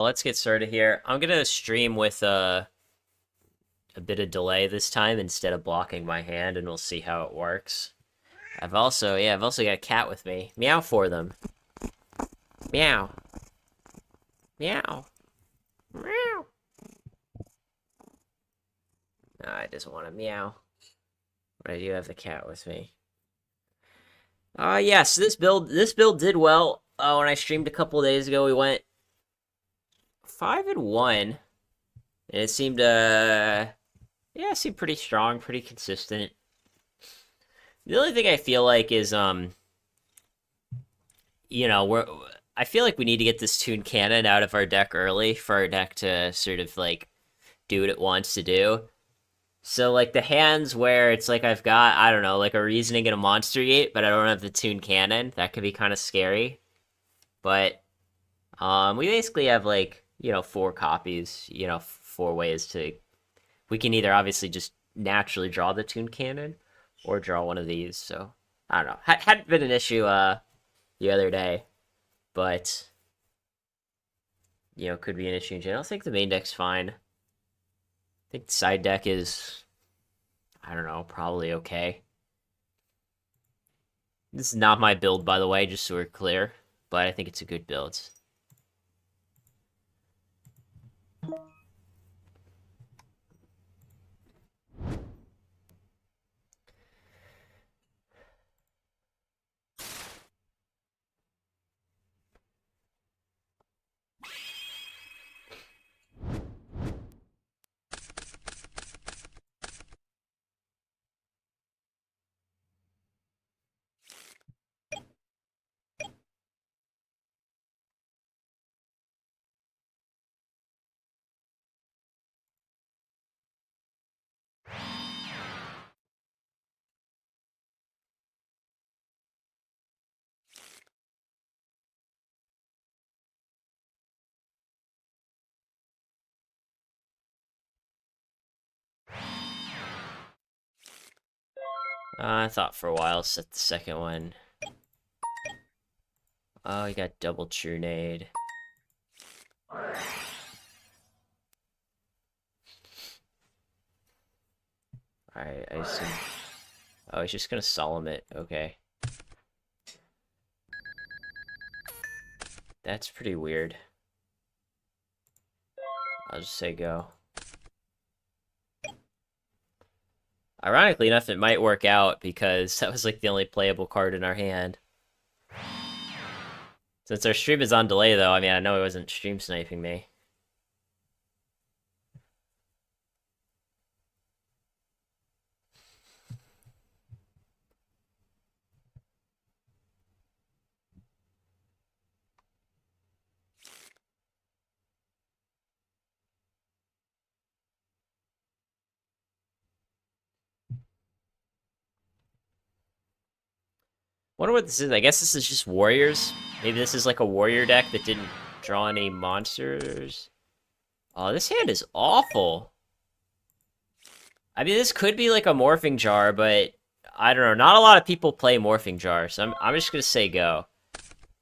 Let's get started here. I'm gonna stream with a bit of delay this time instead of blocking my hand, and we'll see how it works. I've also got a cat with me. Meow for them. Meow. Meow. Meow. No, I just want to meow. But I do have the cat with me. Yes, this build did well. When I streamed a couple days ago, we went 5-1. And it seemed yeah, it seemed pretty strong, pretty consistent. The only thing I feel like is I feel like we need to get this Toon Cannon out of our deck early for our deck to sort of like do what it wants to do. So like the hands where it's like I've got, I don't know, like a Reasoning and a Monster Gate, but I don't have the Toon Cannon, that could be kind of scary. But we basically have like, 4 copies, 4 ways to... We can either obviously just naturally draw the Toon Cannon or draw one of these, so I don't know. Hadn't been an issue the other day, but could be an issue in general. I think the main deck's fine. I think the side deck is, I don't know, probably okay. This is not my build, by the way, just so we're clear, but I think it's a good build. I thought for a while set the second one. Oh, you got double True Nade. Alright, I assume... Oh, he's just gonna solemn it. Okay. That's pretty weird. I'll just say go. Ironically enough, it might work out because that was like the only playable card in our hand. Since our stream is on delay though, I mean, I know he wasn't stream sniping me. Wonder what this is. I guess this is just warriors. Maybe this is like a warrior deck that didn't draw any monsters. Oh, this hand is awful. I mean, this could be like a morphing jar, but I don't know. Not a lot of people play morphing jar, so I'm just gonna say go.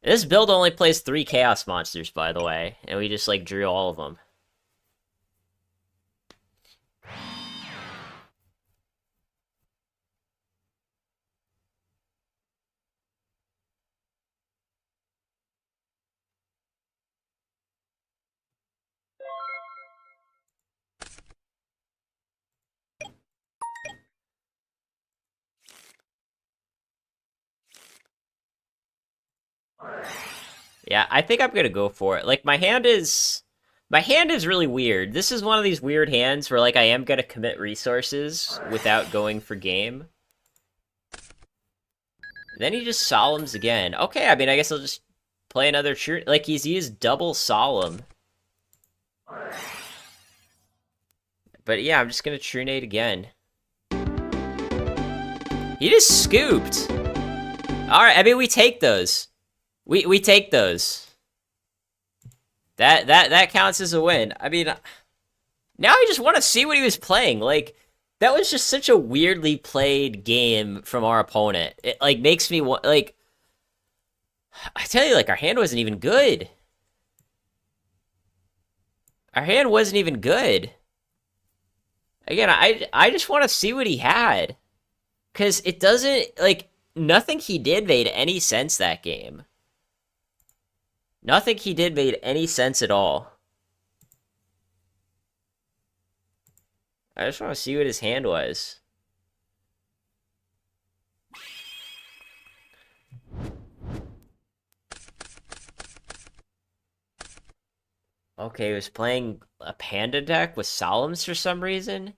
This build only plays 3 chaos monsters, by the way, and we just like drew all of them. Yeah, I think I'm gonna go for it. Like, my hand is really weird. This is one of these weird hands where, like, I am gonna commit resources without going for game. Then he just solemns again. Okay, I mean, I guess I'll just play another true... Like, he's used double solemn. But yeah, I'm just gonna True Nade again. He just scooped! Alright, I mean, we take those. We take those. That counts as a win. I mean, now I just want to see what he was playing. Like, that was just such a weirdly played game from our opponent. It, like, makes me want, like... I tell you, like, our hand wasn't even good. Our hand wasn't even good. Again, I just want to see what he had. Because it doesn't, like, nothing he did made any sense that game. Nothing he did made any sense at all. I just want to see what his hand was. Okay, he was playing a panda deck with Solemns for some reason.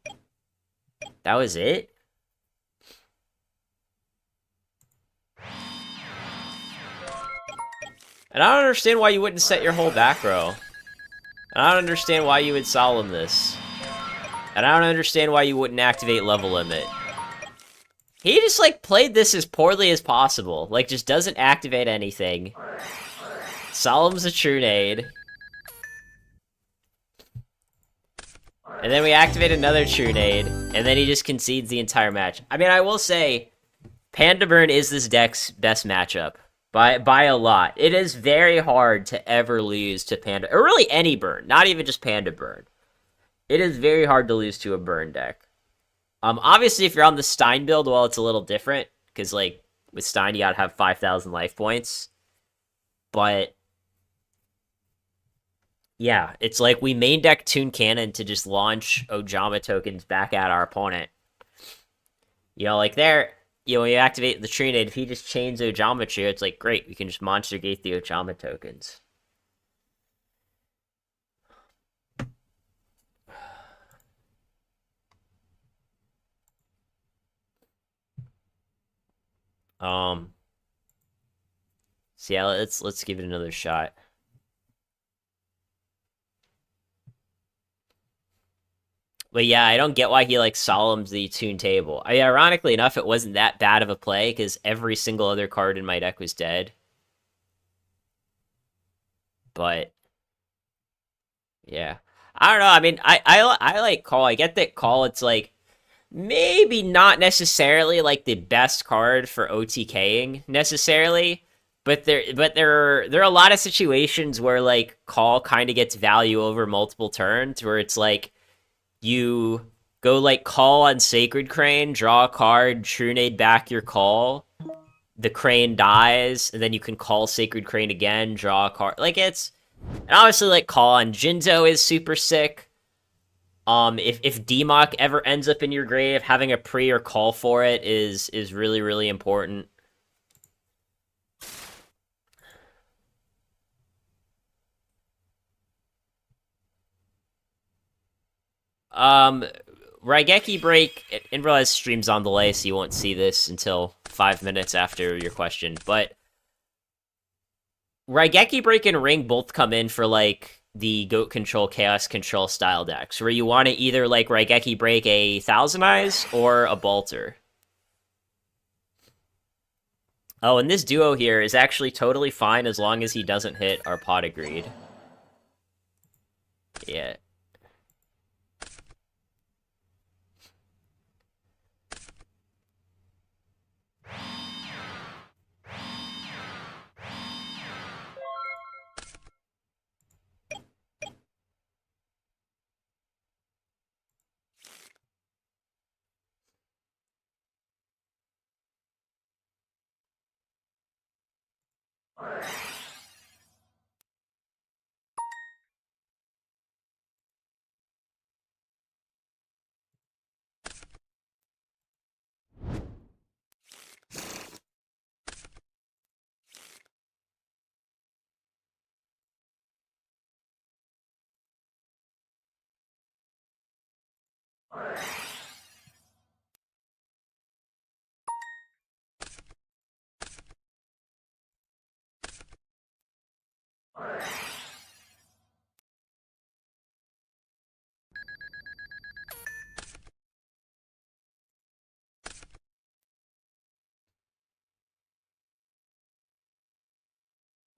That was it? And I don't understand why you wouldn't set your whole back row. And I don't understand why you would Solemn this. And I don't understand why you wouldn't activate Level Limit. He just, like, played this as poorly as possible. Like, just doesn't activate anything. Solemn's a True Nade. And then we activate another True Nade, and then he just concedes the entire match. I mean, I will say, Panda Burn is this deck's best matchup. By a lot. It is very hard to ever lose to Panda, or really any burn, not even just Panda Burn. It is very hard to lose to a burn deck. Obviously, if you're on the Stein build, well, it's a little different, because, like, with Stein, you gotta have 5,000 life points. But yeah, it's like we main deck Toon Cannon to just launch Ojama tokens back at our opponent. You know, like there, you know, when you activate the Tree Nade, if he just chains Ojama Cheer, it's like, great, we can just Monster Gate the Ojama tokens. So yeah, let's give it another shot. But yeah, I don't get why he, like, Solemns the Toon table. I mean, ironically enough, it wasn't that bad of a play, because every single other card in my deck was dead. But yeah. I don't know, I mean, I like Call. I get that Call, it's like, maybe not necessarily, like, the best card for OTKing, necessarily. But there are a lot of situations where, like, Call kind of gets value over multiple turns, where it's like, you go, like, Call on Sacred Crane, draw a card, True Nade back your Call, the Crane dies, and then you can call Sacred Crane again, draw a card. Like, it's... And obviously, like, Call on Jinzo is super sick. If Demock ever ends up in your grave, having a pre or call for it is really, really important. Raigeki Break, and realize stream's on delay, so you won't see this until 5 minutes after your question, but Raigeki Break and Ring both come in for, like, the Goat Control, Chaos Control style decks, where you want to either, like, Raigeki Break a Thousand Eyes or a Balter. Oh, and this duo here is actually totally fine as long as he doesn't hit our Pot of Greed. Yeah.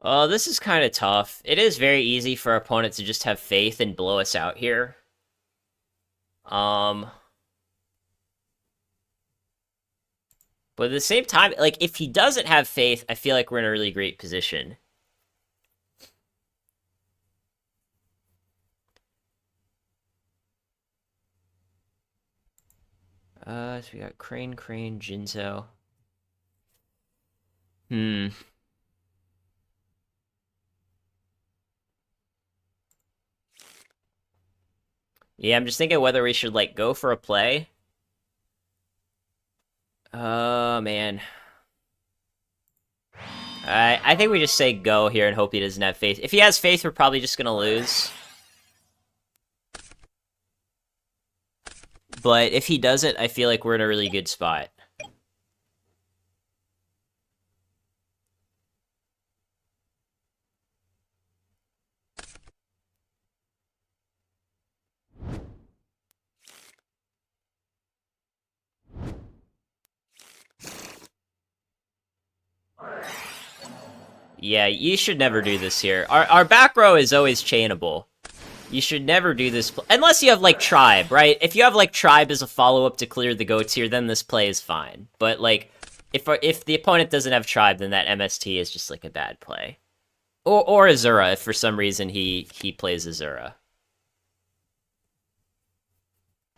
Oh, this is kind of tough. It is very easy for our opponent to just have faith and blow us out here. But at the same time, like, if he doesn't have faith, I feel like we're in a really great position. So we got Crane, Jinzo. Hmm. Yeah, I'm just thinking whether we should like go for a play. Oh man. I think we just say go here and hope he doesn't have faith. If he has faith, we're probably just gonna lose. But if he doesn't, I feel like we're in a really good spot. Yeah, you should never do this here. Our back row is always chainable. You should never do this unless you have like Tribe, right? If you have like Tribe as a follow-up to clear the goats here, then this play is fine. But like if the opponent doesn't have Tribe, then that MST is just like a bad play. Or Azura if for some reason he plays Azura.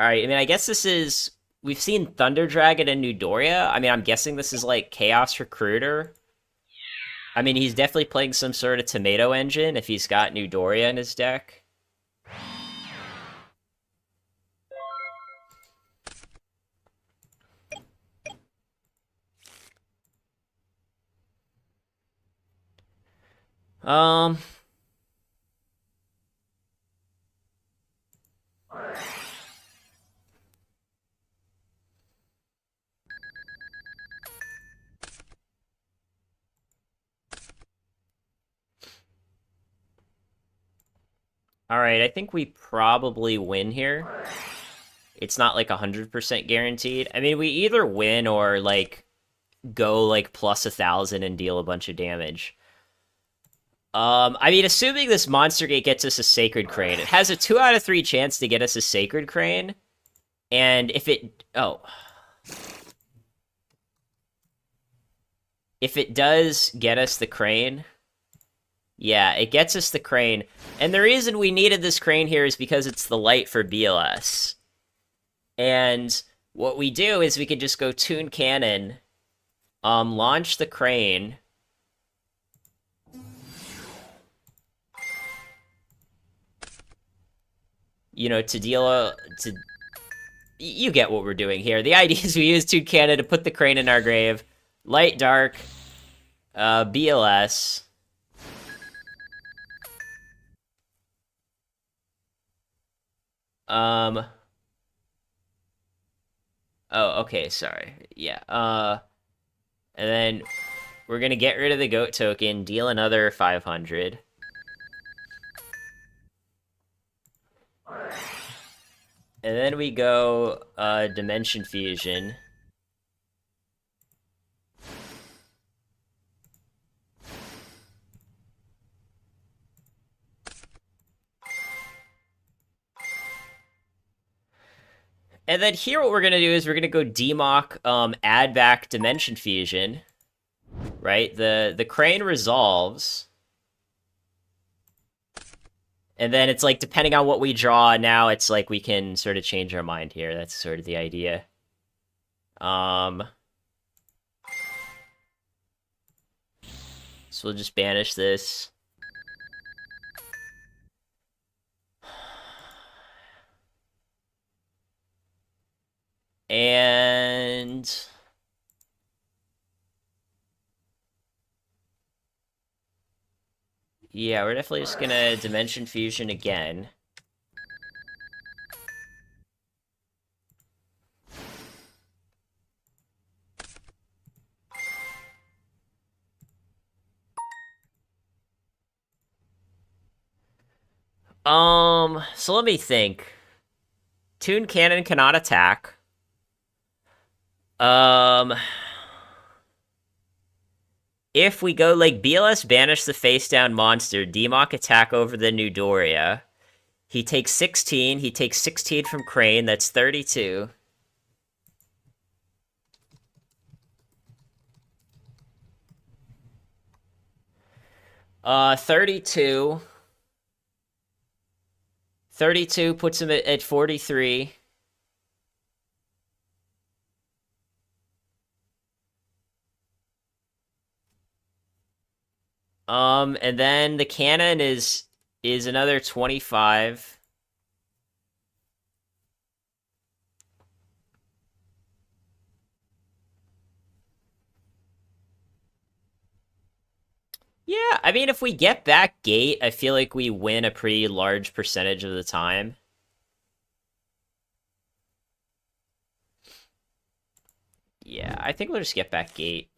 Alright, I mean I guess this is we've seen Thunder Dragon and Newdoria. I mean I'm guessing this is like Chaos Recruiter. I mean he's definitely playing some sort of tomato engine if he's got Newdoria in his deck. Um Alright, I think we probably win here. It's not like 100% guaranteed. I mean, we either win or like go like plus 1,000 and deal a bunch of damage. I mean, assuming this Monster Gate gets us a Sacred Crane, it has a 2 out of 3 chance to get us a Sacred Crane. And if it... Oh. If it does get us the Crane... Yeah, it gets us the Crane. And the reason we needed this Crane here is because it's the light for BLS. And what we do is we can just go Toon Cannon, launch the Crane, you know, to deal to... You get what we're doing here. The idea is we use Toon Cannon to put the Crane in our grave, light, dark, BLS... Oh, okay, sorry. Yeah, and then we're gonna get rid of the goat token, deal another 500. And then we go, Dimension Fusion. And then here what we're gonna do is we're gonna go Demock, add back Dimension Fusion. Right? The Crane resolves. And then it's like, depending on what we draw now, it's like we can sort of change our mind here. That's sort of the idea. So we'll just banish this. And... yeah, we're definitely just gonna Dimension Fusion again. So let me think. Toon Cannon cannot attack. If we go like BLS banish the face down monster, Demock attack over the Newdoria. He takes 16. He takes 16 from Crane. That's 32. Uh, 32. 32 puts him at 43. And then the cannon is another 25. Yeah, I mean, if we get back gate, I feel like we win a pretty large percentage of the time. Yeah, I think we'll just get back gate.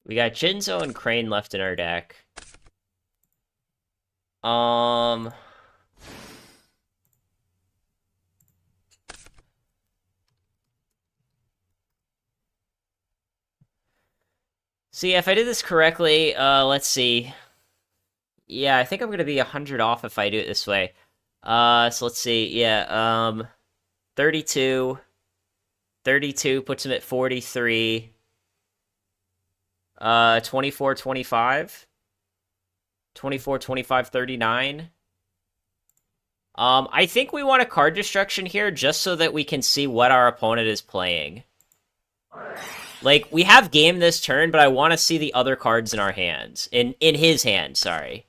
We got Jinzo and Crane left in our deck. Um, See, if I did this correctly, let's see. Yeah, I think I'm gonna be 100 off if I do it this way. So let's see. Yeah, 32. 32 puts him at 43. 24, 25. 24, 25, 39. I think we want a card destruction here just so that we can see what our opponent is playing. Like, we have game this turn, but I want to see the other cards in our hands. In his hand, sorry.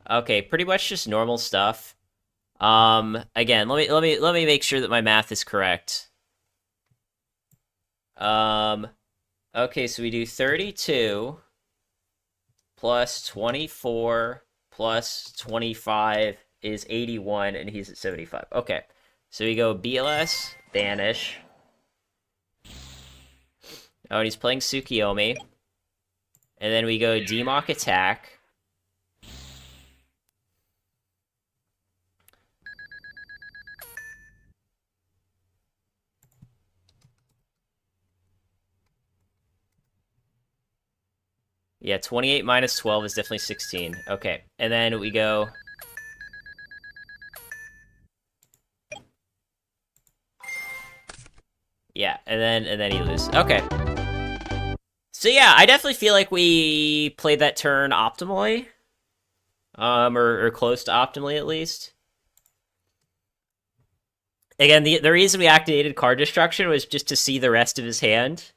Okay, pretty much just normal stuff. Again, let me make sure that my math is correct. Okay, so we do 32 plus 24 plus 25 is 81, and he's at 75. Okay, so we go BLS, Banish. Oh, and he's playing Tsukiyomi. And then we go Demok Attack. Yeah, 28 minus 12 is definitely 16. Okay, and then we go... Yeah, and then he loses. Okay. So yeah, I definitely feel like we played that turn optimally. Or close to optimally, at least. Again, the reason we activated card destruction was just to see the rest of his hand.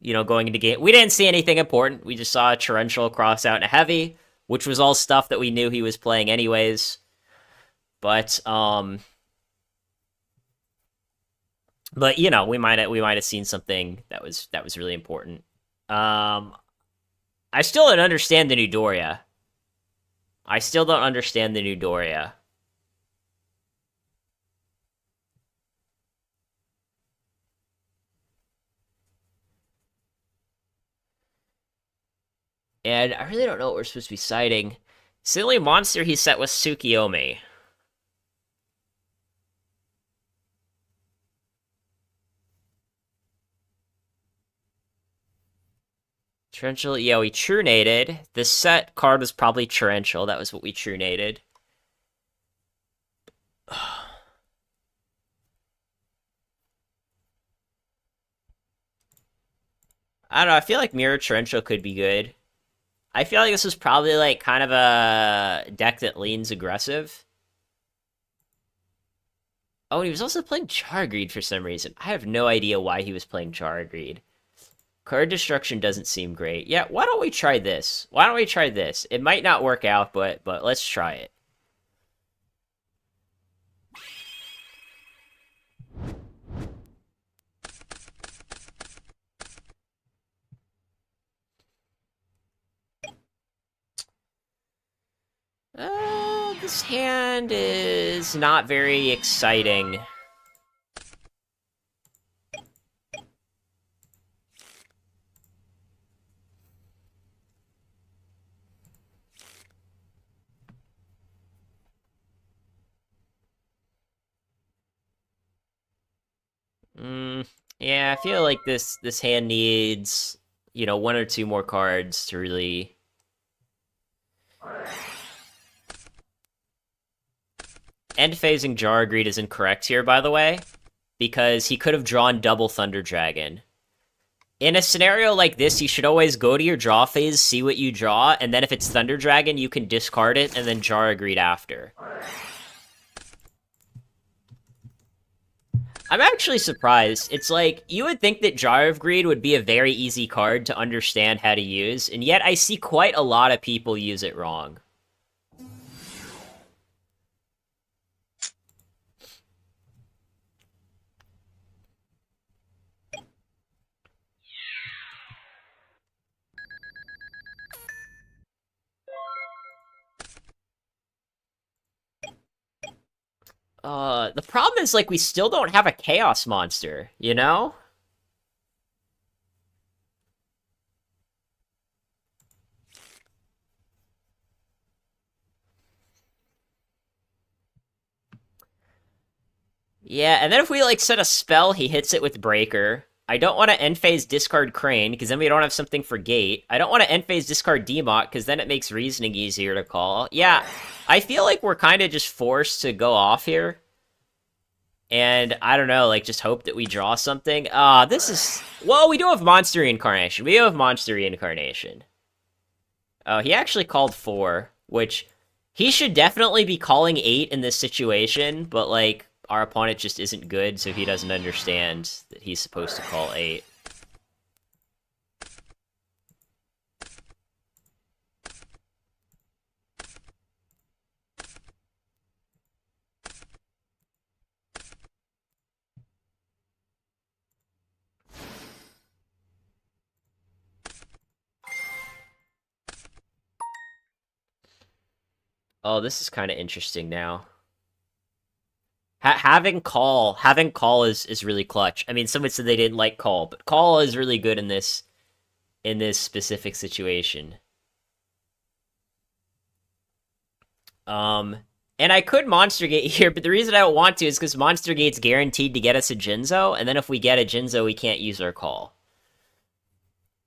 You know, going into game. We didn't see anything important. We just saw a torrential cross out and a heavy, which was all stuff that we knew he was playing anyways. But you know, we might have seen something that was really important. I still don't understand the new Doria. I still don't understand the new Doria. And I really don't know what we're supposed to be citing. It's the only monster he set was Tsukiyomi. Torrential, yeah, we true-nated. The set card was probably Torrential. That was what we true-nated. I don't know, I feel like Mirror Torrential could be good. I feel like this was probably, like, kind of a deck that leans aggressive. Oh, and he was also playing Chargreed for some reason. I have no idea why he was playing Chargreed. Card destruction doesn't seem great. Yeah, why don't we try this? Why don't we try this? It might not work out, but let's try it. This hand is not very exciting. Yeah, I feel like this hand needs, one or two more cards to really. End phasing Jaragreed is incorrect here, by the way, because he could have drawn double Thunder Dragon. In a scenario like this, you should always go to your draw phase, see what you draw, and then if it's Thunder Dragon, you can discard it and then Jaragreed after. I'm actually surprised. It's like, you would think that Jar of Greed would be a very easy card to understand how to use, and yet I see quite a lot of people use it wrong. The problem is, like, we still don't have a Chaos Monster, you know? Yeah, and then if we, like, set a spell, he hits it with Breaker. I don't want to end phase discard Crane, because then we don't have something for Gate. I don't want to end phase discard Demok, because then it makes Reasoning easier to call. Yeah, I feel like we're kind of just forced to go off here. And, I don't know, like, just hope that we draw something. This is... Well, we do have Monster Reincarnation. We do have Monster Reincarnation. Oh, he actually called 4, which... He should definitely be calling 8 in this situation, but, like... Our opponent just isn't good, so he doesn't understand that he's supposed to call 8. Oh, this is kind of interesting now. Having call is really clutch. I mean, someone said they didn't like call, but call is really good in this specific situation. And I could Monster Gate here, but the reason I don't want to is because Monster Gate's guaranteed to get us a Jinzo, and then if we get a Jinzo, we can't use our call.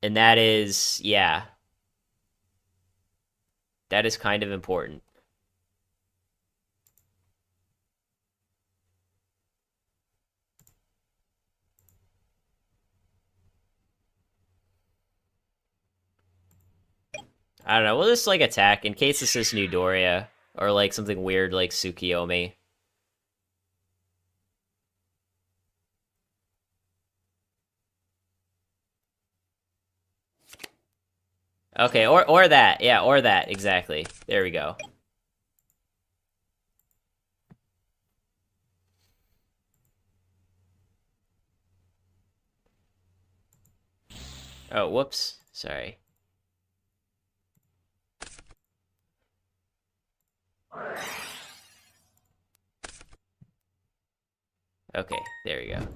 And that is, yeah. That is kind of important. I don't know, we'll just, like, attack in case this is New Doria, or, like, something weird like Tsukiyomi. Okay, or that, yeah, or that, exactly. There we go. Oh, whoops, sorry. Okay, there we go.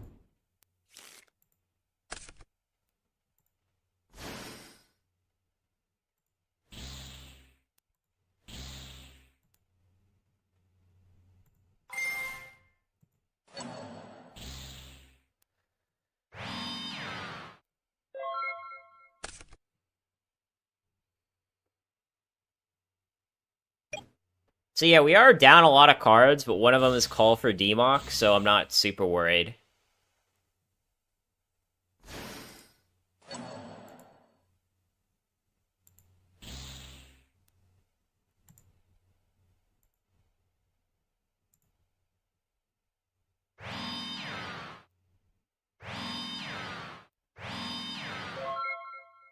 So yeah, we are down a lot of cards, but one of them is Call for Demok, so I'm not super worried.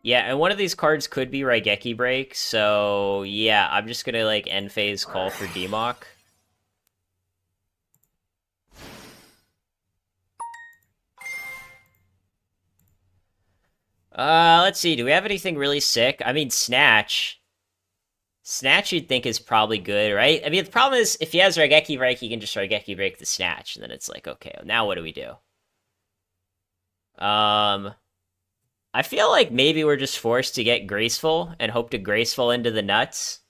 Yeah, and one of these cards could be Raigeki Break, so yeah, I'm just gonna, like, end phase Call for Demok. Let's see, do we have anything really sick? I mean, Snatch. Snatch you'd think is probably good, right? I mean, the problem is if he has Raigeki Break, he can just Raigeki Break the Snatch, and then it's like, okay, now what do we do? I feel like maybe we're just forced to get Graceful and hope to Graceful into the nuts.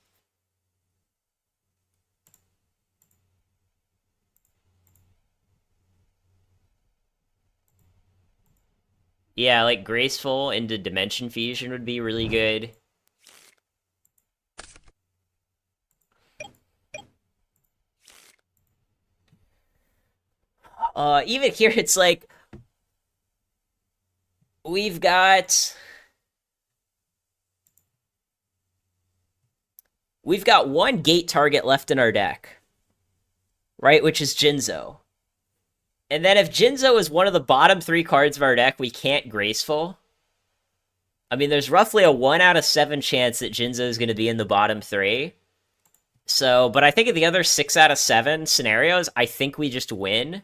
Yeah, like Graceful into Dimension Fusion would be really good. Even here, it's like we've got one gate target left in our deck, right? Which is Jinzo. And then if Jinzo is one of the bottom 3 cards of our deck, we can't Graceful. I mean, there's roughly a 1 out of 7 chance that Jinzo is going to be in the bottom 3. So, but I think in the other 6 out of 7 scenarios, I think we just win.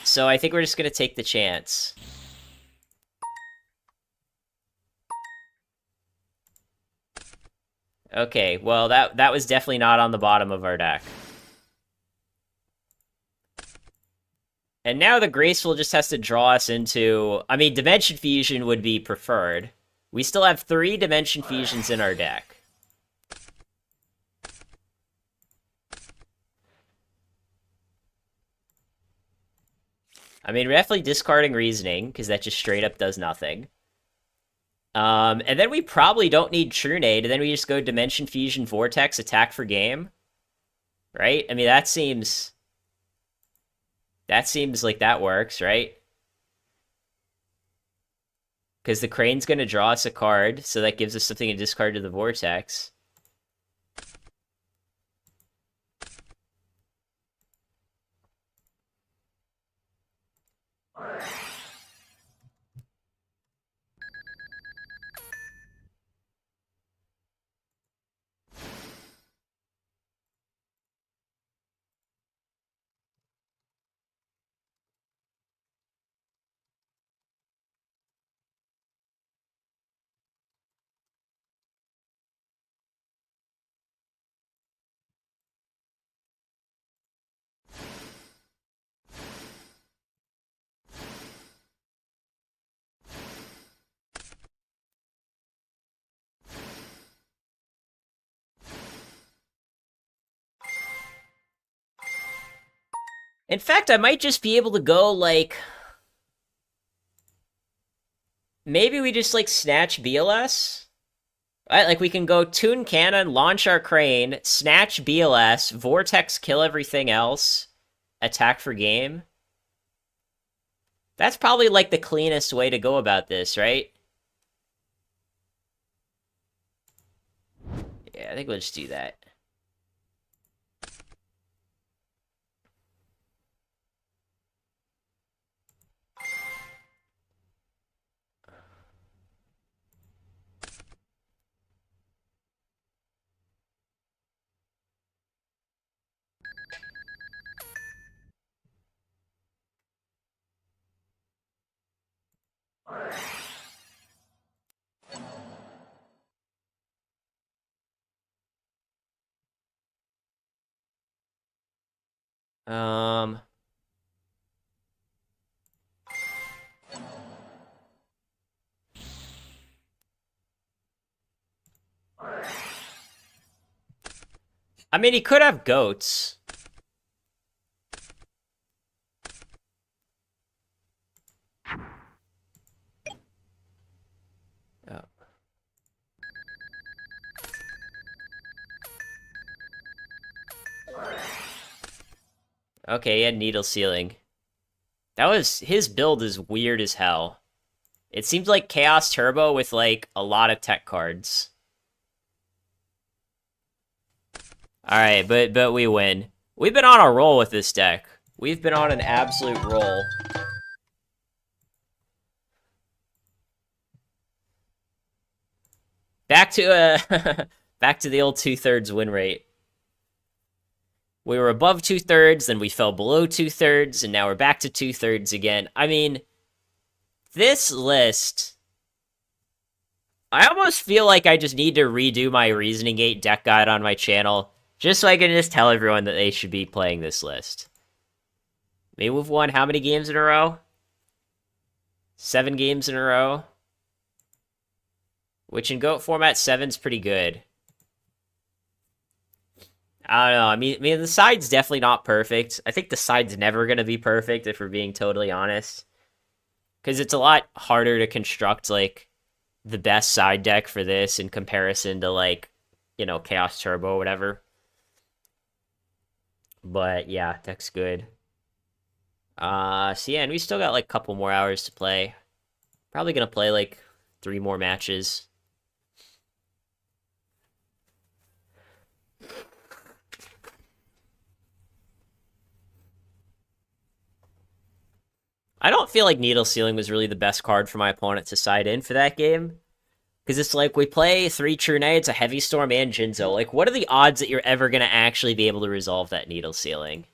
So I think we're just going to take the chance. Okay, well, that was definitely not on the bottom of our deck. And now the Graceful just has to draw us into... I mean, Dimension Fusion would be preferred. We still have 3 Dimension Fusions in our deck. I mean, we're definitely discarding Reasoning, because that just straight up does nothing. And then we probably don't need Trunade, and then we just go Dimension Fusion Vortex, attack for game. Right? I mean, that seems like that works, right? Because the Crane's going to draw us a card, so that gives us something to discard to the Vortex. In fact, I might just be able to go, like... Maybe we just, like, snatch BLS? Right, like, we can go Toon Cannon, launch our Crane, snatch BLS, Vortex kill everything else, attack for game. That's probably, like, the cleanest way to go about this, right? Yeah, I think we'll just do that. Um... I mean, he could have goats. Oh. Okay, he had Needle Sealing. His build is weird as hell. It seems like Chaos Turbo with, like, a lot of tech cards. Alright, but we win. We've been on a roll with this deck. We've been on an absolute roll. Back to, back to the old 2/3 win rate. We were above 2/3, then we fell below 2/3, and now we're back to 2/3 again. I mean, this list I almost feel like I just need to redo my Reasoning Gate deck guide on my channel, just so I can just tell everyone that they should be playing this list. Maybe we've won how many games in a row? 7 games in a row. Which in GOAT format, 7's pretty good. I don't know. I mean, the side's definitely not perfect. I think the side's never going to be perfect, if we're being totally honest. Because it's a lot harder to construct, like, the best side deck for this in comparison to, like, you know, Chaos Turbo or whatever. But, yeah, deck's good. So yeah, and we still got, like, a couple more hours to play. Probably going to play, like, 3 more matches. I don't feel like Needle Sealing was really the best card for my opponent to side in for that game. Because it's like, we play 3 True Knights, a Heavy Storm, and Jinzo. Like, what are the odds that you're ever going to actually be able to resolve that Needle Sealing?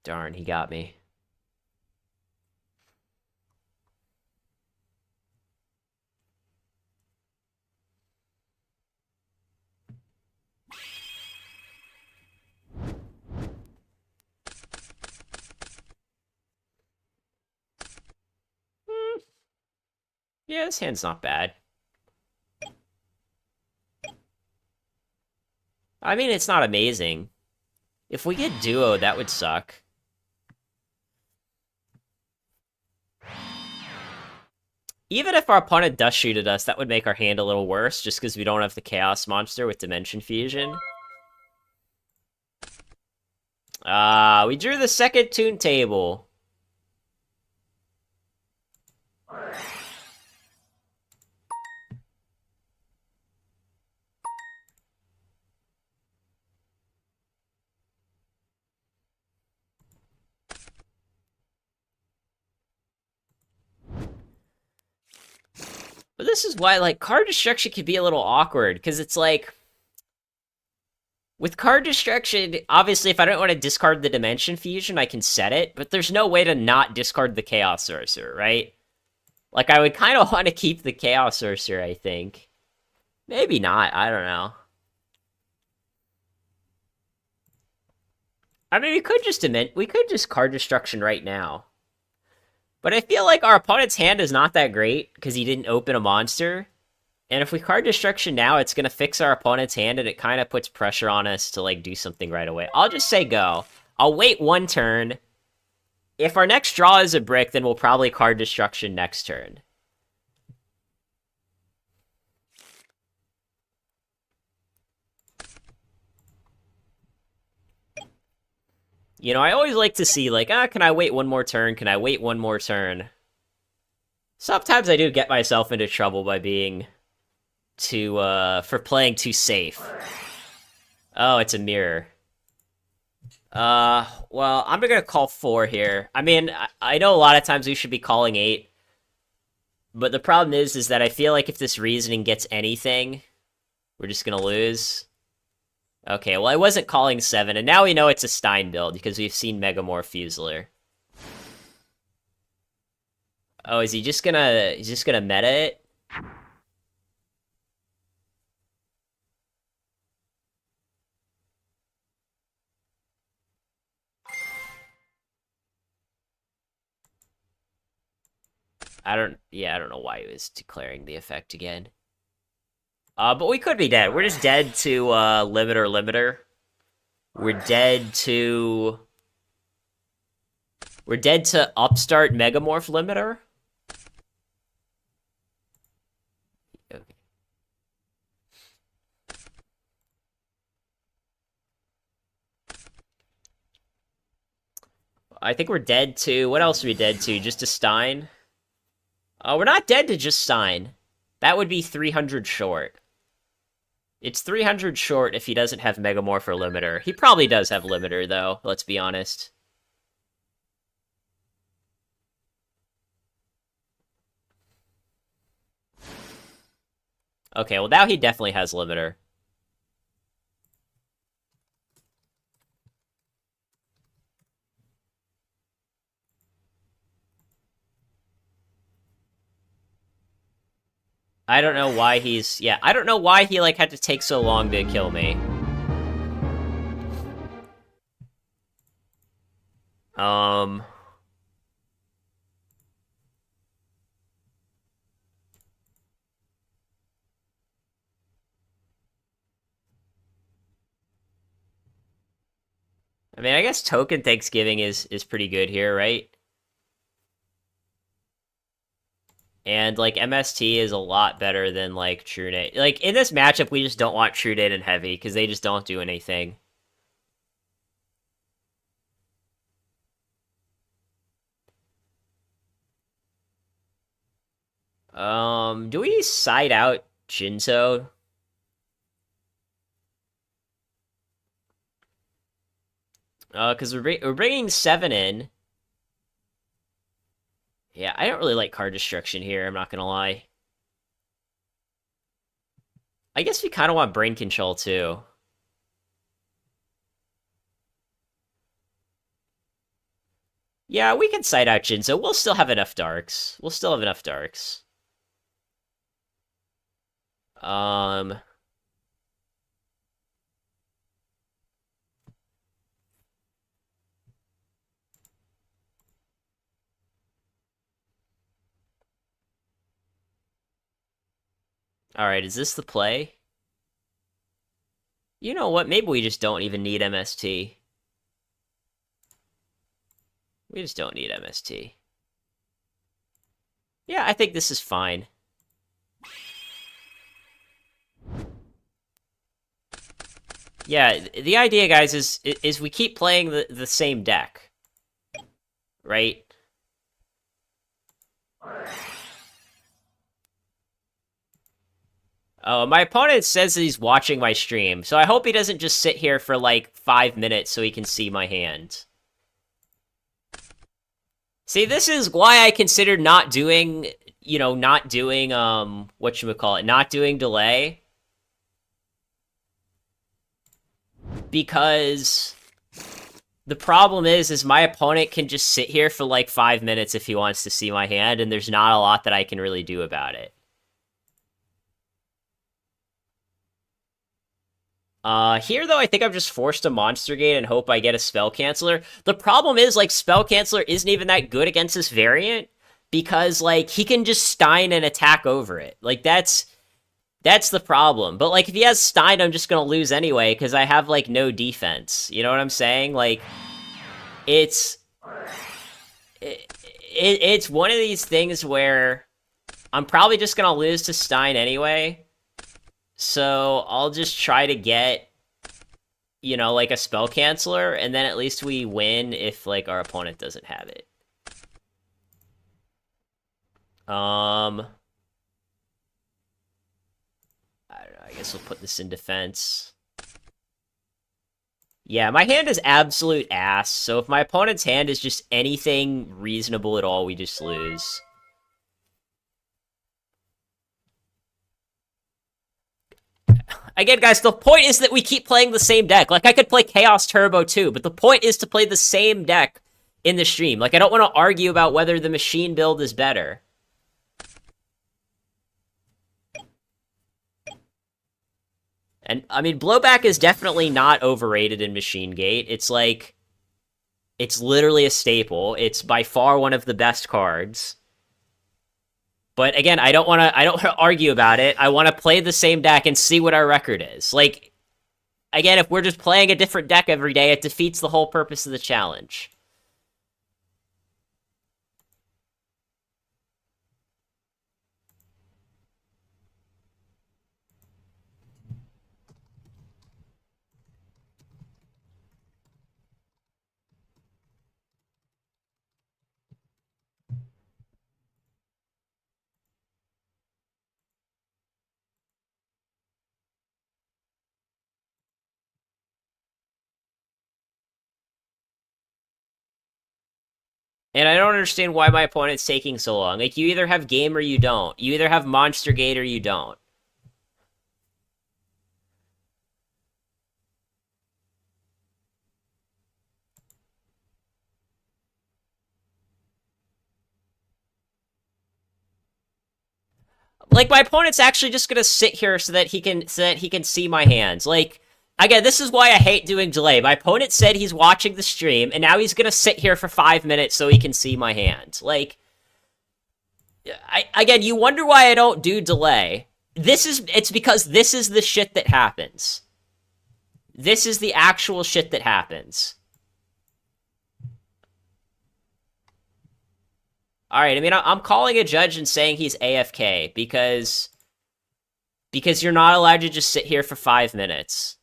Darn, he got me. Yeah, this hand's not bad. I mean, it's not amazing. If we get Duo, that would suck. Even if our opponent does shoot at us, that would make our hand a little worse, just because we don't have the Chaos Monster with Dimension Fusion. We drew the second Toon Table. But this is why, like, card destruction can be a little awkward, because it's like, with card destruction, obviously, if I don't want to discard the Dimension Fusion, I can set it, but there's no way to not discard the Chaos Sorcerer, right? Like, I would kind of want to keep the Chaos Sorcerer, I think. Maybe not, I don't know. I mean, we could just card destruction right now. But I feel like our opponent's hand is not that great, because he didn't open a monster. And if we card destruction now, it's going to fix our opponent's hand, and it kind of puts pressure on us to, like, do something right away. I'll just say go. I'll wait 1 turn. If our next draw is a brick, then we'll probably card destruction next turn. You know, I always like to see, like, can I wait 1 more turn? Can I wait 1 more turn? Sometimes I do get myself into trouble by being for playing too safe. Oh, it's a mirror. Well, I'm gonna call 4 here. I mean, I know a lot of times we should be calling 8. But the problem is that I feel like if this reasoning gets anything, we're just gonna lose. Okay, well, I wasn't calling 7, and now we know it's a Stein build, because we've seen Megamorph Fusler. Oh, he's just gonna meta it? I don't know why he was declaring the effect again. But we could be dead. We're just dead to, Limiter. We're dead to Upstart Megamorph Limiter. Okay. I think we're dead to... What else are we dead to? Just to Stein? We're not dead to just Stein. That would be 300 short. It's 300 short if he doesn't have Megamorph or Limiter. He probably does have Limiter, though, let's be honest. Okay, well, now he definitely has Limiter. I don't know why he's... Yeah, I don't know why he, like, had to take so long to kill me. Um... I mean, I guess Token Thanksgiving is pretty good here, right? And, like, MST is a lot better than, like, True Nade. Like, in this matchup, we just don't want True Nade and Heavy, because they just don't do anything. Do we side out Jinzo? Because we're bringing 7 in. Yeah, I don't really like card destruction here, I'm not gonna lie. I guess we kind of want brain control, too. Yeah, we can side out Jinzo. We'll still have enough darks. We'll still have enough darks. Um... Alright, is this the play? You know what? Maybe we just don't even need MST. We just don't need MST. Yeah, I think this is fine. Yeah, the idea, guys, is we keep playing the same deck. Right? Oh, my opponent says that he's watching my stream, so I hope he doesn't just sit here for, like, 5 minutes so he can see my hand. See, this is why I considered not doing, not doing, whatchamacallit, not doing delay. Because the problem is my opponent can just sit here for, like, 5 minutes if he wants to see my hand, and there's not a lot that I can really do about it. Here, though, I think I'm just forced to Monster Gate and hope I get a Spell Canceller. The problem is, like, Spell Canceller isn't even that good against this variant, because, like, he can just Stein and attack over it. Like, that's the problem. But, like, if he has Stein, I'm just gonna lose anyway, because I have, like, no defense. You know what I'm saying? Like, it's... it's one of these things where I'm probably just gonna lose to Stein anyway. So I'll just try to get, like a spell canceller, and then at least we win if, like, our opponent doesn't have it. I don't know, I guess we'll put this in defense. Yeah, my hand is absolute ass, so if my opponent's hand is just anything reasonable at all, we just lose. Again, guys, the point is that we keep playing the same deck. Like, I could play Chaos Turbo too, but the point is to play the same deck in the stream. Like, I don't want to argue about whether the machine build is better. And, I mean, Blowback is definitely not overrated in Machine Gate. It's like... It's literally a staple. It's by far one of the best cards. But again, I don't want to argue about it. I want to play the same deck and see what our record is. Like, again, if we're just playing a different deck every day, it defeats the whole purpose of the challenge. And I don't understand why my opponent's taking so long. Like, you either have game or you don't. You either have Monster Gate or you don't. Like, my opponent's actually just gonna sit here so that he can see my hands. Like, again, this is why I hate doing delay. My opponent said he's watching the stream, and now he's gonna sit here for 5 minutes so he can see my hand. Like, again, you wonder why I don't do delay. It's because this is the shit that happens. This is the actual shit that happens. Alright, I mean, I'm calling a judge and saying he's AFK, because you're not allowed to just sit here for 5 minutes.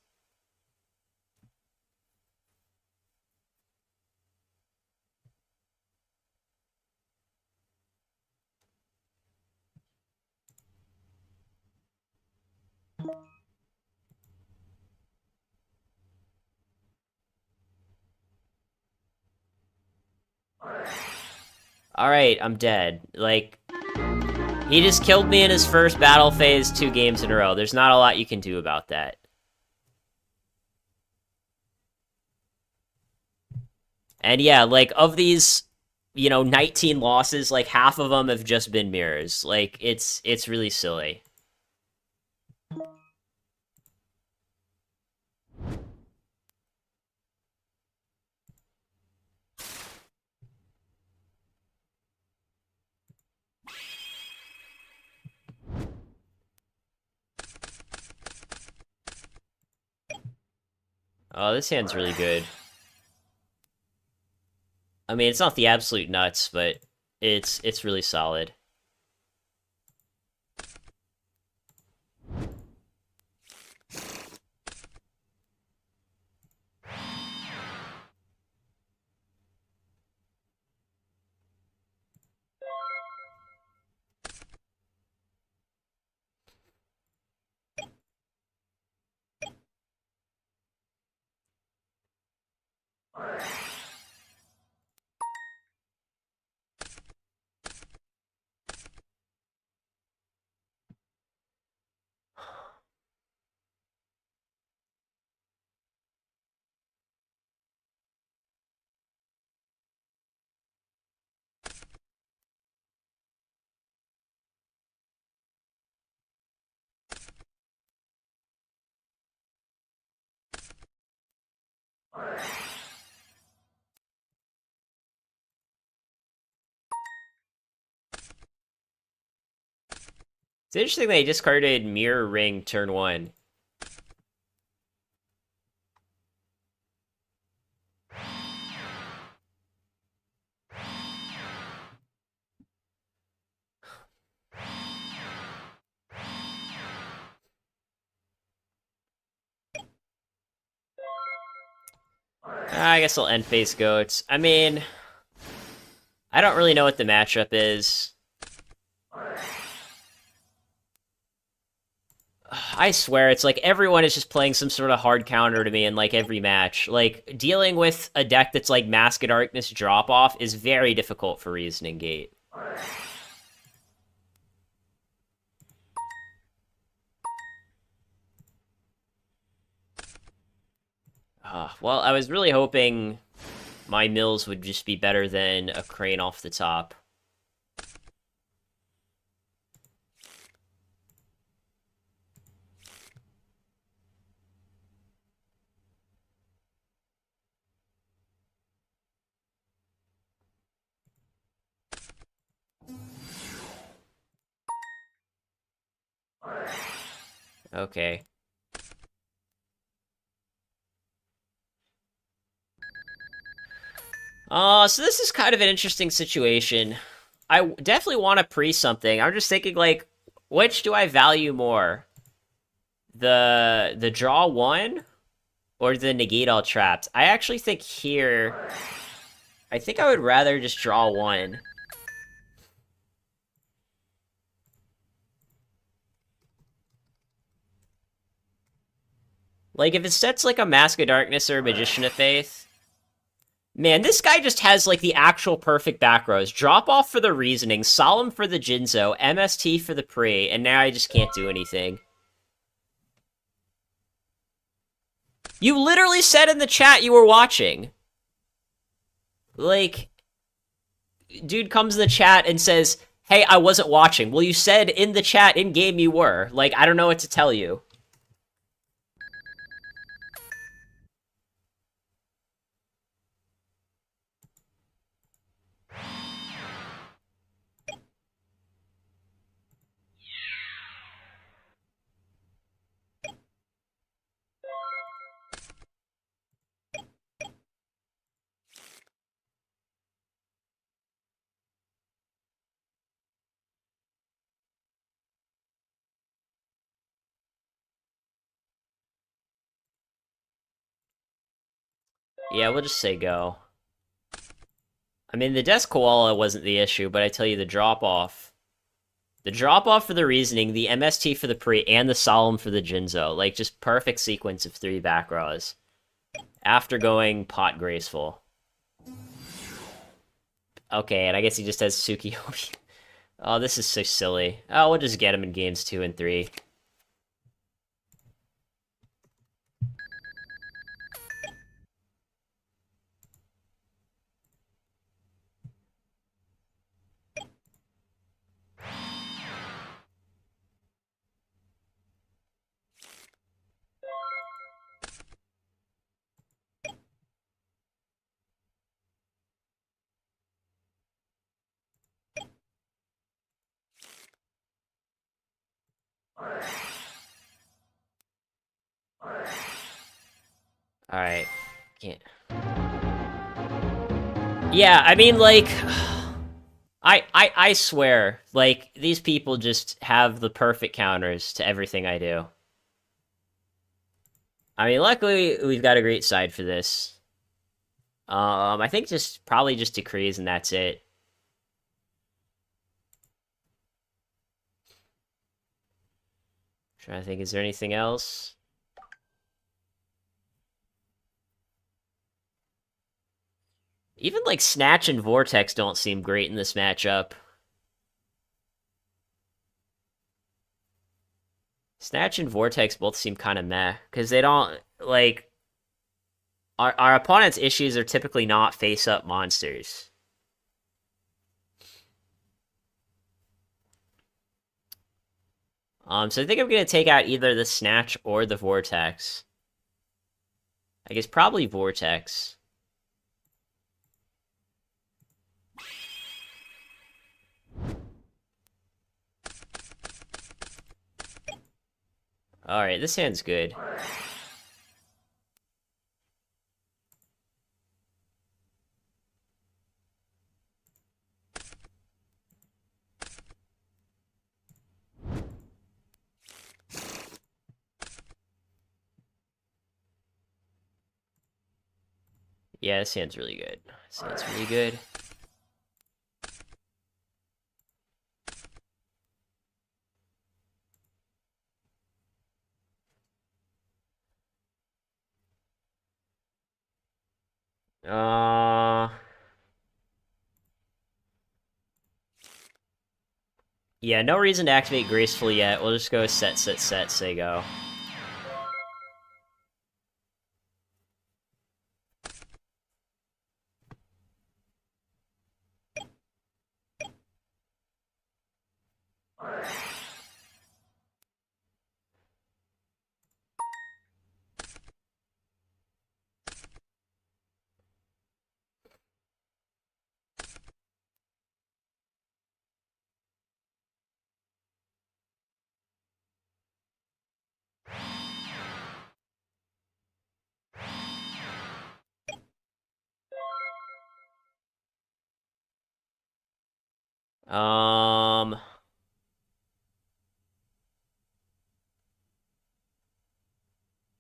Alright, I'm dead. Like, he just killed me in his first battle phase 2 games in a row. There's not a lot you can do about that. And yeah, like, of these, 19 losses, like, half of them have just been mirrors. Like, it's really silly. Oh, this hand's really good. I mean, it's not the absolute nuts, but it's really solid. It's interesting they discarded Mirror Ring turn 1. I guess I'll end phase goats. I mean, I don't really know what the matchup is. I swear, it's like everyone is just playing some sort of hard counter to me in like every match. Like, dealing with a deck that's like Mask of Darkness drop-off is very difficult for Reasoning Gate. Well, I was really hoping my mills would just be better than a crane off the top. Okay. So this is kind of an interesting situation. I definitely want to pre something. I'm just thinking, like, which do I value more? The draw 1 or the negate all traps? I actually think here, I think I would rather just draw 1. Like, if it sets, like, a Mask of Darkness or a Magician of Faith... Man, this guy just has, like, the actual perfect back rows. Drop off for the Reasoning, Solemn for the Jinzo, MST for the Pre, and now I just can't do anything. You literally said in the chat you were watching. Like, dude comes in the chat and says, Hey, I wasn't watching. Well, you said in the chat in game you were. Like, I don't know what to tell you. Yeah, we'll just say go. I mean, the Desk Koala wasn't the issue, but I tell you, the drop-off. The drop-off for the Reasoning, the MST for the Pre, and the Solemn for the Jinzo. Like, just perfect sequence of 3 back rows. After going Pot Graceful. Okay, and I guess he just has Tsukiyomi. Oh, this is so silly. Oh, we'll just get him in games 2 and 3. Alright. Can't. Yeah, I mean, like... I swear, like, these people just have the perfect counters to everything I do. I mean, luckily, we've got a great side for this. I think probably just decrees and that's it. Trying to think, is there anything else? Even, like, Snatch and Vortex don't seem great in this matchup. Snatch and Vortex both seem kind of meh, because they don't, like... Our opponent's issues are typically not face-up monsters. So I think I'm going to take out either the Snatch or the Vortex. I guess probably Vortex. Alright, this hand's good. Yeah, this hand's really good. This hand's really good. Yeah, no reason to activate Graceful yet. We'll just go set, set, set, say go.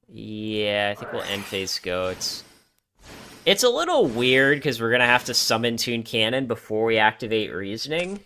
Yeah, I think we'll end phase go. It's a little weird because we're gonna have to summon Toon Cannon before we activate Reasoning.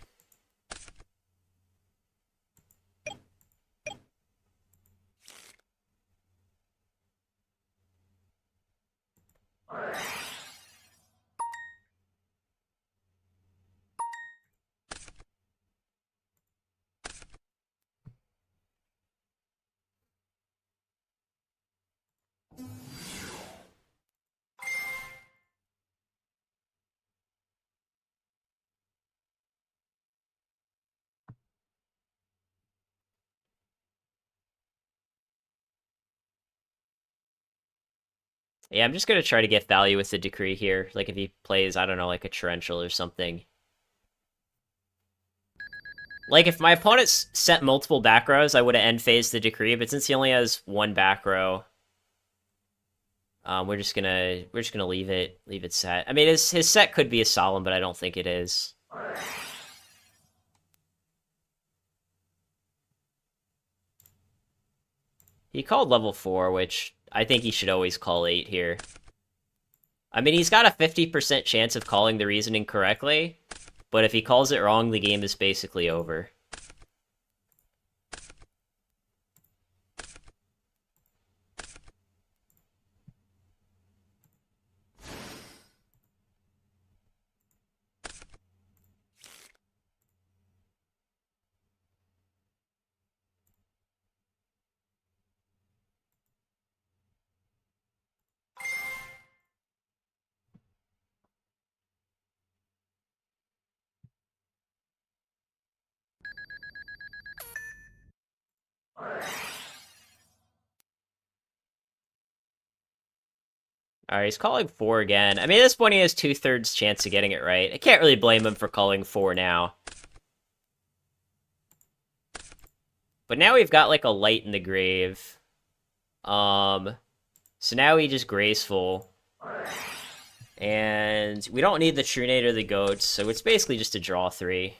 Yeah, I'm just gonna try to get value with the Decree here. Like if he plays, I don't know, like a Torrential or something. Like if my opponent's set multiple back rows, I would have end phased the Decree, but since he only has one back row, we're just gonna leave it set. I mean, his set could be a Solemn, but I don't think it is. He called level 4, which I think he should always call 8 here. I mean, he's got a 50% chance of calling the reasoning correctly, but if he calls it wrong, the game is basically over. Alright, he's calling 4 again. I mean, at this point he has 2/3 chance of getting it right. I can't really blame him for calling 4 now. But now we've got, like, a light in the grave. So now he just Graceful. And we don't need the Trunade or the Goats, so it's basically just a draw 3.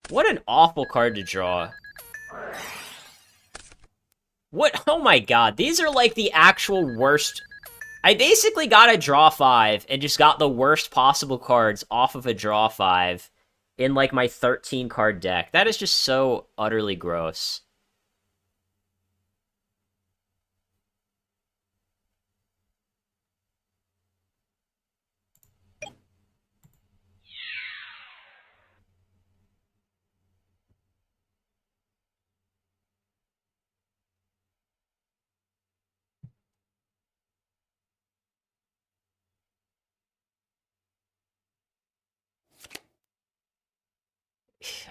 What an awful card to draw. What? Oh my god, these are like the actual worst. I basically got a draw 5 and just got the worst possible cards off of a draw 5 in like my 13 card deck. That is just so utterly gross.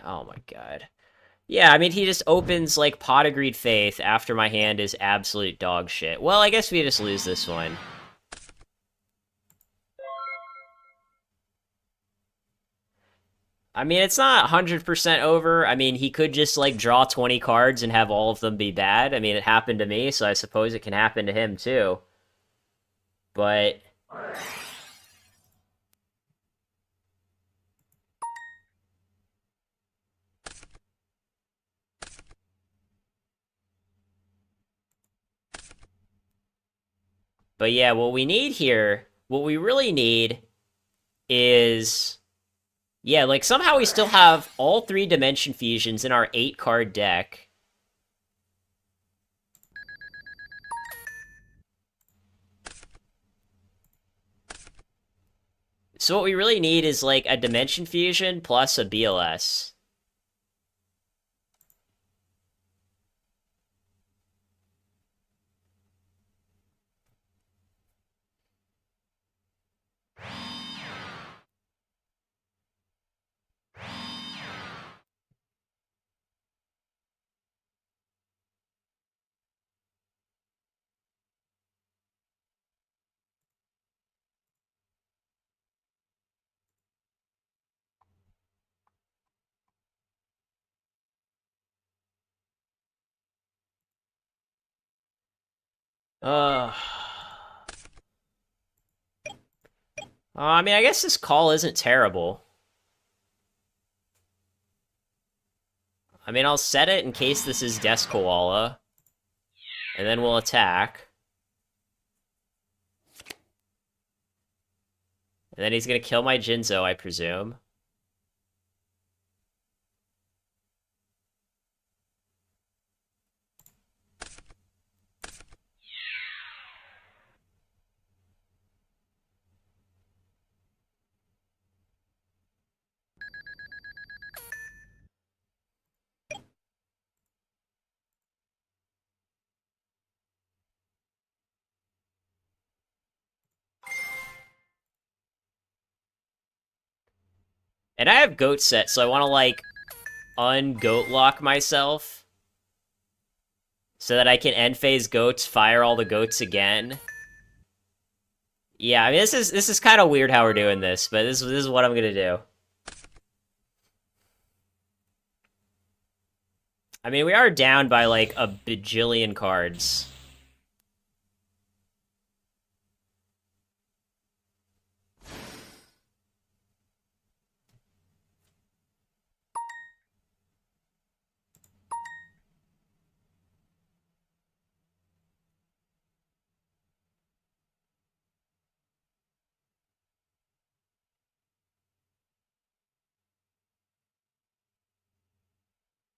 Oh my god. Yeah, I mean, he just opens, like, Pot of Greed Faith after my hand is absolute dog shit. Well, I guess we just lose this one. I mean, it's not 100% over. I mean, he could just, like, draw 20 cards and have all of them be bad. I mean, it happened to me, so I suppose it can happen to him, too. But... But yeah, what we need here, what we really need is... Yeah, like, somehow we still have all 3 Dimension Fusions in our 8-card deck. So what we really need is, like, a Dimension Fusion plus a BLS. I mean, I guess this call isn't terrible. I mean, I'll set it in case this is Death Koala. And then we'll attack. And then he's gonna kill my Jinzo, I presume. And I have goat set, so I want to, like, un-goat lock myself. So that I can end phase goats, fire all the goats again. Yeah, I mean, this is kind of weird how we're doing this, but this is what I'm gonna do. I mean, we are down by, like, a bajillion cards.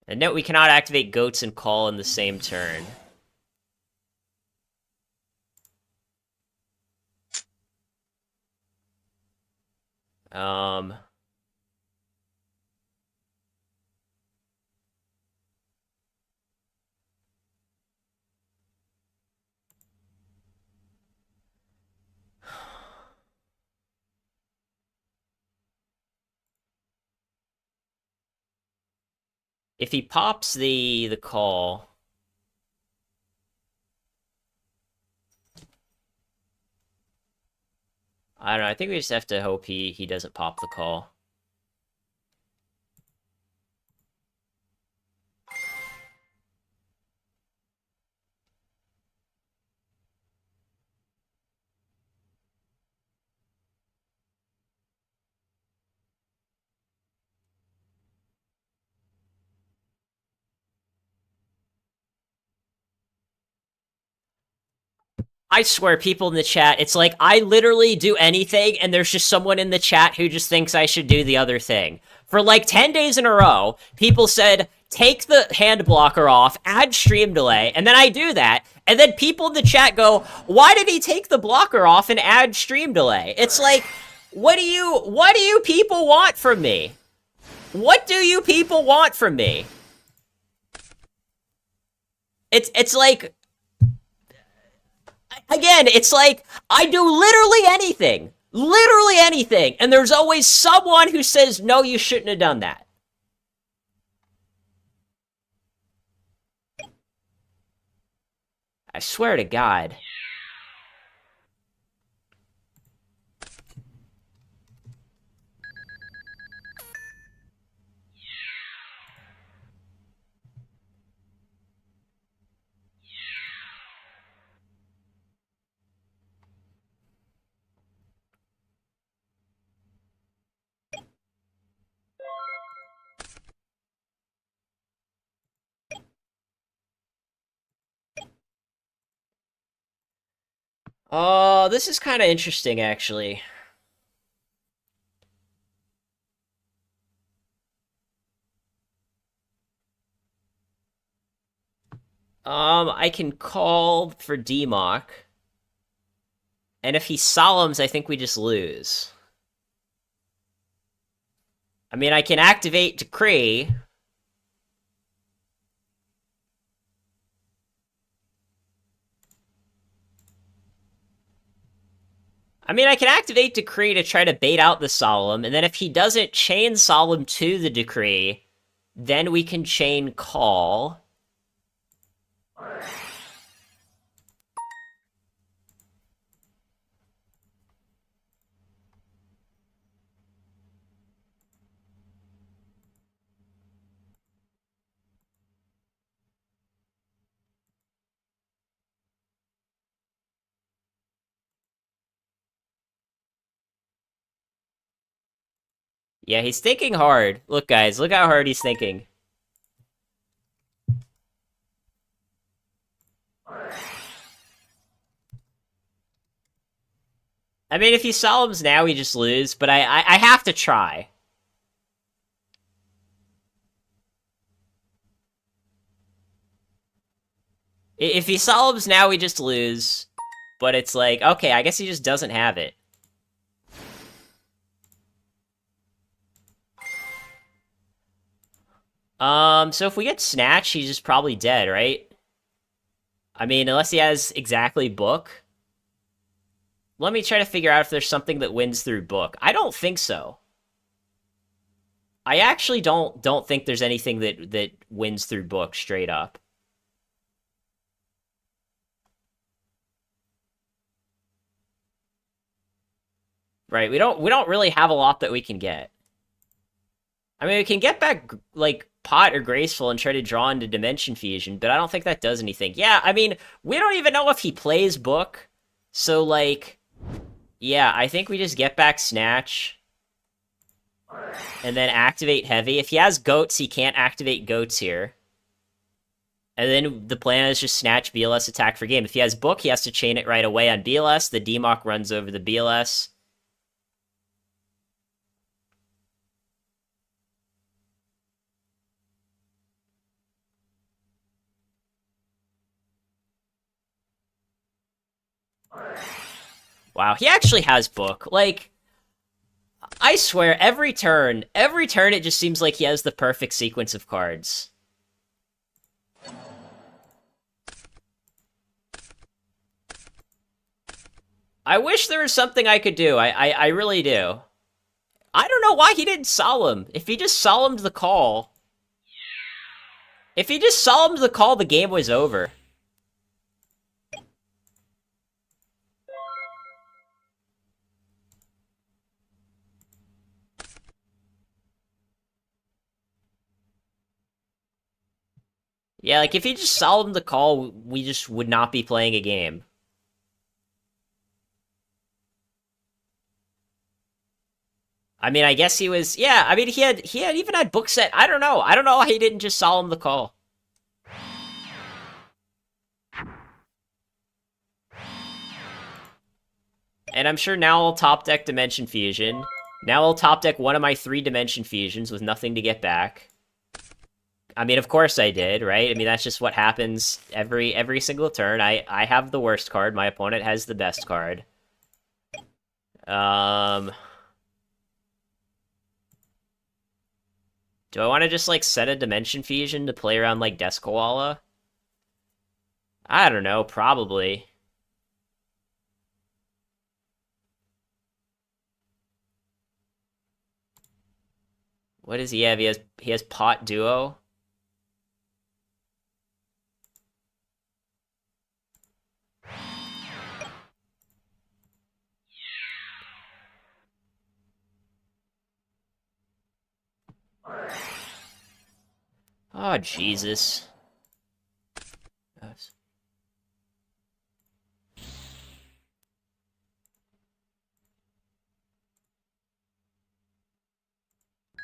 And note, we cannot activate goats and call in the same turn. Um... If he pops the call... I don't know, I think we just have to hope he doesn't pop the call. I swear, people in the chat, it's like, I literally do anything, and there's just someone in the chat who just thinks I should do the other thing. For like 10 days in a row, people said, take the hand blocker off, add stream delay, and then I do that, and then people in the chat go, why did he take the blocker off and add stream delay? It's like, what do you people want from me? What do you people want from me? It's like... Again, it's like, I do literally anything, and there's always someone who says, no, you shouldn't have done that. I swear to God. Oh, this is kind of interesting, actually. I can call for Demock. And if he Solemns, I think we just lose. I mean, I can activate Decree. I mean, I can activate Decree to try to bait out the Solemn, and then if he doesn't chain Solemn to the Decree, then we can chain Call. Yeah, he's thinking hard. Look, guys, look how hard he's thinking. I mean, if he Solemns now, we just lose, but I have to try. If he Solemns now, we just lose. But it's like, okay, I guess he just doesn't have it. So if we get Snatch, he's just probably dead, right? I mean, unless he has exactly Book. Let me try to figure out if there's something that wins through Book. I don't think so. I actually don't think there's anything that wins through book straight up. Right, we don't really have a lot that we can get. I mean, we can get back, like, Pot or Graceful and try to draw into Dimension Fusion, but I don't think that does anything. Yeah, I mean, we don't even know if he plays Book, so, like, yeah, I think we just get back Snatch, and then activate Heavy. If he has Goats, he can't activate Goats here. And then the plan is just Snatch, BLS, attack for game. If he has Book, he has to chain it right away on BLS. The DMOC runs over the BLS. Wow, he actually has Book. Like, I swear, every turn it just seems like he has the perfect sequence of cards. I wish there was something I could do. I really do. I don't know why he didn't Solemn. If he just Solemned the call... If he just Solemned the call, the game was over. Yeah, like, if he just Solemned the call, we just would not be playing a game. I mean, I guess he was... Yeah, I mean, he had even had Book set. I don't know. I don't know why he didn't just Solemn the call. And I'm sure now I'll top deck Dimension Fusion. Now I'll top deck one of my 3 Dimension Fusions with nothing to get back. I mean, of course I did, right? I mean, that's just what happens every single turn. I have the worst card. My opponent has the best card. Do I want to just, like, set a Dimension Fusion to play around, like, Deskawala? I don't know, probably. What does he have? He has Pot Duo. Oh, Jesus.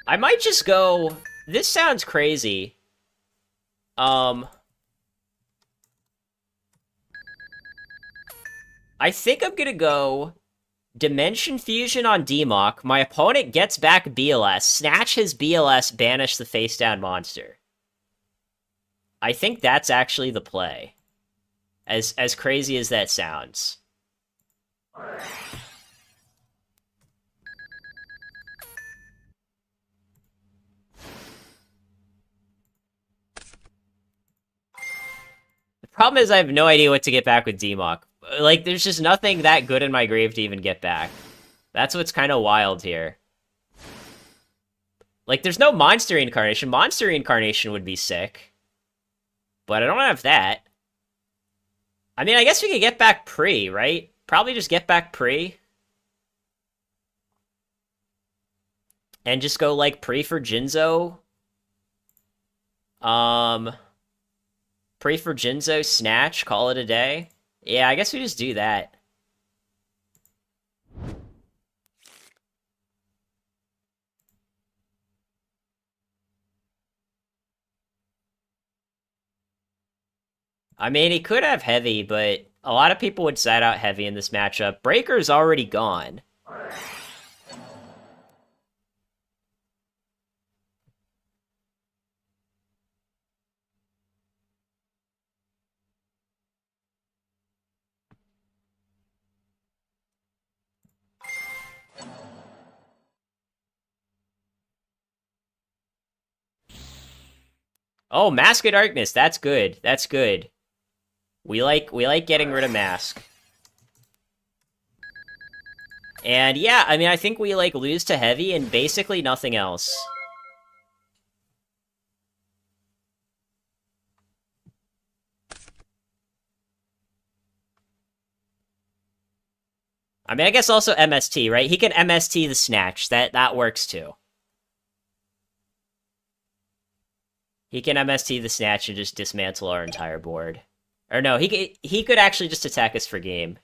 I might just go... This sounds crazy. I think I'm gonna go Dimension Fusion on DMOC. My opponent gets back BLS. Snatch his BLS, banish the face-down monster. I think that's actually the play. As crazy as that sounds. The problem is I have no idea what to get back with DMOC. Like, there's just nothing that good in my grave to even get back. That's what's kind of wild here. Like, there's no Monster Reincarnation. Monster Reincarnation would be sick. But I don't have that. I mean, I guess we could get back Pre, right? Probably just get back Pre. And just go, like, Pre for Jinzo. Pre for Jinzo, Snatch, call it a day. Yeah, I guess we just do that. I mean, he could have Heavy, but a lot of people would side out Heavy in this matchup. Breaker's already gone. Oh, Mask of Darkness, that's good. That's good. We like getting rid of Mask. And yeah, I mean, I think we, like, lose to Heavy and basically nothing else. I mean, I guess also MST, right? He can MST the Snatch. That works too. He can MST the Snatch and just dismantle our entire board. Or no, he could actually just attack us for game.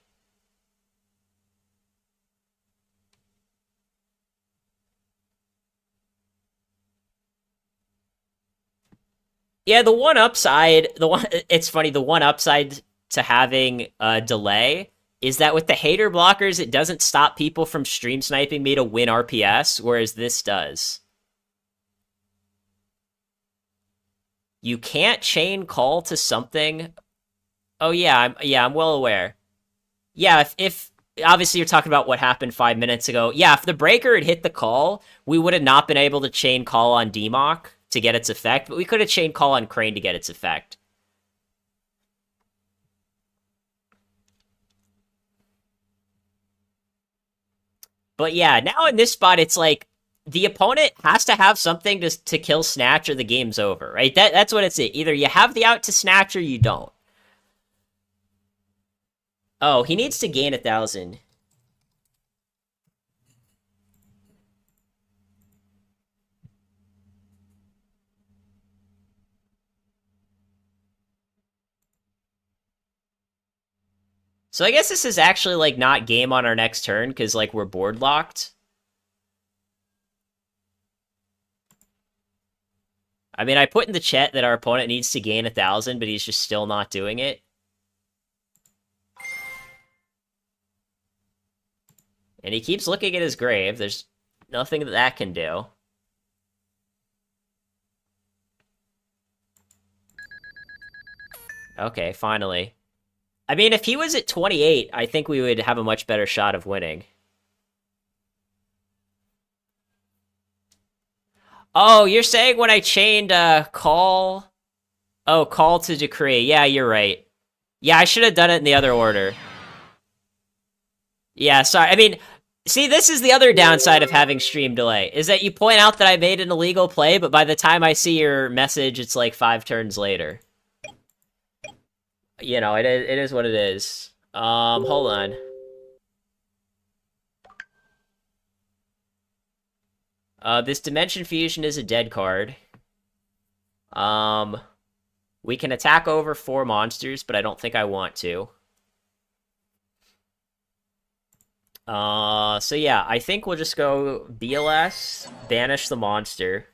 Yeah, it's funny, the one upside to having a delay is that with the hater blockers, it doesn't stop people from stream sniping me to win RPS, whereas this does. You can't chain call to something. Oh yeah, I'm well aware. Yeah, if obviously you're talking about what happened 5 minutes ago. Yeah, if the breaker had hit the call, we would have not been able to chain call on DMOC to get its effect, but we could have chain call on Crane to get its effect. But yeah, now in this spot, it's like the opponent has to have something to kill Snatch or the game's over, right? That's what it's. Either you have the out to Snatch or you don't. Oh, he needs to gain 1,000. So I guess this is actually like not game on our next turn because like we're board locked. I mean, I put in the chat that our opponent needs to gain 1,000, but he's just still not doing it. And he keeps looking at his grave. There's nothing that can do. Okay, finally. I mean, if he was at 28, I think we would have a much better shot of winning. Oh, you're saying when I chained call... Oh, call to decree. Yeah, you're right. Yeah, I should have done it in the other order. Yeah, sorry. I mean, see, this is the other downside of having stream delay, is that you point out that I made an illegal play, but by the time I see your message, it's like 5 turns later. You know, it is what it is. Hold on. This Dimension Fusion is a dead card. We can attack over 4 monsters, but I don't think I want to. So yeah, I think we'll just go BLS, banish the monster.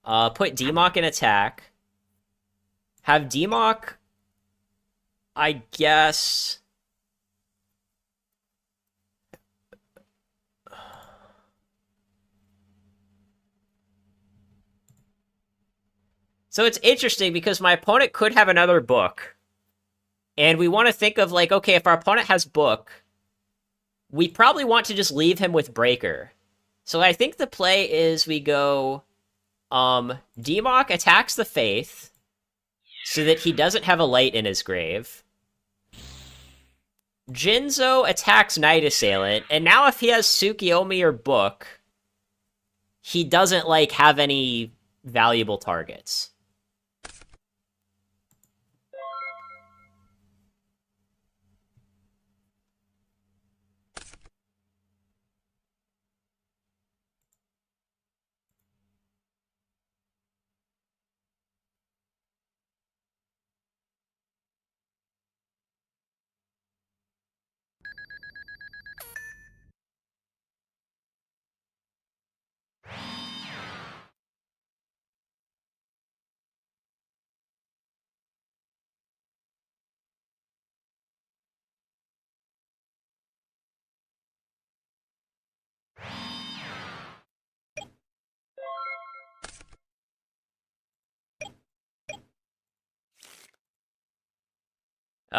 Put DMOC in attack. Have DMOC, I guess... So it's interesting because my opponent could have another book. And we want to think of like, okay, if our opponent has book, we probably want to just leave him with breaker. So I think the play is we go, DMOC attacks the Faith so that he doesn't have a light in his grave. Jinzo attacks Night Assailant, and now if he has Tsukiyomi or book, he doesn't like have any valuable targets.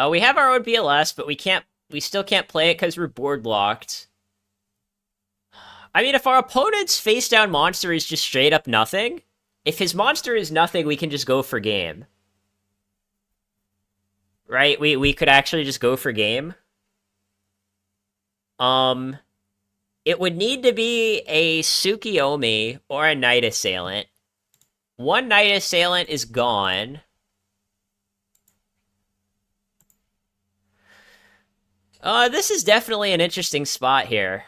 We have our own BLS, but we still can't play it because we're board locked. I mean, if our opponent's face down monster is just straight up nothing, if his monster is nothing, we can just go for game. Right? We could actually just go for game. It would need to be a Tsukiyomi or a Night Assailant. One Night Assailant is gone. This is definitely an interesting spot here.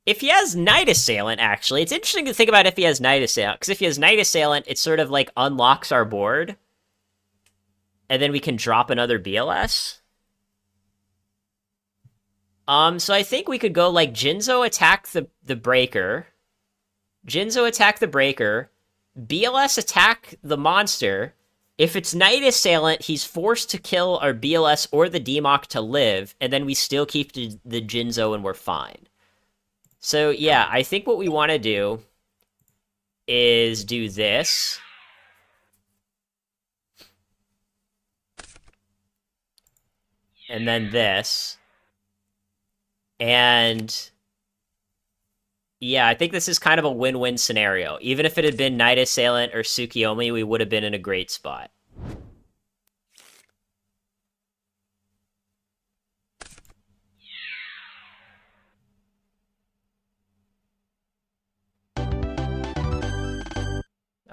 If he has Night Assailant, actually, it's interesting to think about if he has Night Assailant, because if he has Night Assailant, it sort of like unlocks our board, and then we can drop another BLS. So I think we could go like Jinzo attack the breaker, Jinzo attack the breaker, BLS attack the monster. If it's Night Assailant, he's forced to kill our BLS or the Demok to live, and then we still keep the Jinzo and we're fine. So yeah, I think what we want to do is do this. And then this. And yeah, I think this is kind of a win-win scenario. Even if it had been Night Assailant or Tsukiyomi, we would have been in a great spot.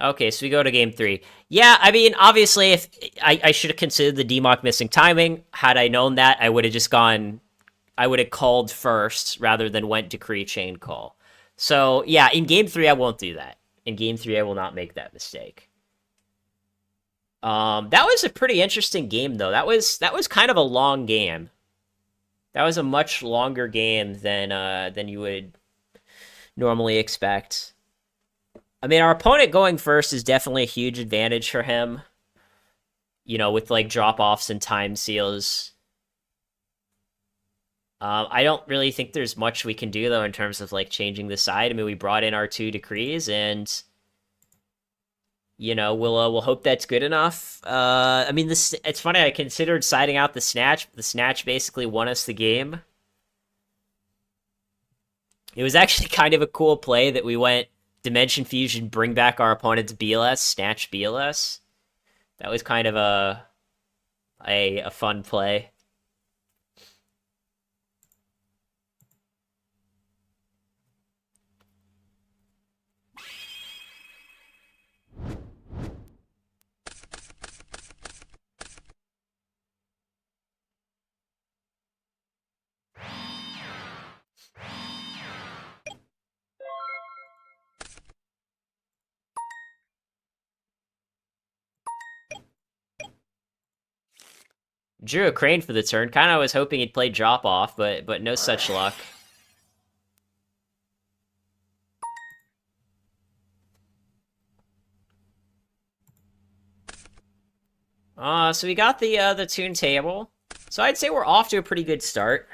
Okay, so we go to game 3. Yeah, I mean, obviously, if I should have considered the Demok missing timing. Had I known that, I would have just gone... I would have called first rather than went Decree Chain Call. So, yeah, in game 3, I won't do that. In game 3, I will not make that mistake. That was a pretty interesting game, though. That was kind of a long game. That was a much longer game than you would normally expect. I mean, our opponent going first is definitely a huge advantage for him. You know, with, like, drop-offs and time seals. I don't really think there's much we can do, though, in terms of, like, changing the side. I mean, we brought in our 2 decrees, and... You know, we'll hope that's good enough. I mean, it's funny, I considered siding out the Snatch, but the Snatch basically won us the game. It was actually kind of a cool play that we went Dimension Fusion, bring back our opponent's BLS, Snatch BLS. That was kind of a fun play. Drew a Crane for the turn. Kind of was hoping he'd play Drop Off, but no such luck. So we got the Toon Table. So I'd say we're off to a pretty good start.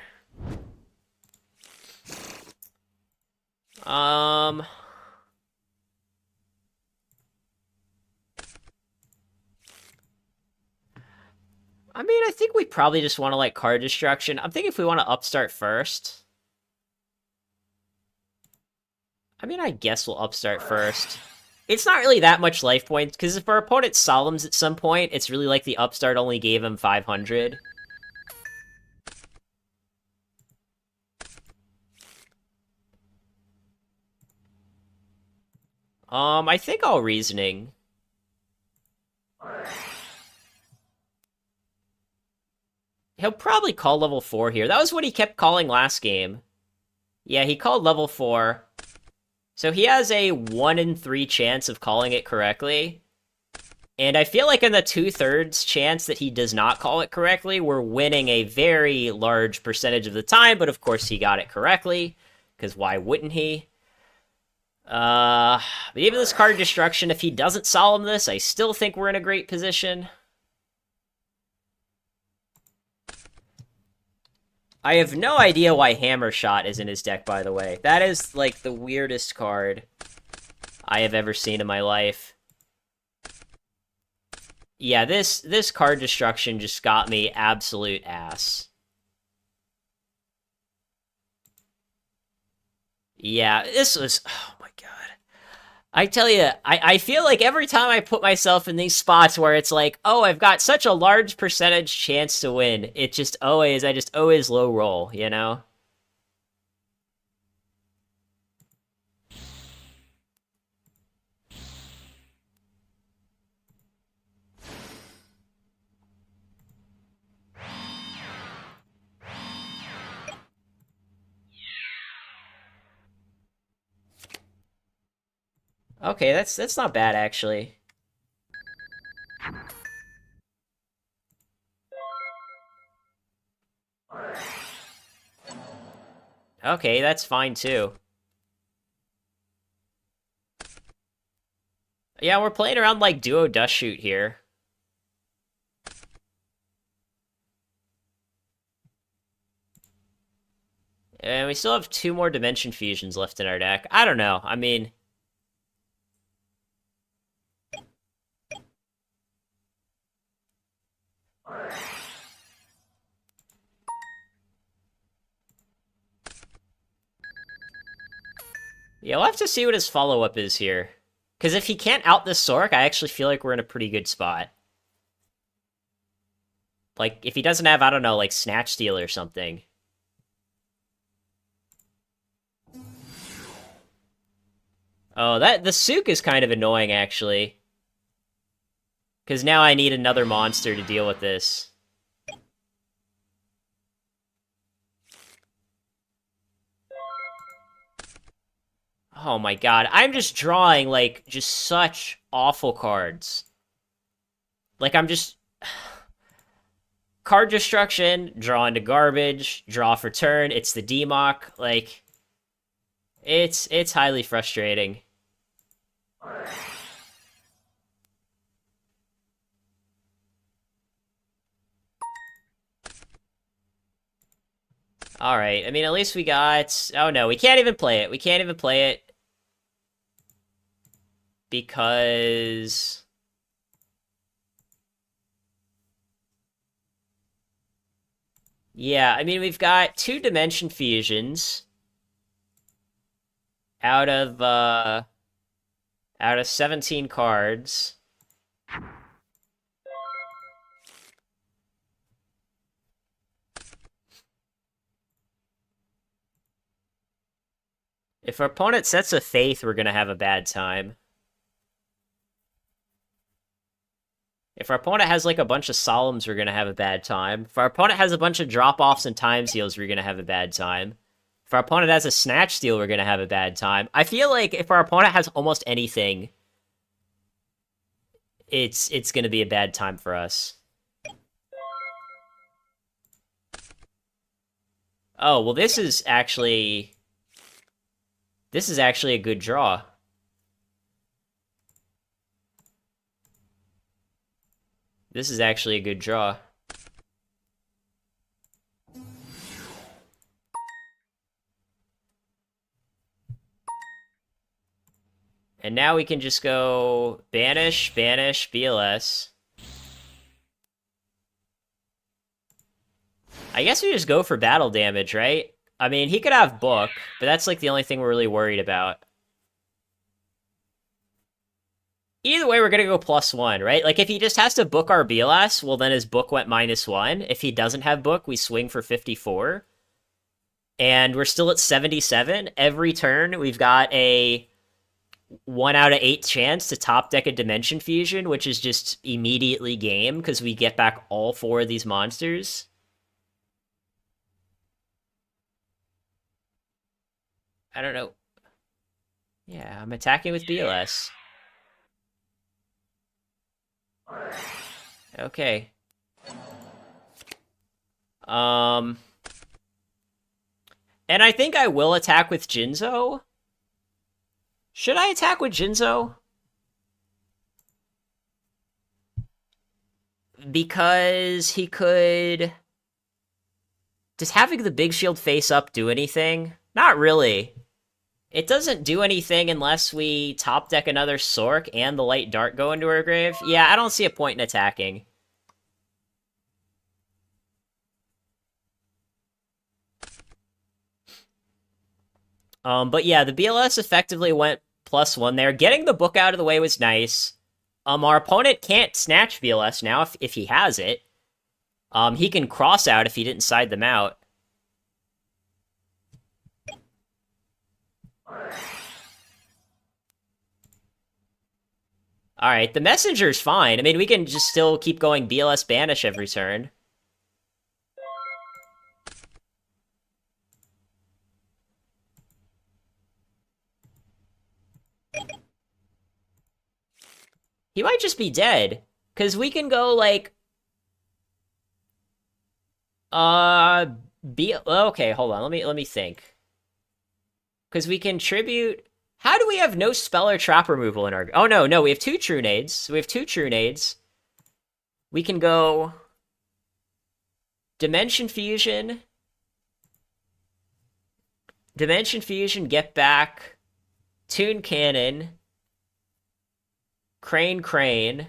I mean, I think we probably just want to, like, card destruction. I'm thinking if we want to upstart first. I mean, I guess we'll upstart first. It's not really that much life points, because if our opponent Solemns at some point, it's really like the upstart only gave him 500. I think I'll Reasoning. He'll probably call level 4 here. That was what he kept calling last game. Yeah, he called level 4. So he has a 1 in 3 chance of calling it correctly. And I feel like in the 2/3 chance that he does not call it correctly, we're winning a very large percentage of the time, but of course he got it correctly, because why wouldn't he? But even this card destruction, if he doesn't Solemn this, I still think we're in a great position. I have no idea why Hammer Shot is in his deck, by the way. That is, like, the weirdest card I have ever seen in my life. Yeah, this card destruction just got me absolute ass. Yeah, this was... Oh my god. I tell you, I feel like every time I put myself in these spots where it's like, oh, I've got such a large percentage chance to win, I just always low roll, you know? Okay, that's not bad, actually. Okay, that's fine, too. Yeah, we're playing around like Duo Dust Shoot here. And we still have 2 more Dimension Fusions left in our deck. I don't know. I mean... Yeah, we'll have to see what his follow-up is here. Because if he can't out this Sork, I actually feel like we're in a pretty good spot. Like, if he doesn't have, I don't know, like Snatch Steal or something. Oh, the Sook is kind of annoying, actually. Because now I need another monster to deal with this. Oh my god, I'm just drawing, like, just such awful cards. Like, I'm just... Card destruction, draw into garbage, draw for turn, it's the Demock, like... It's highly frustrating. Alright, I mean, at least we got... Oh no, we can't even play it. We can't even play it. Because... Yeah, I mean, we've got 2 Dimension Fusions out of 17 cards. If our opponent sets a Faith, we're gonna have a bad time. If our opponent has, like, a bunch of Solemns, we're gonna have a bad time. If our opponent has a bunch of drop-offs and time seals, we're gonna have a bad time. If our opponent has a Snatch Steal, we're gonna have a bad time. I feel like if our opponent has almost anything, it's gonna be a bad time for us. Oh, well, this is actually a good draw. This is actually a good draw. And now we can just go banish, banish, BLS. I guess we just go for battle damage, right? I mean, he could have book, but that's like the only thing we're really worried about. Either way, we're gonna go +1, right? Like, if he just has to book our BLS, well, then his book went -1. If he doesn't have book, we swing for 54. And we're still at 77. Every turn, we've got a 1 out of 8 chance to top deck a Dimension Fusion, which is just immediately game, because we get back all 4 of these monsters. I don't know. Yeah, I'm attacking with BLS. Okay. And I think I will attack with Jinzo. Should I attack with Jinzo? Because he could... Does having the big shield face up do anything? Not really. It doesn't do anything unless we top deck another Sork and the Light Dart go into our grave. Yeah, I don't see a point in attacking. But yeah, the BLS effectively went +1 there. Getting the book out of the way was nice. Our opponent can't snatch BLS now if he has it. He can cross out if he didn't side them out. Alright, the Messenger's fine. I mean, we can just still keep going BLS Banish every turn. He might just be dead. Cause we can go like uh be okay, hold on. Let me think. Cause we can tribute. How do we have no spell or trap removal in our Oh no, we have two true nades. We have two true nades. We can go Dimension Fusion. Dimension Fusion, get back. Toon Cannon. Crane.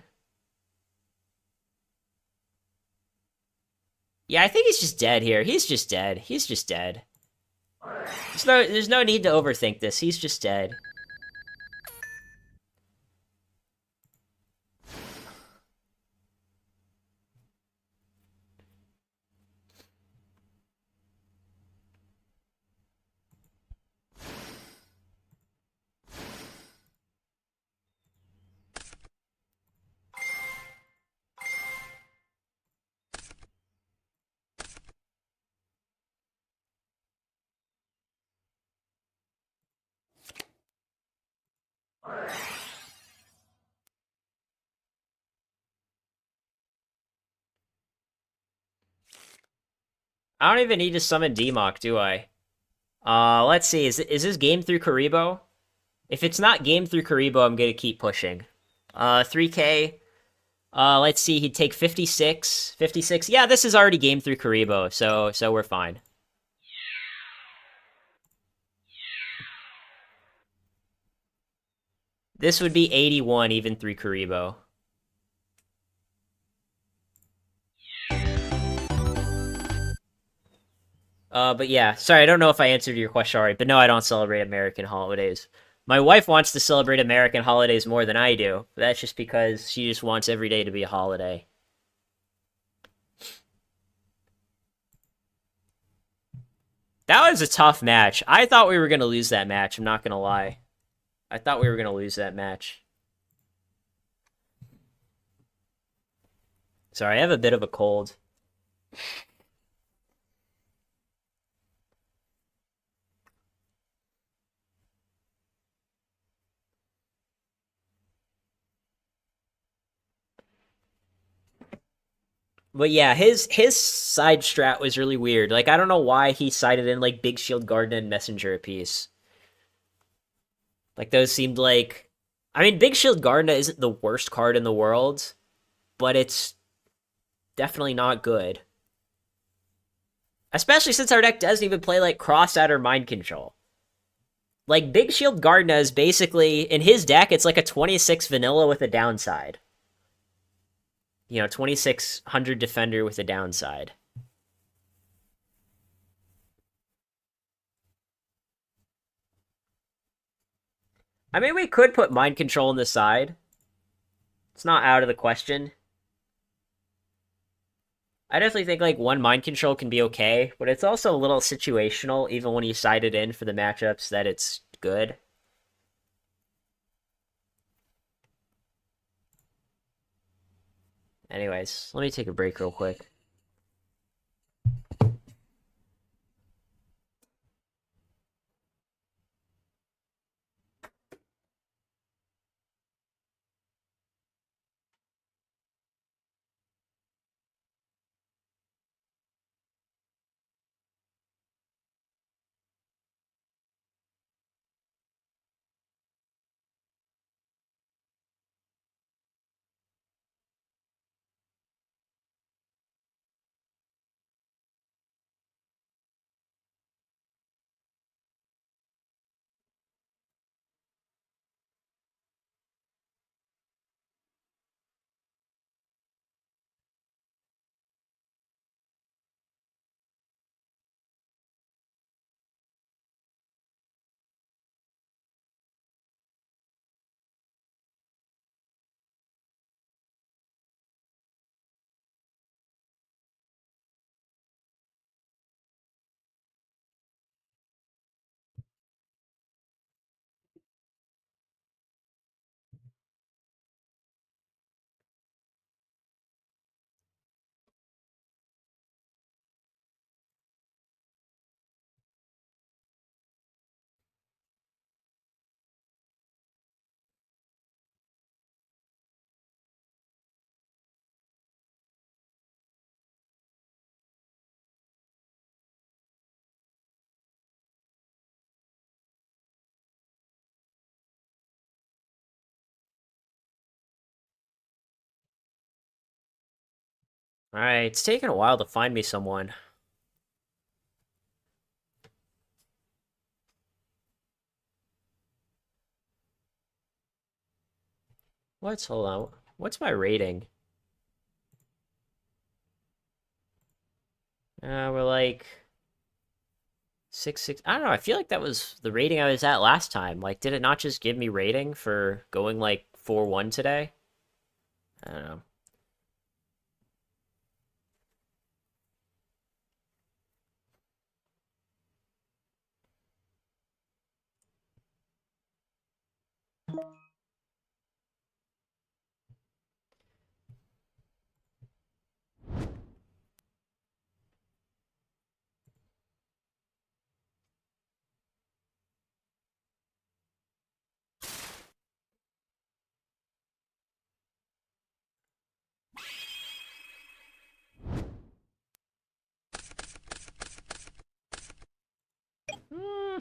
Yeah, I think he's just dead here. He's just dead. He's just dead. There's no need to overthink this. He's just dead. I don't even need to summon Demok, do I? Let's see. Is this game through Karibo? If it's not game through Karibo, I'm gonna keep pushing. 3K. Let's see. He'd take 56. 56. Yeah, this is already game through Karibo, so we're fine. This would be 81 even through Karibo. But yeah, sorry, I don't know if I answered your question already, but no, I don't celebrate American holidays. My wife wants to celebrate American holidays more than I do. But that's just because she just wants every day to be a holiday. That was a tough match. I thought we were going to lose that match, I'm not going to lie. I thought we were going to lose that match. Sorry, I have a bit of a cold. But yeah, his side strat was really weird. Like I don't know why he sided in like Big Shield Garden and Messenger apiece. Like those seemed like I mean Big Shield Garden isn't the worst card in the world, but it's definitely not good. Especially since our deck doesn't even play like Cross Out or Mind Control. Like Big Shield Garden is basically in his deck, it's like a 26 vanilla with a downside. 2600 defender with a downside. I mean, we could put Mind Control on the side. It's not out of the question. I definitely think like one Mind Control can be okay, but it's also a little situational, even when you side it in for the matchups that it's good. Anyways, let me take a break real quick. Alright, it's taking a while to find me someone. Hold on. What's my rating? We're like 6. I don't know. I feel like that was the rating I was at last time. Like, did it not just give me rating for going like 4-1 today? I don't know. Hmm.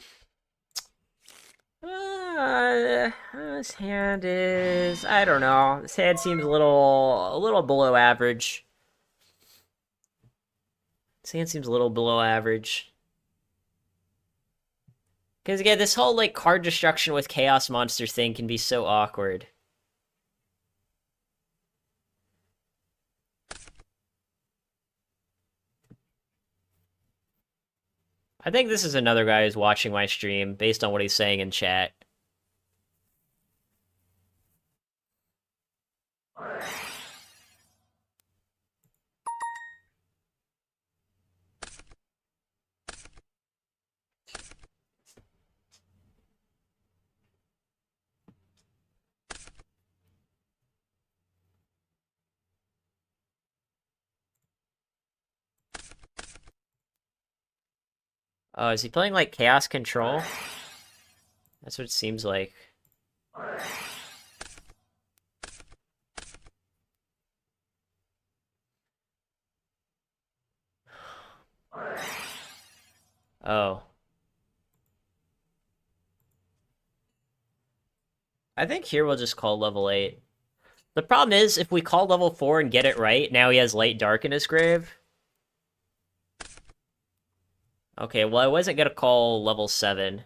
This hand is, I don't know. This hand seems a little below average. This hand seems a little below average. Because again, this whole like card destruction with Chaos Monster thing can be so awkward. I think this is another guy who's watching my stream based on what he's saying in chat. Oh, is he playing like Chaos Control? That's what it seems like. Oh. I think here we'll just call level 8. The problem is, if we call level 4 and get it right, now he has Light Dark in his grave. Okay, well I wasn't gonna call level 7.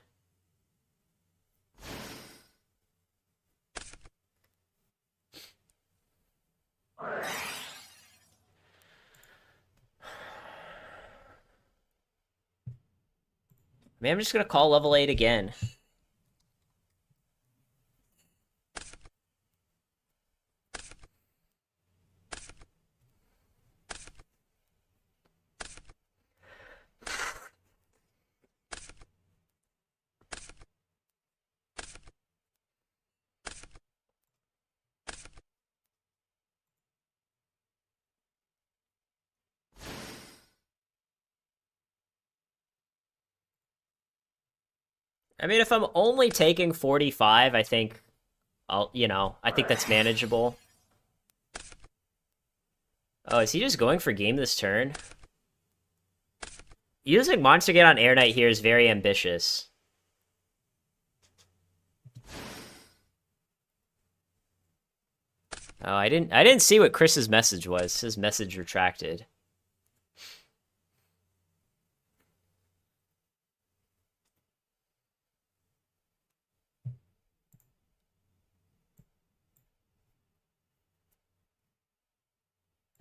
Maybe I'm just gonna call level 8 again. I mean, if I'm only taking 45, I think I think that's manageable. Oh, is he just going for game this turn? Using Monster Gate on Air Knight here is very ambitious. Oh, I didn't see what Chris's message was. His message retracted.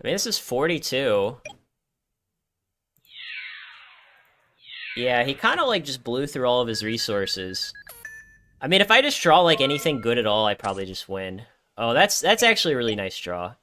I mean, this is 42. Yeah, he kind of like just blew through all of his resources. I mean, if I just draw like anything good at all, I probably just win. Oh, that's actually a really nice draw.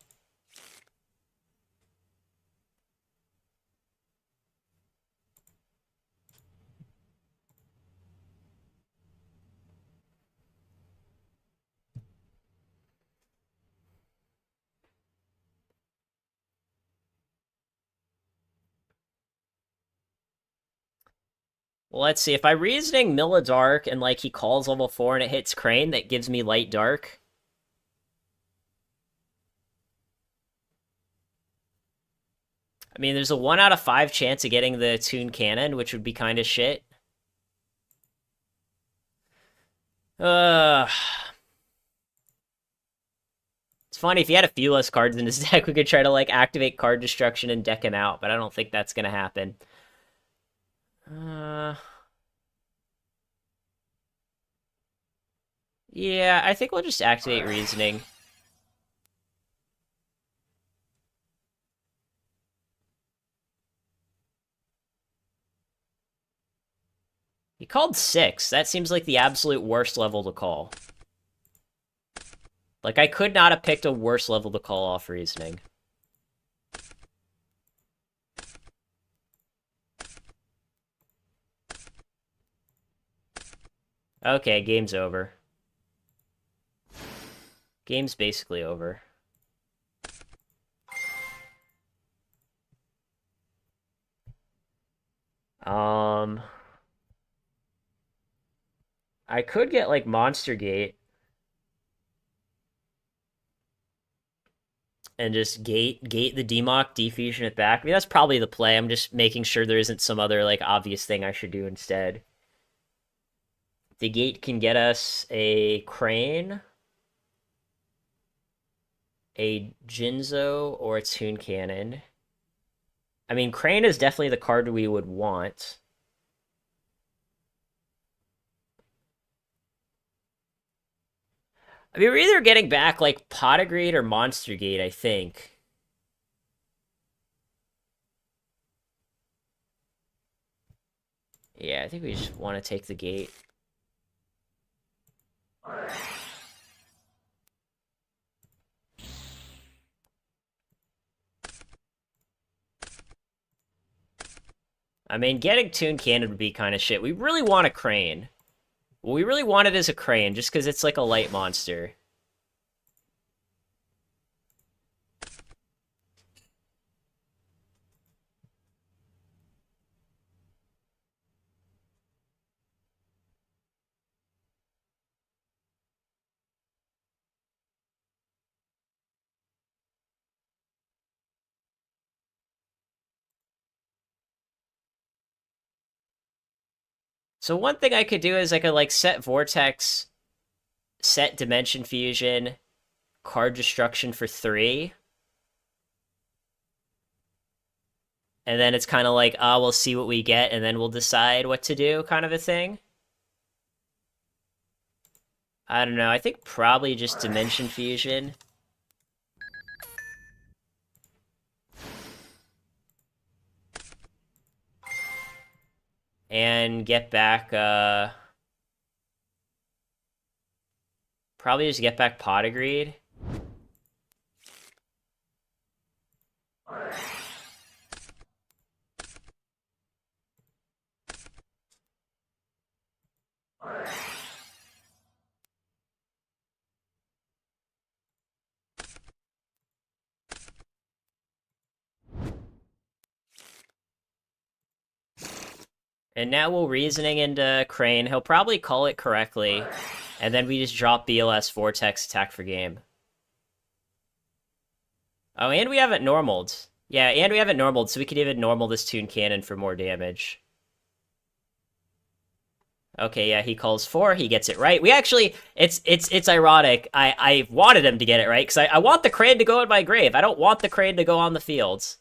Well, let's see. If I reasoning Milla Dark and like he calls level 4 and it hits Crane, that gives me Light Dark. I mean, there's a 1 out of 5 chance of getting the Toon Cannon, which would be kind of shit. Uh, It's funny, if he had a few less cards in his deck, we could try to, like, activate card destruction and deck him out, but I don't think that's gonna happen. Uh... Yeah, I think we'll just activate Reasoning. He called 6. That seems like the absolute worst level to call. Like, I could not have picked a worse level to call off Reasoning. Okay, game's over. Game's basically over. I could get, like, Monster Gate. And just gate the Demock, defusion it back. I mean, that's probably the play. I'm just making sure there isn't some other, like, obvious thing I should do instead. The gate can get us a Crane, a Jinzo, or a Toon Cannon. I mean, Crane is definitely the card we would want. I mean, we're either getting back, like, Pot of Greed or Monster Gate, I think. Yeah, I think we just want to take the gate. I mean, getting Toon Cannon would be kind of shit. We really want a Crane. What we really want it is a Crane, just because it's like a light monster. So one thing I could do is I could, like, set Vortex, set Dimension Fusion, card destruction for 3. And then it's kind of like, we'll see what we get, and then we'll decide what to do, kind of a thing. I don't know. I think probably just Dimension Fusion. And get back, probably just get back Pot of Greed. And now we'll Reasoning into Crane. He'll probably call it correctly. And then we just drop BLS Vortex, attack for game. Oh, and we haven't normaled. Yeah, and we haven't normaled, so we could even normal this Toon Cannon for more damage. Okay, yeah, he calls 4, he gets it right. We actually, it's ironic. I wanted him to get it right, because I want the Crane to go in my grave. I don't want the Crane to go on the fields.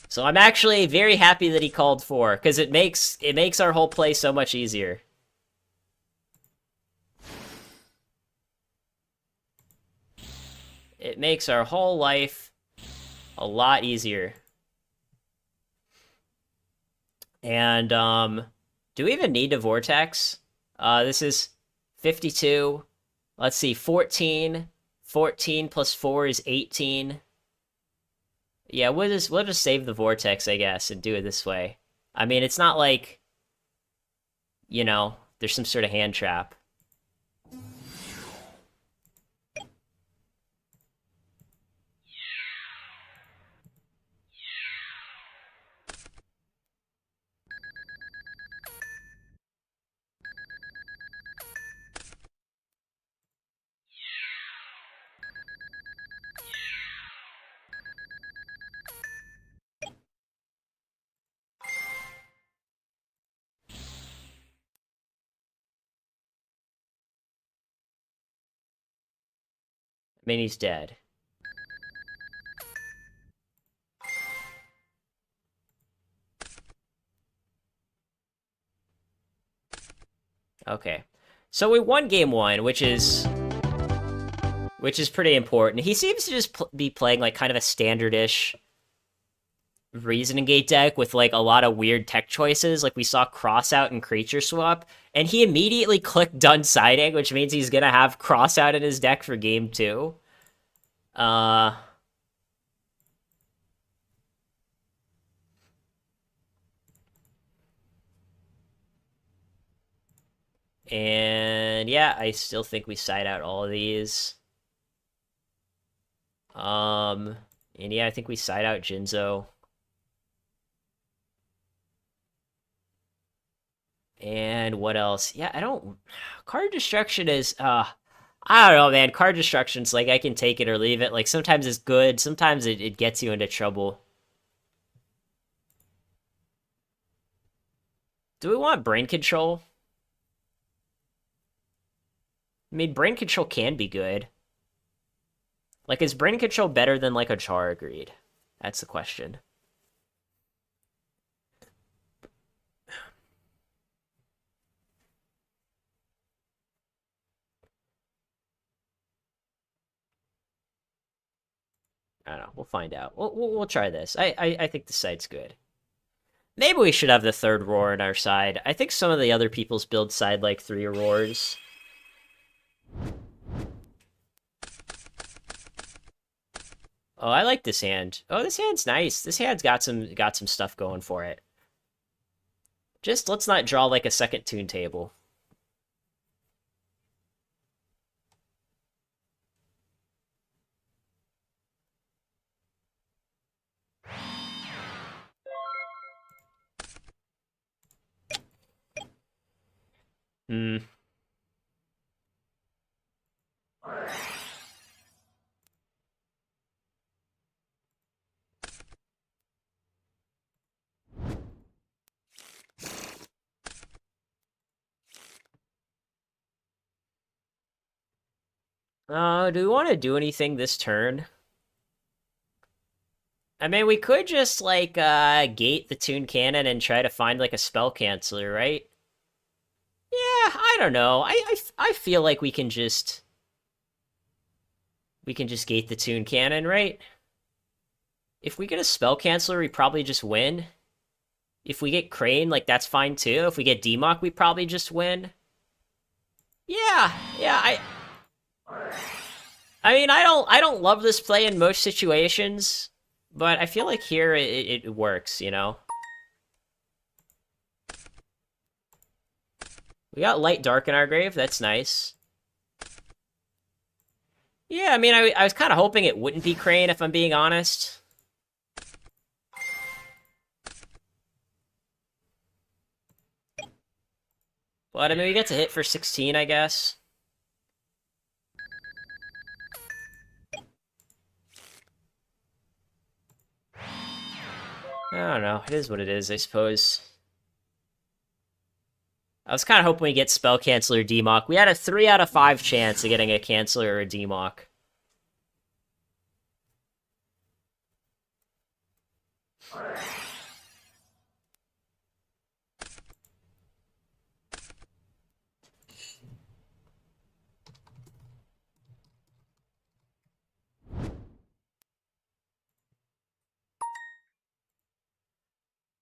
So I'm actually very happy that he called 4, because it makes our whole play so much easier. It makes our whole life a lot easier. And, do we even need a Vortex? This is 52. Let's see, 14. 14 plus 4 is 18. Yeah, we'll just save the Vortex, I guess, and do it this way. I mean, it's not like, you know, there's some sort of hand trap. mean, he's dead. Okay. So we won game one, which is pretty important. He seems to just be playing like kind of a standard-ish reasoning gate deck with like a lot of weird tech choices. Like we saw Crossout and Creature Swap, and he immediately clicked Done Siding, which means he's gonna have Crossout in his deck for game two. Uh, and yeah, I still think we side out all of these. And yeah, I think we side out Jinzo. And what else? Yeah, I don't. Card destruction is. I don't know, man. Card destruction's like I can take it or leave it. Like sometimes it's good, sometimes it gets you into trouble. Do we want brain control? I mean, brain control can be good. Like, is brain control better than like a Char Greed? That's the question. I don't know. We'll find out. We'll try this. I think the site's good. Maybe we should have the third roar on our side. I think some of the other people's builds side like 3 roars. Oh, I like this hand. Oh, this hand's nice. This hand's got some stuff going for it. Just let's not draw like a second tune table. Hmm. Do we want to do anything this turn? I mean, we could just, like, gate the Toon Cannon and try to find, like, a spell canceller, right? Yeah, I don't know. I feel like we can just... We can just gate the Toon Cannon, right? If we get a spell canceller, we probably just win. If we get Crane, like, that's fine, too. If we get Demock, we probably just win. Yeah, I mean, I don't love this play in most situations, but I feel like here it works, you know? We got Light Dark in our grave, that's nice. Yeah, I mean, I was kind of hoping it wouldn't be Crane, if I'm being honest. But, I mean, we get to hit for 16, I guess. I don't know. It is what it is, I suppose. I was kind of hoping we get Spell Canceller Demock. We had a 3 out of 5 chance of getting a Canceller or a Demock.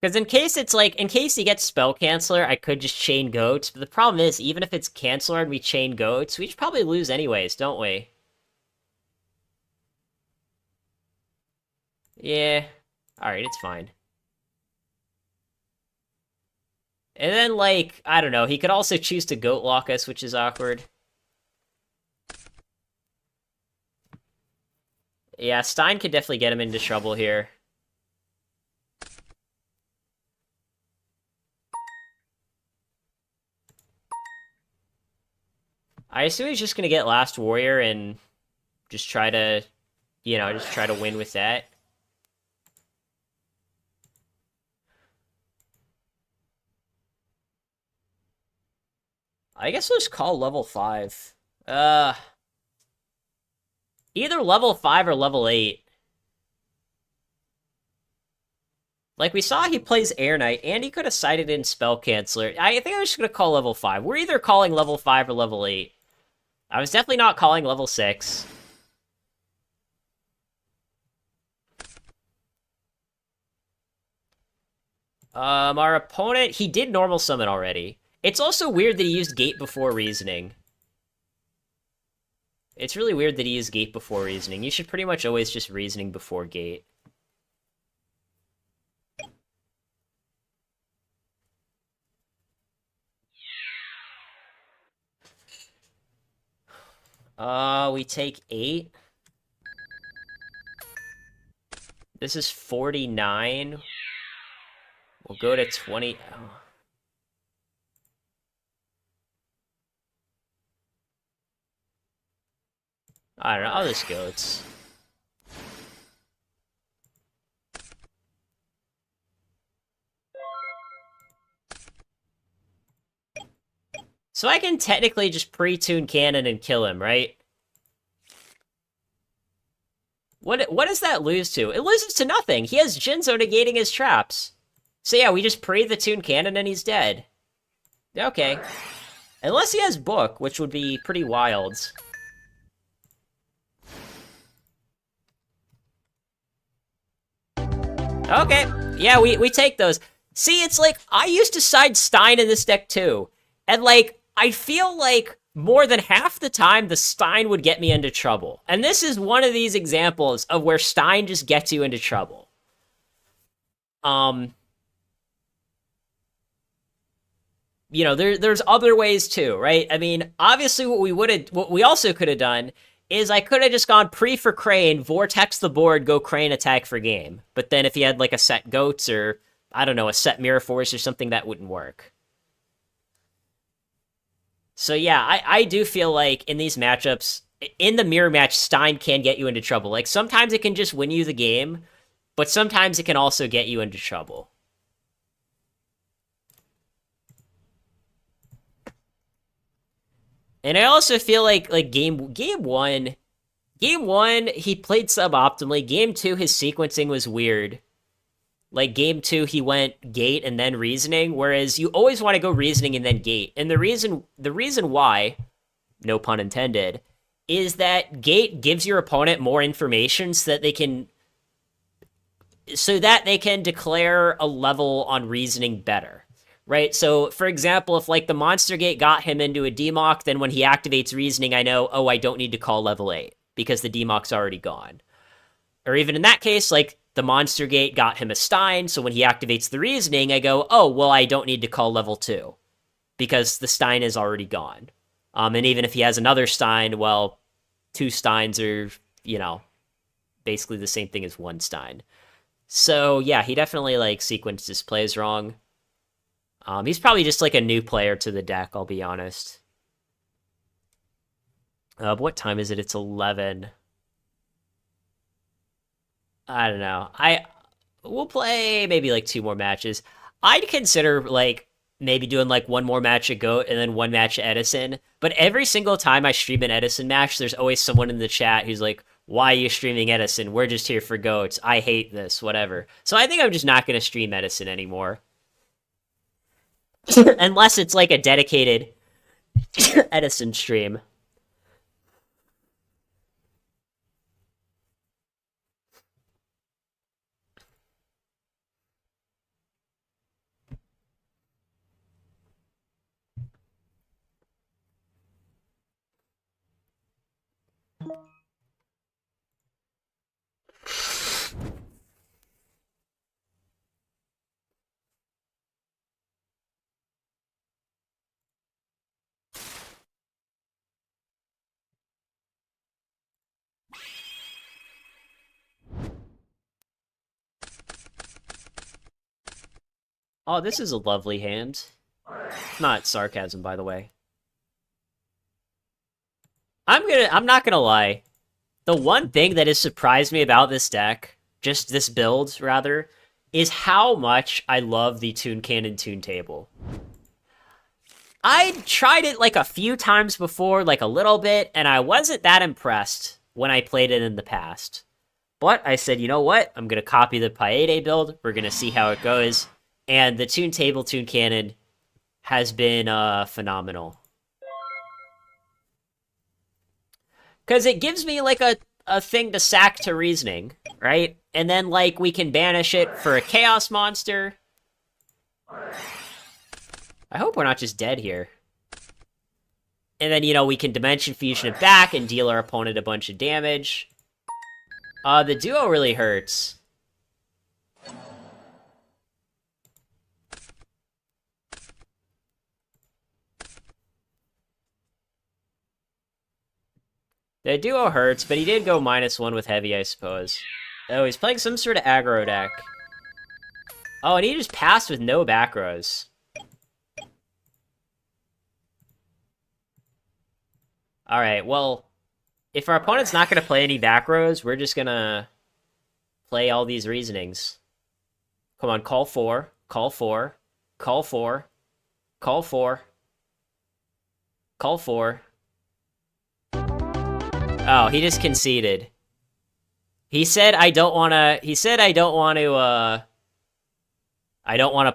Because in case it's like, in case he gets Spell Canceller, I could just chain Goats. But the problem is, even if it's Canceller and we chain Goats, we should probably lose anyways, don't we? Yeah. Alright, it's fine. And then, like, I don't know, he could also choose to Goat Lock us, which is awkward. Yeah, Stein could definitely get him into trouble here. I assume he's just gonna get Last Warrior and just try to, you know, just try to win with that. I guess let's call level 5. Either level 5 or level 8. Like, we saw he plays Air Knight, and he could have sided in Spell Canceller. I think I'm just going to call level 5. We're either calling level 5 or level 8. I was definitely not calling level 6. Our opponent, he did normal summon already. It's also weird that he used Gate before Reasoning. It's really weird that he used Gate before Reasoning. You should pretty much always just Reasoning before Gate. We take 8. This is 49. We'll go to 20. Oh. I don't know, I'll just go. So I can technically just pre-tune Cannon and kill him, right? What does that lose to? It loses to nothing. He has Jinzo negating his traps. So yeah, we just pre the Tune Cannon and he's dead. Okay. Unless he has Book, which would be pretty wild. Okay. Yeah, we take those. See, it's like, I used to side Stein in this deck too. And like, I feel like more than half the time, the Stein would get me into trouble. And this is one of these examples of where Stein just gets you into trouble. You know, there's other ways too, right? I mean, obviously what we also could have done is I could have just gone pre for Crane, Vortex the board, go Crane attack for game. But then if he had like a set Goats or, I don't know, a set Mirror Force or something, that wouldn't work. So yeah, I do feel like in these matchups, in the mirror match, Stein can get you into trouble. Like, sometimes it can just win you the game, but sometimes it can also get you into trouble. And I also feel like game one, he played suboptimally. Game 2, his sequencing was weird. Like, game 2, he went Gate and then Reasoning, whereas you always want to go Reasoning and then Gate. And the reason why, no pun intended, is that Gate gives your opponent more information so that they can declare a level on Reasoning better. Right? So, for example, if like the Monster Gate got him into a DMOC, then when he activates Reasoning, I know, oh, I don't need to call level 8 because the DMOC's already gone. Or even in that case, like, the Monster Gate got him a Stein, so when he activates the Reasoning, I go, oh, well, I don't need to call level 2 because the Stein is already gone. And even if he has another Stein, well, 2 Steins are, you know, basically the same thing as 1 Stein. So, yeah, he definitely, like, sequenced his plays wrong. He's probably just, like, a new player to the deck, I'll be honest. What time is it? It's 11. I don't know. We'll play maybe, like, 2 more matches. I'd consider, like, maybe doing, like, 1 more match at GOAT and then 1 match at Edison. But every single time I stream an Edison match, there's always someone in the chat who's like, why are you streaming Edison? We're just here for GOATs. I hate this, whatever. So I think I'm just not going to stream Edison anymore. Unless it's, like, a dedicated Edison stream. Oh, this is a lovely hand. Not sarcasm, by the way. I'm not gonna lie. The one thing that has surprised me about this deck, just this build, rather, is how much I love the Tune Cannon Tune Table. I tried it, like, a few times before, like, a little bit, and I wasn't that impressed. when I played it in the past. But I said, you know what? I'm going to copy the Paede build. We're going to see how it goes. And the Toon Table, Toon Cannon has been phenomenal. Because it gives me, like, a thing to sack to Reasoning, right? And then, like, we can banish it for a Chaos Monster. I hope we're not just dead here. And then, you know, we can Dimension Fusion it back and deal our opponent a bunch of damage. The duo really hurts. The duo hurts, but he did go -1 with heavy, I suppose. Oh, he's playing some sort of aggro deck. Oh, and he just passed with no back rows. Alright, well, if our opponent's not going to play any back rows, we're just going to play all these reasonings. Come on, call 4, call 4, call 4, call 4, call 4. Oh, he just conceded. He said, I don't want to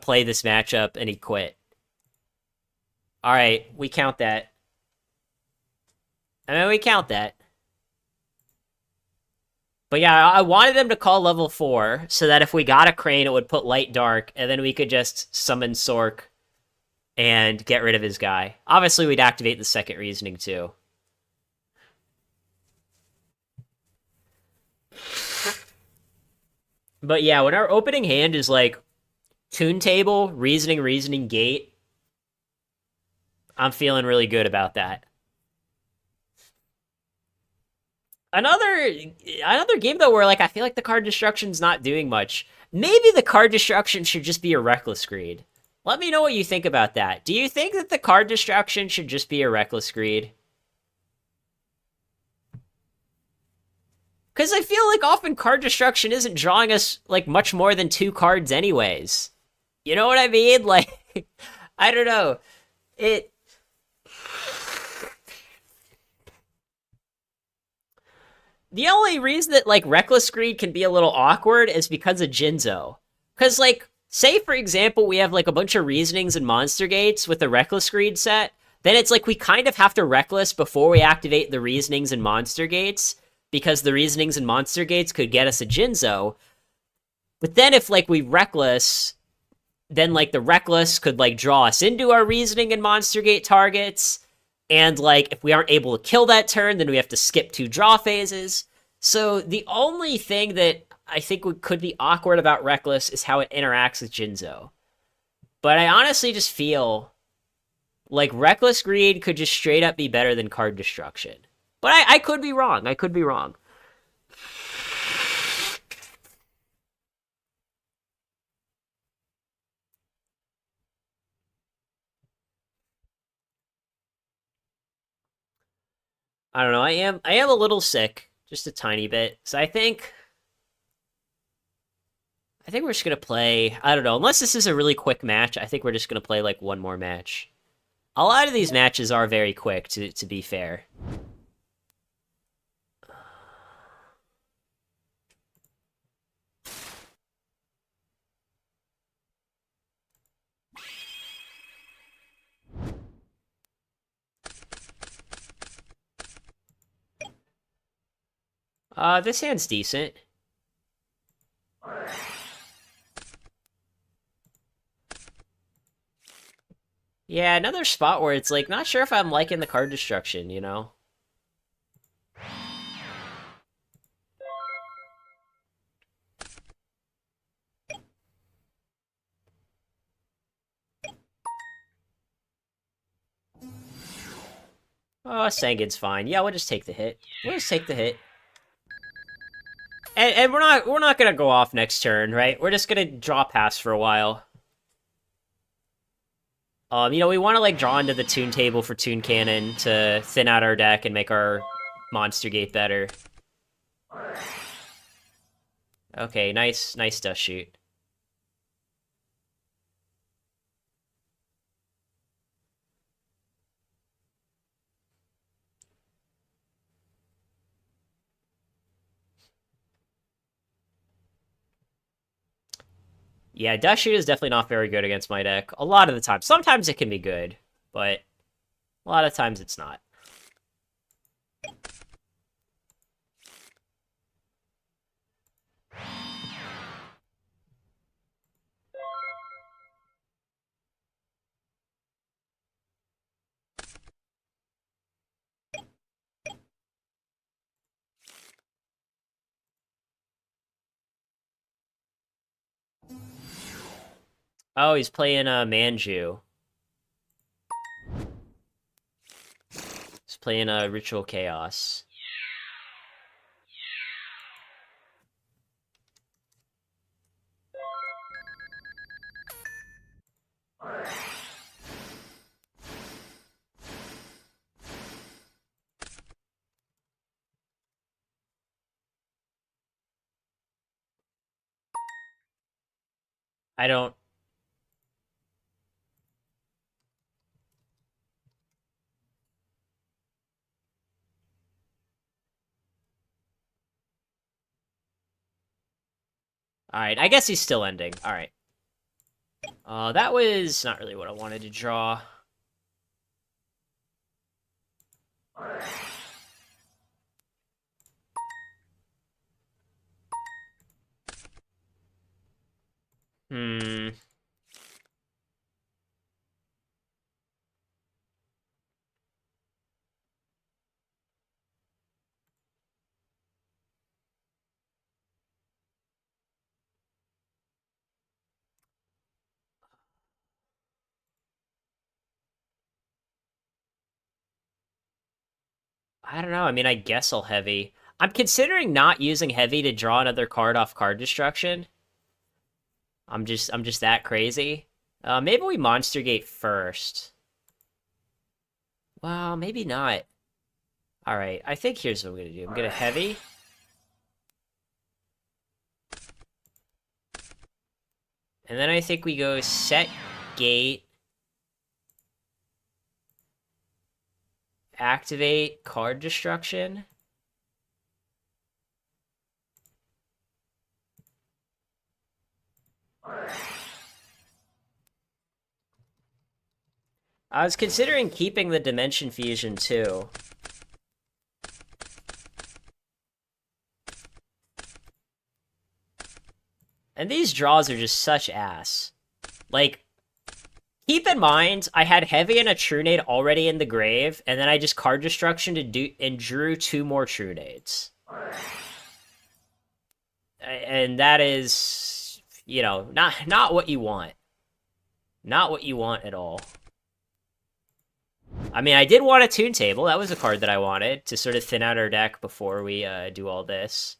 play this matchup, and he quit. Alright, we count that. I mean, we count that. But yeah, I wanted them to call level 4, so that if we got a Crane, it would put Light Dark, and then we could just summon Sork and get rid of his guy. Obviously, we'd activate the second Reasoning, too. But yeah, when our opening hand is like Toon Table, Reasoning, Gate, I'm feeling really good about that. Another game though where like I feel like the card destruction's not doing much. Maybe the card destruction should just be a Reckless Greed. Let me know what you think about that. Do you think that the card destruction should just be a Reckless Greed? Because I feel like often card destruction isn't drawing us like much more than 2 cards anyways. You know what I mean? Like, I don't know. The only reason that, like, Reckless Greed can be a little awkward is because of Jinzo. Because, like, say, for example, we have, like, a bunch of Reasonings and Monster Gates with the Reckless Greed set, then it's like we kind of have to Reckless before we activate the Reasonings and Monster Gates, because the Reasonings and Monster Gates could get us a Jinzo. But then if, like, we Reckless, then, like, the Reckless could, like, draw us into our Reasoning and Monster Gate targets, and, like, if we aren't able to kill that turn, then we have to skip 2 draw phases. So the only thing that I think could be awkward about Reckless is how it interacts with Jinzo. But I honestly just feel like Reckless Greed could just straight up be better than card destruction. But I could be wrong. I could be wrong. I don't know. I am a little sick, just a tiny bit. So I think we're just gonna play. I don't know. Unless this is a really quick match, I think we're just gonna play like one more match. A lot of these matches are very quick, to be fair. This hand's decent. Yeah, another spot where it's like, not sure if I'm liking the card destruction, you know? Oh, Sangin's fine. Yeah, we'll just take the hit. We'll just take the hit. And we're not gonna go off next turn, right? We're just gonna draw pass for a while. You know, we want to like draw into the Toon Table for Toon Cannon to thin out our deck and make our Monster Gate better. Okay, nice Dust Shoot. Yeah, Dust Shoot is definitely not very good against my deck. A lot of the time. Sometimes it can be good, but a lot of times it's not. Oh, he's playing Manju. He's playing Ritual Chaos. I don't... Alright, I guess he's still ending. Alright. That was not really what I wanted to draw. Hmm. I don't know. I mean, I guess I'll heavy. I'm considering not using heavy to draw another card off card destruction. I'm just that crazy. Maybe we Monster Gate first. Well, maybe not. Alright, I think here's what I'm gonna do. I'm gonna heavy. And then I think we go set gate. Activate card destruction. I was considering keeping the Dimension Fusion too. And these draws are just such ass. Like, keep in mind, I had Heavy and a True Nade already in the grave, and then I just card destruction to do and drew 2 more True Nades. And that is, you know, not what you want. Not what you want at all. I mean, I did want a Toon Table. That was a card that I wanted to sort of thin out our deck before we do all this.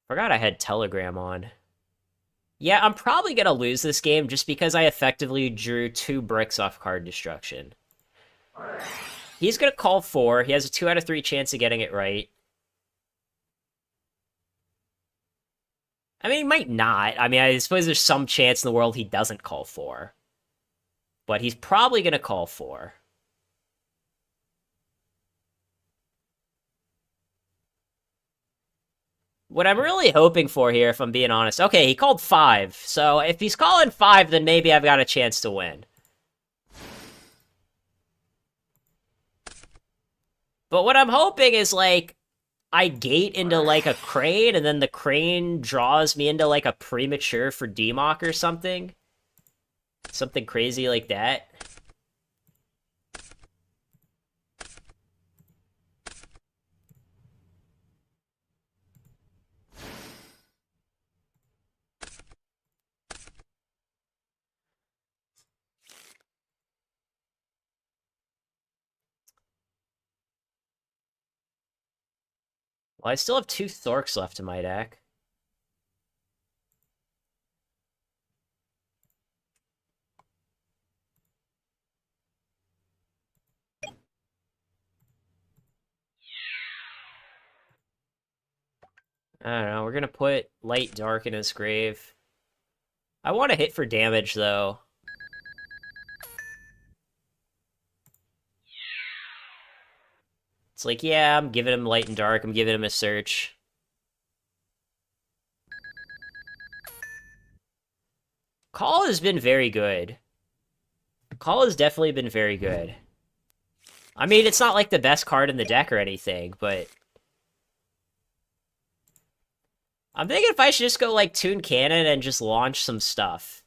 Forgot I had Telegram on. Yeah, I'm probably gonna lose this game just because I effectively drew 2 bricks off card destruction. He's gonna call 4. He has a 2 out of 3 chance of getting it right. I mean, he might not. I mean, I suppose there's some chance in the world he doesn't call 4. But he's probably gonna call 4. What I'm really hoping for here, if I'm being honest... Okay, he called 5. So if he's calling 5, then maybe I've got a chance to win. But what I'm hoping is, like, I gate into, like, a crane, and then the crane draws me into, like, a premature for Demock or something. Something crazy like that. Well, I still have 2 Thorks left in my deck. I don't know, we're gonna put Light Dark in his grave. I want to hit for damage, though. It's like, yeah, I'm giving him light and dark. I'm giving him a search. Call has been very good. Call has definitely been very good. I mean, it's not like the best card in the deck or anything, but I'm thinking if I should just go like Toon Cannon and just launch some stuff.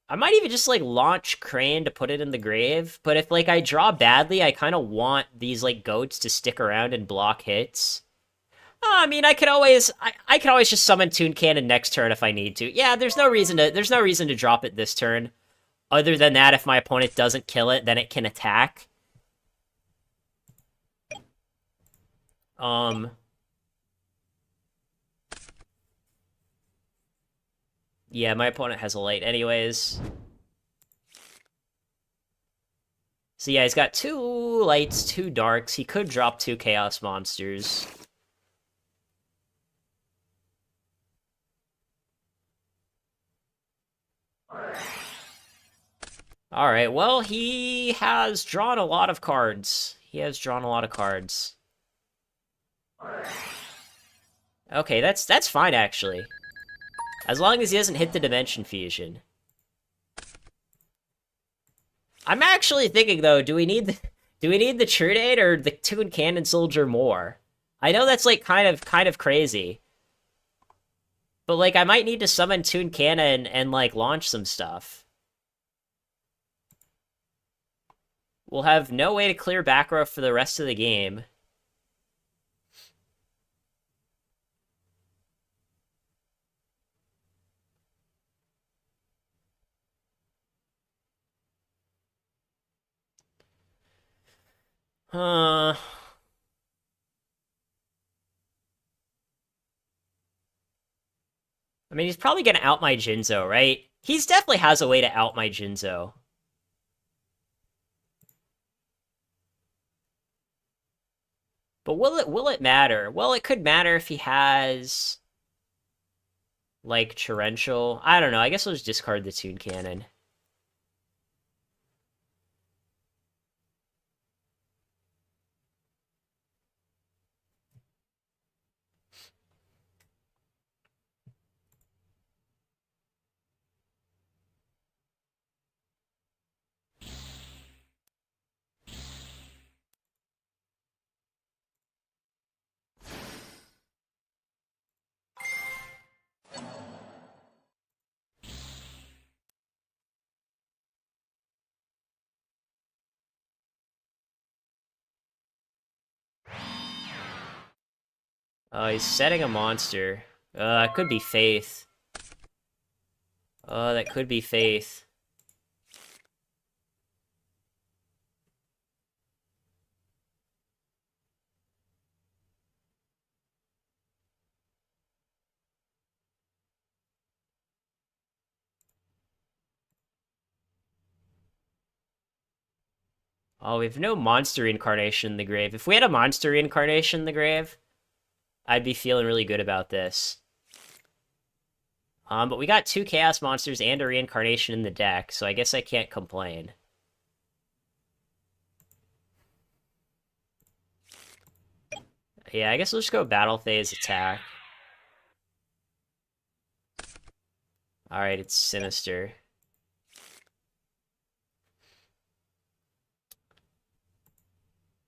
I might even just like launch Crane to put it in the grave, but if like I draw badly, I kind of want these like goats to stick around and block hits. I mean, I can always just summon Toon Cannon next turn if I need to. Yeah, there's no reason to drop it this turn. Other than that, if my opponent doesn't kill it, then it can attack. Yeah, my opponent has a light anyways. So yeah, he's got 2 lights, 2 darks. He could drop 2 chaos monsters. Alright, well, he has drawn a lot of cards. Okay, that's fine, actually. As long as he doesn't hit the Dimension Fusion. I'm actually thinking, though, do we need the Trunade or the Toon Cannon Soldier more? I know that's, like, kind of crazy. But, like, I might need to summon Toon Cannon and, like, launch some stuff. We'll have no way to clear back row for the rest of the game. I mean, he's probably gonna out my Jinzo, right? He's definitely has a way to out my Jinzo. But will it matter? Well, it could matter if he has like Torrential. I don't know. I guess we'll just discard the Toon Cannon. He's setting a monster. It could be Faith. That could be Faith. Oh, we have no monster reincarnation in the grave. If we had a monster reincarnation in the grave, I'd be feeling really good about this. But we got 2 chaos monsters and a reincarnation in the deck, so I guess I can't complain. Yeah, I guess we'll just go Battle Phase attack. Alright, it's Sinister.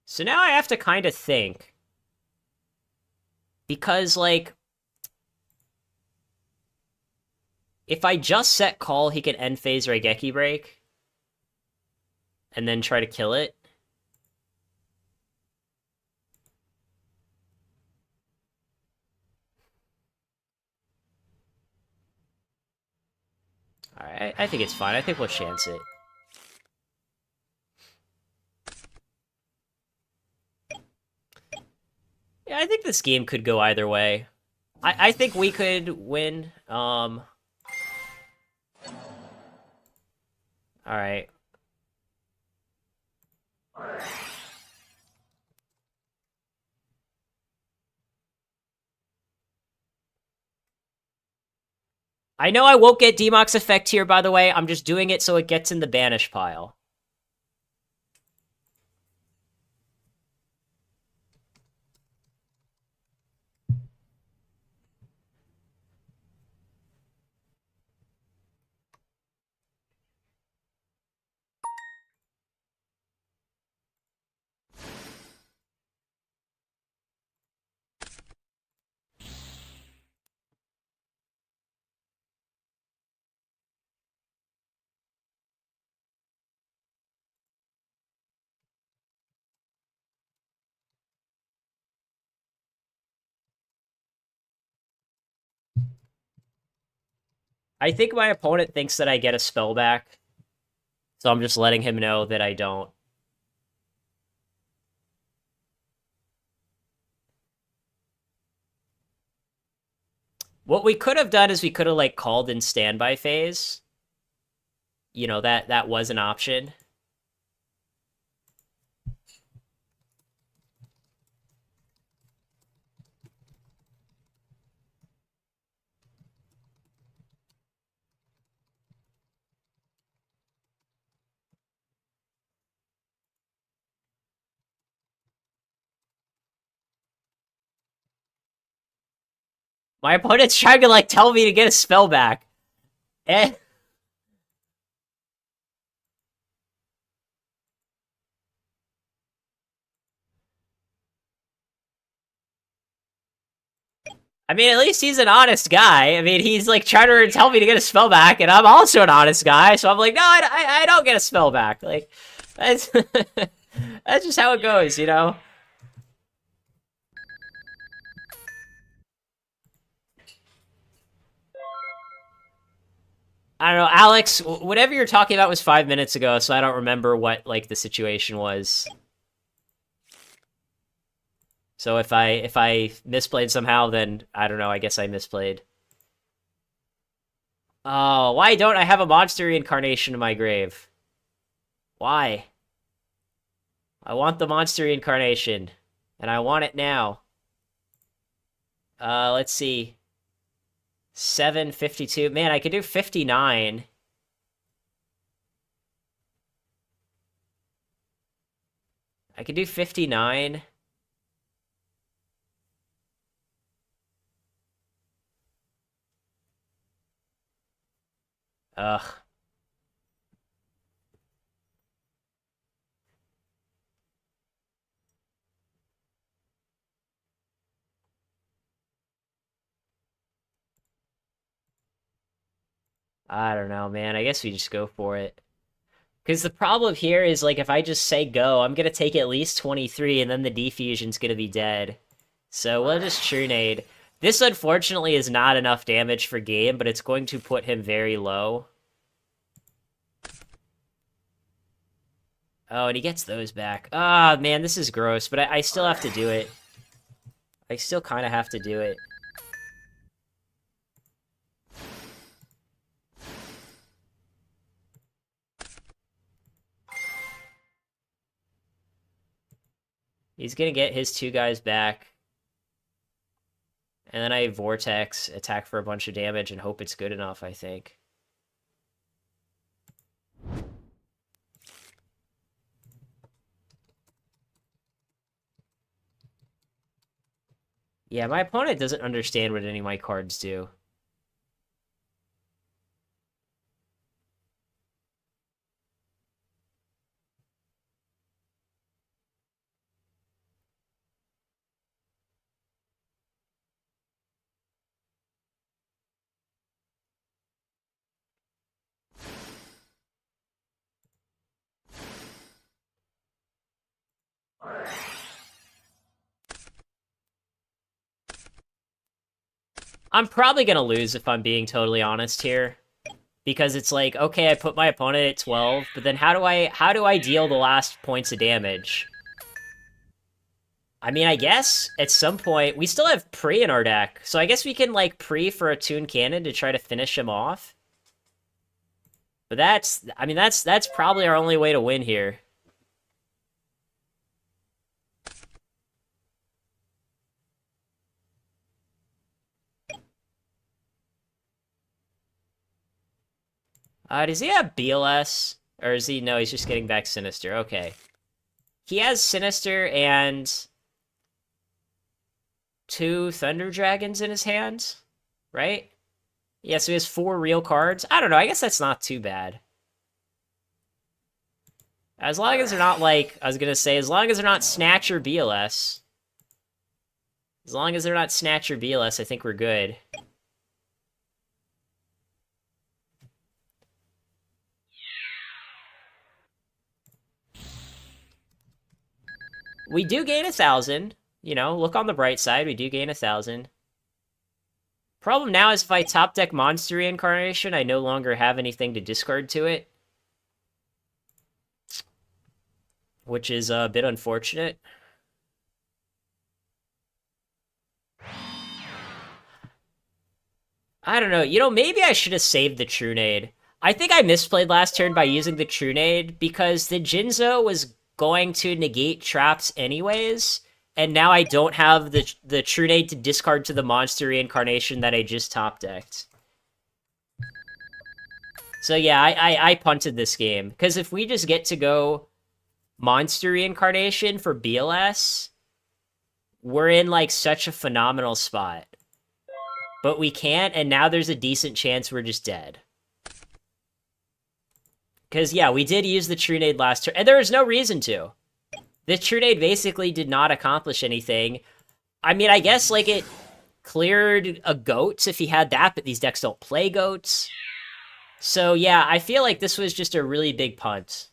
So now I have to kind of think. Because, like, if I just set Call, he can end phase Raigeki Break. And then try to kill it. Alright, I think it's fine. I think we'll chance it. Yeah, I think this game could go either way. I think we could win. Alright. I know I won't get Demox effect here, by the way. I'm just doing it so it gets in the banish pile. I think my opponent thinks that I get a spell back, so I'm just letting him know that I don't. What we could have done is we could have like called in standby phase. You know, that was an option. My opponent's trying to like tell me to get a spell back. Eh. I mean, at least he's an honest guy. I mean, he's like trying to tell me to get a spell back, and I'm also an honest guy, so I'm like, no, I don't get a spell back. Like, that's that's just how it goes, you know. I don't know, Alex. Whatever you're talking about was 5 minutes ago, so I don't remember what like the situation was. So if I misplayed somehow, then I don't know. I guess I misplayed. Oh, why don't I have a monster reincarnation in my grave? Why? I want the monster reincarnation, and I want it now. Let's see. 752. Man, I could do 59. I could do 59. Ugh. I don't know, man. I guess we just go for it. Because the problem here is, like, if I just say go, I'm gonna take at least 23, and then the defusion's gonna be dead. So we'll just Trunade. This, unfortunately, is not enough damage for game, but it's going to put him very low. Oh, and he gets those back. Ah, man, this is gross, but I still have to do it. I still kind of have to do it. He's gonna get his two guys back. And then I Vortex, attack for a bunch of damage, and hope it's good enough, I think. Yeah, my opponent doesn't understand what any of my cards do. I'm probably gonna lose if I'm being totally honest here. Because it's like, okay, I put my opponent at 12, but then how do I deal the last points of damage? I mean, I guess at some point we still have pre in our deck, so I guess we can like pre for a Toon Cannon to try to finish him off. But I mean, that's probably our only way to win here. Does he have BLS? Or is he... No, he's just getting back Sinister. Okay. He has Sinister and 2 Thunder Dragons in his hand, right? Yeah, so he has 4 real cards. I don't know, I guess that's not too bad. As long as they're not like... I was gonna say, as long as they're not Snatch or BLS. As long as they're not Snatch or BLS, I think we're good. We do gain 1,000. You know, look on the bright side, we do gain 1,000. Problem now is if I top deck Monster Reincarnation, I no longer have anything to discard to it. Which is a bit unfortunate. I don't know. You know, maybe I should have saved the Trunade. I think I misplayed last turn by using the Trunade because the Jinzo was going to negate traps anyways, and now I don't have the Trunade to discard to the Monster Reincarnation that I just top decked. So yeah, I punted this game, because if we just get to go Monster Reincarnation for BLS, we're in like such a phenomenal spot. But we can't, and now there's a decent chance we're just dead. Because, yeah, we did use the Trunade last turn, and there was no reason to. The Trunade basically did not accomplish anything. I mean, I guess, like, it cleared a Goats if he had that, but these decks don't play Goats. So, yeah, I feel like this was just a really big punt.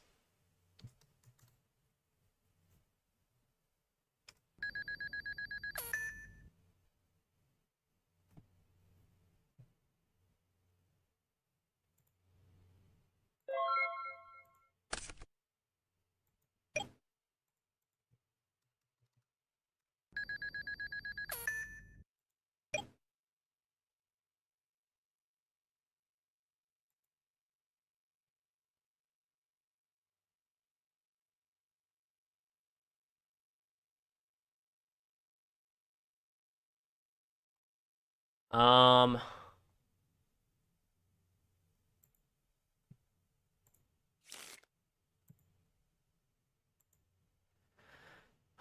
Um...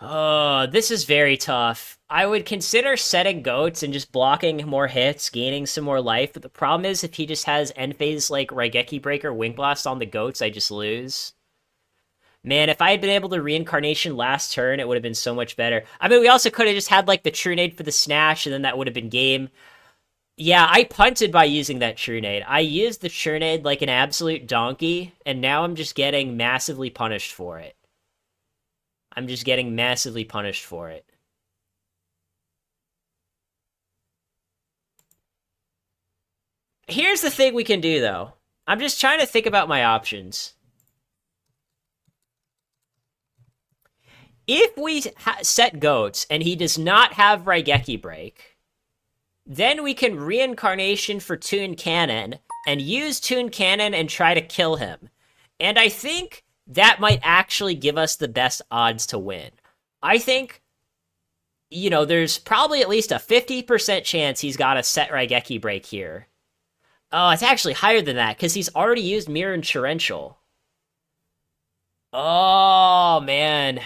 Oh, this is very tough. I would consider setting Goats and just blocking more hits, gaining some more life, but the problem is if he just has end phase like Raigeki Breaker, Wing Blast on the Goats, I just lose. Man, if I had been able to Reincarnation last turn, it would have been so much better. I mean, we also could have just had like the Trunade for the Snatch, and then that would have been game. Yeah, I punted by using that Trunade. I used the Trunade like an absolute donkey, and now I'm just getting massively punished for it. I'm just getting massively punished for it. Here's the thing we can do, though. I'm just trying to think about my options. If we set Goats and he does not have Raigeki Break, then we can Reincarnation for Toon Cannon and use Toon Cannon and try to kill him. And I think that might actually give us the best odds to win. I think, you know, there's probably at least a 50% chance he's got a set Raigeki Break here. Oh, it's actually higher than that, because he's already used Mirror and Torrential. Oh, man.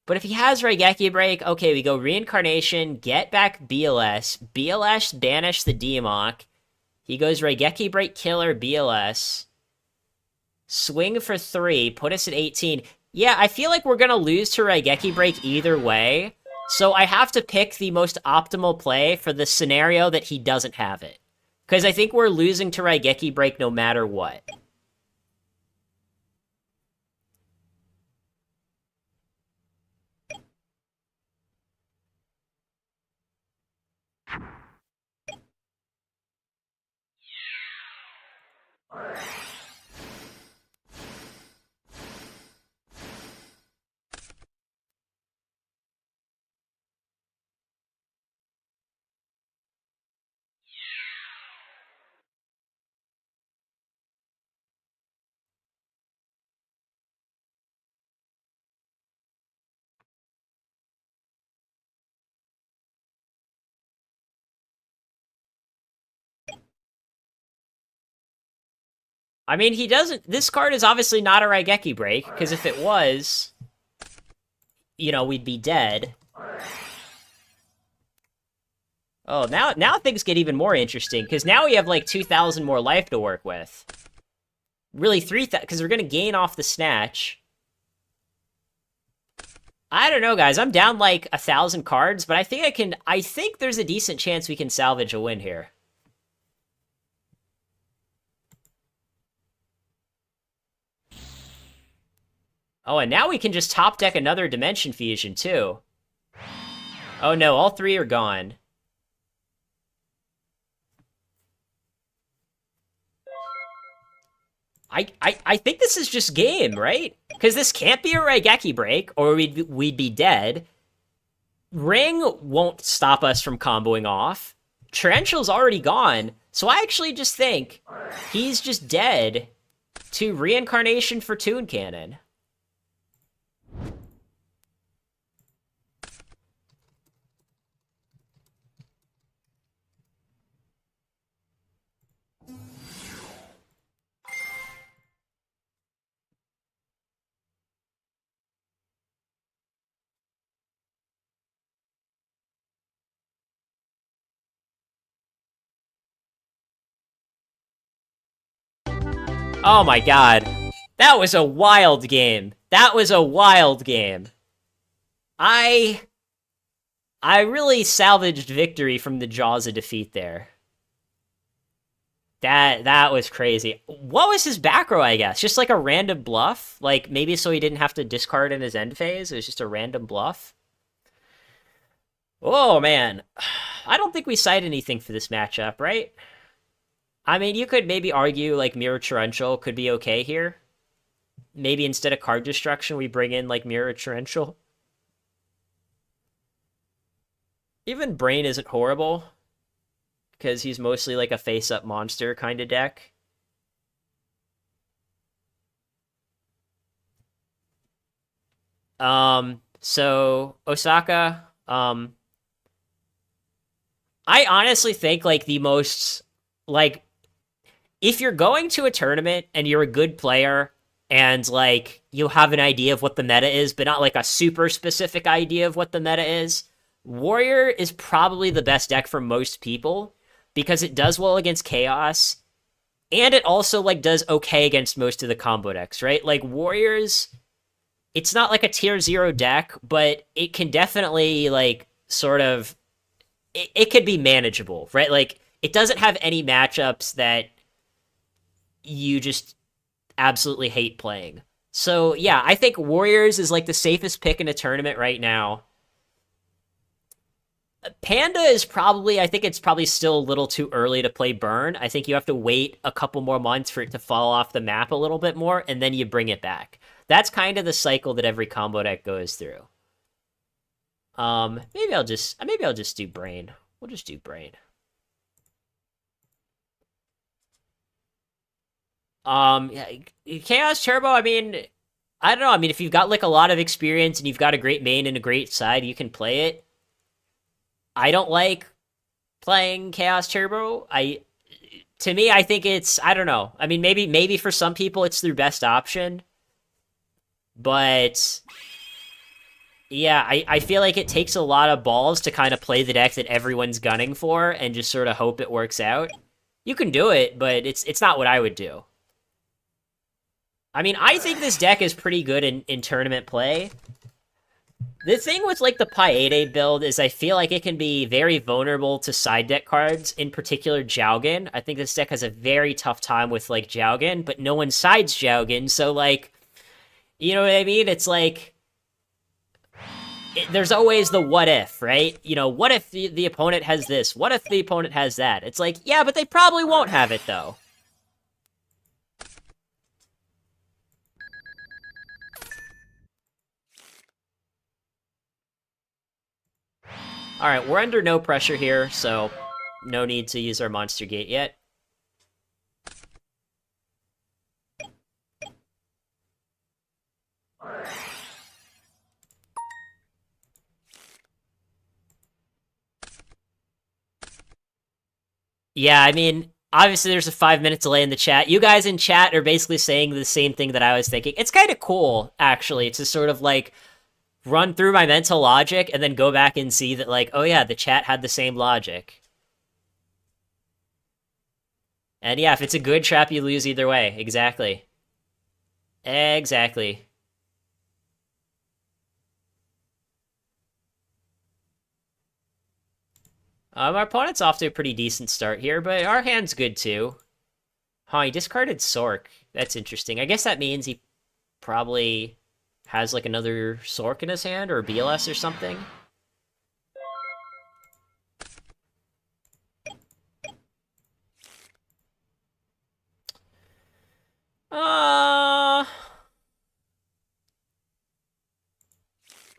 But if he has Raigeki Break, okay, we go Reincarnation, get back BLS, BLS banish the Democ, he goes Raigeki Break Killer, BLS, swing for 3, put us at 18. Yeah, I feel like we're gonna lose to Raigeki Break either way, so I have to pick the most optimal play for the scenario that he doesn't have it. Because I think we're losing to Raigeki Break no matter what. I mean, he doesn't... This card is obviously not a Raigeki break, because if it was, you know, we'd be dead. Oh, now things get even more interesting, because now we have, like, 2,000 more life to work with. Really, 3,000, because we're going to gain off the Snatch. I don't know, guys. I'm down, like, 1,000 cards, but I think there's a decent chance we can salvage a win here. Oh, and now we can just top deck another Dimension Fusion, too. Oh, no, all three are gone. I think this is just game, right? Because this can't be a Raigeki break, or we'd be dead. Ring won't stop us from comboing off. Torrential's already gone, so I actually just think he's just dead to Reincarnation for Toon Cannon. Oh my god. That was a wild game. That was a wild game. I really salvaged victory from the jaws of defeat there. That was crazy. What was his back row, I guess? Just like a random bluff? Like, maybe so he didn't have to discard in his end phase? It was just a random bluff? Oh, man. I don't think we cite anything for this matchup, right? I mean, you could maybe argue, like, Mirror Torrential could be okay here. Maybe instead of card destruction, we bring in, like, Mirror Torrential. Even Brain isn't horrible, because he's mostly, like, a face-up monster kind of deck. So, Osaka, I honestly think, like, the most, like, if you're going to a tournament and you're a good player and, like, you have an idea of what the meta is, but not, like, a super specific idea of what the meta is, Warrior is probably the best deck for most people because it does well against Chaos, and it also, like, does okay against most of the combo decks, right? Like, Warriors, it's not, like, a tier 0 deck, but it can definitely, like, sort of... It could be manageable, right? Like, it doesn't have any matchups that you just absolutely hate playing. So, yeah, I think Warriors is, like, the safest pick in a tournament right now. Panda is probably, I think it's probably still a little too early to play Burn. I think you have to wait a couple more months for it to fall off the map a little bit more, and then you bring it back. That's kind of the cycle that every combo deck goes through. Maybe I'll just do Brain. We'll just do Brain. Chaos Turbo, I mean, I don't know. I mean, if you've got, like, a lot of experience and you've got a great main and a great side, you can play it. I don't like playing Chaos Turbo. To me, I think it's, I don't know. I mean, maybe for some people it's their best option. But yeah, I feel like it takes a lot of balls to kind of play the deck that everyone's gunning for and just sort of hope it works out. You can do it, but it's not what I would do. I mean, I think this deck is pretty good in tournament play. The thing with, like, the Paede build is I feel like it can be very vulnerable to side deck cards, in particular Jowgen. I think this deck has a very tough time with, like, Jowgen, but no one sides Jowgen, so, like, you know what I mean? It's like, there's always the what if, right? You know, what if the opponent has this? What if the opponent has that? It's like, yeah, but they probably won't have it, though. Alright, we're under no pressure here, so no need to use our Monster Gate yet. Yeah, I mean, obviously there's a 5-minute delay in the chat. You guys in chat are basically saying the same thing that I was thinking. It's kind of cool, actually, to sort of like run through my mental logic and then go back and see that, like, oh yeah, the chat had the same logic. And yeah, if it's a good trap, you lose either way. Exactly. Exactly. Our opponent's off to a pretty decent start here, but our hand's good too. Huh, he discarded Sork. That's interesting. I guess that means he probably has like another Sork in his hand or a BLS or something. Uh...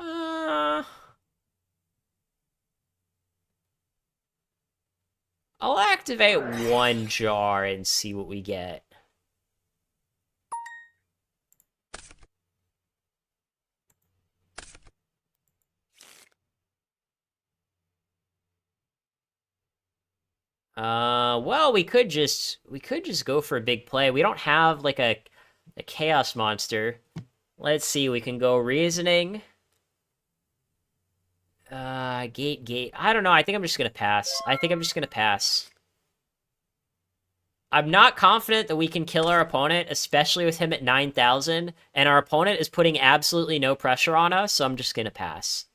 Uh... I'll activate one jar and see what we get. Well, we could just go for a big play. We don't have like a chaos monster. Let's see, we can go reasoning. Gate. I don't know. I think I'm just gonna pass. I'm not confident that we can kill our opponent, especially with him at 9,000, and our opponent is putting absolutely no pressure on us, so I'm just gonna pass.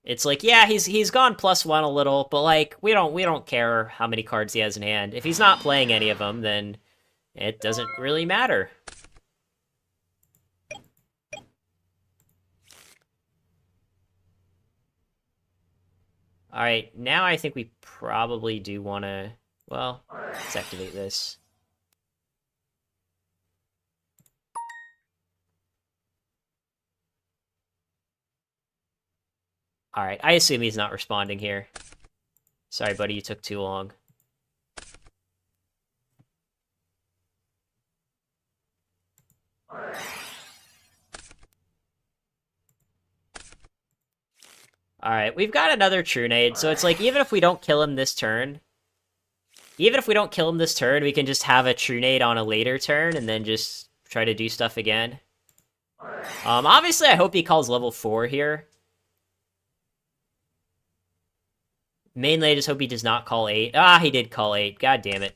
It's like, yeah, he's gone +1 a little, but like we don't care how many cards he has in hand. If he's not playing any of them, then it doesn't really matter. All right, now I think we probably do want to, well, let's activate this. All right, I assume he's not responding here. Sorry, buddy, you took too long. Alright, we've got another Trunade, so it's like, even if we don't kill him this turn, we can just have a Trunade on a later turn, and then just try to do stuff again. Obviously, I hope he calls level 4 here. Mainly, I just hope he does not call 8. Ah, he did call 8. God damn it.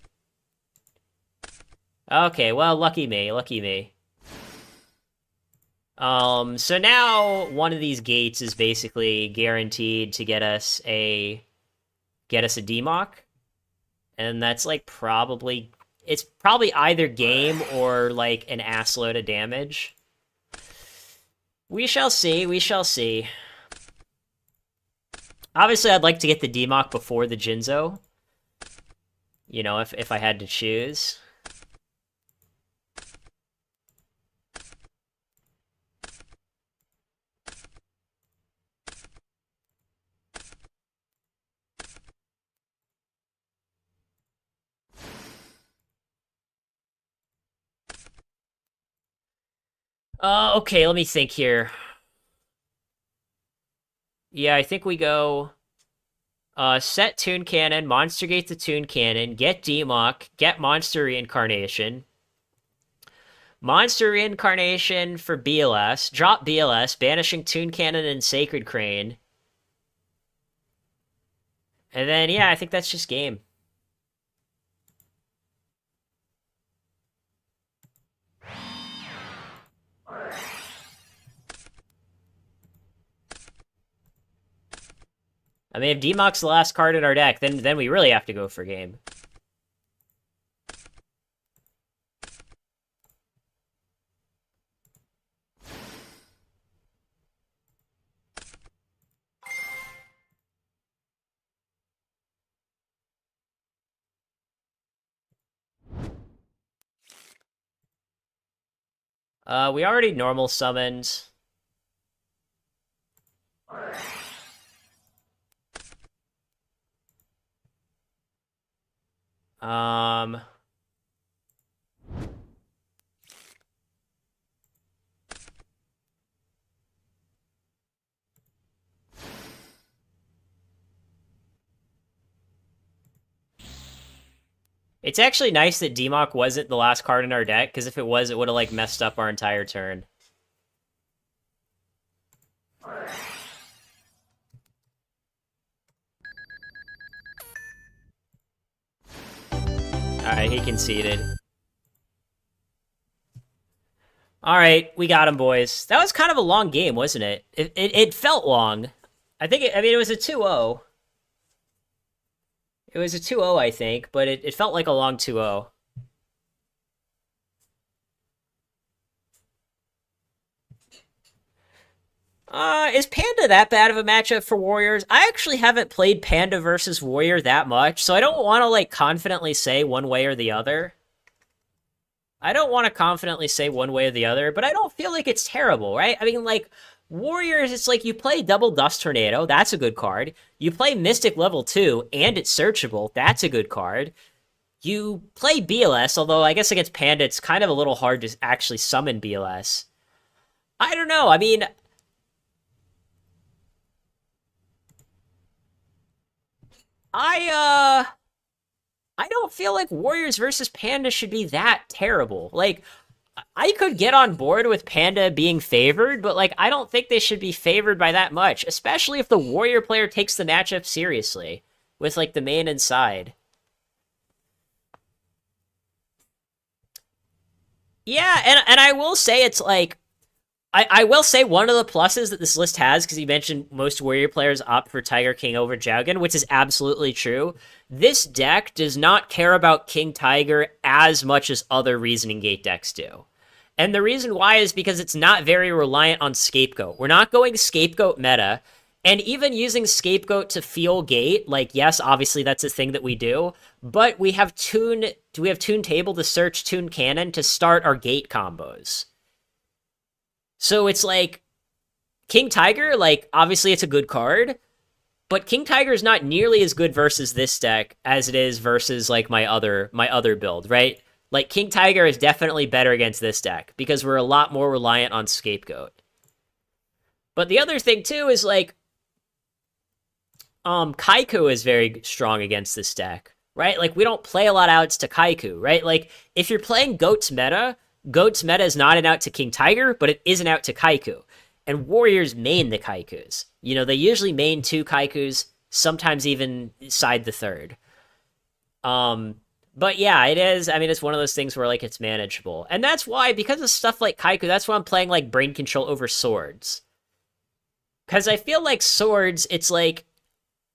Okay, well, lucky me. So now one of these gates is basically guaranteed to get us a DMOC. And that's like it's probably either game or like an assload of damage. We shall see. Obviously, I'd like to get the DMOC before the Jinzo. You know, if I had to choose. Okay, let me think here. Yeah, I think we go... set Toon Cannon, Monster Gate the Toon Cannon, get DMOC, get Monster Reincarnation. Monster Reincarnation for BLS, drop BLS, banishing Toon Cannon and Sacred Crane. And then, yeah, I think that's just game. I mean, if DMOC's the last card in our deck, then we really have to go for game. We already normal summoned. Um... It's actually nice that DMOC wasn't the last card in our deck, because if it was, it would have like messed up our entire turn. Alright, he conceded. Alright, we got him, boys. That was kind of a long game, wasn't it? It felt long. I think, I mean, it was a 2-0. It was a 2-0, I think, but it felt like a long 2-0. Is Panda that bad of a matchup for Warriors? I actually haven't played Panda versus Warrior that much, so I don't want to, like, confidently say one way or the other. I don't want to confidently say one way or the other, but I don't feel like it's terrible, right? I mean, like, Warriors, it's like you play Double Dust Tornado, that's a good card. You play Mystic level 2, and it's searchable, that's a good card. You play BLS, although I guess against Panda, it's kind of a little hard to actually summon BLS. I don't know, I mean, I don't feel like Warriors versus Panda should be that terrible. Like, I could get on board with Panda being favored, but like I don't think they should be favored by that much, especially if the Warrior player takes the matchup seriously with like the main and side. Yeah, and I will say it's like I will say one of the pluses that this list has, because you mentioned most Warrior players opt for Tiger King over Jowgen, which is absolutely true. This deck does not care about King Tiger as much as other Reasoning Gate decks do. And the reason why is because it's not very reliant on Scapegoat. We're not going Scapegoat meta, and even using Scapegoat to feel Gate, like, yes, obviously that's a thing that we do, but we have Tune Table to search Tune Cannon to start our Gate combos. So it's like, King Tiger, like, obviously it's a good card, but King Tiger is not nearly as good versus this deck as it is versus, like, my other build, right? Like, King Tiger is definitely better against this deck, because we're a lot more reliant on Scapegoat. But the other thing, too, is, like, Kaiku is very strong against this deck, right? Like, we don't play a lot of outs to Kaiku, right? Like, if you're playing Goat's meta is not an out to King Tiger, but it is an out to Kaiku. And Warriors main the Kaikus. You know, they usually main 2 Kaikus, sometimes even side the third. But yeah, it is. I mean, it's one of those things where, like, it's manageable. And that's why, because of stuff like Kaiku, that's why I'm playing, like, Brain Control over Swords. Because I feel like Swords, it's like,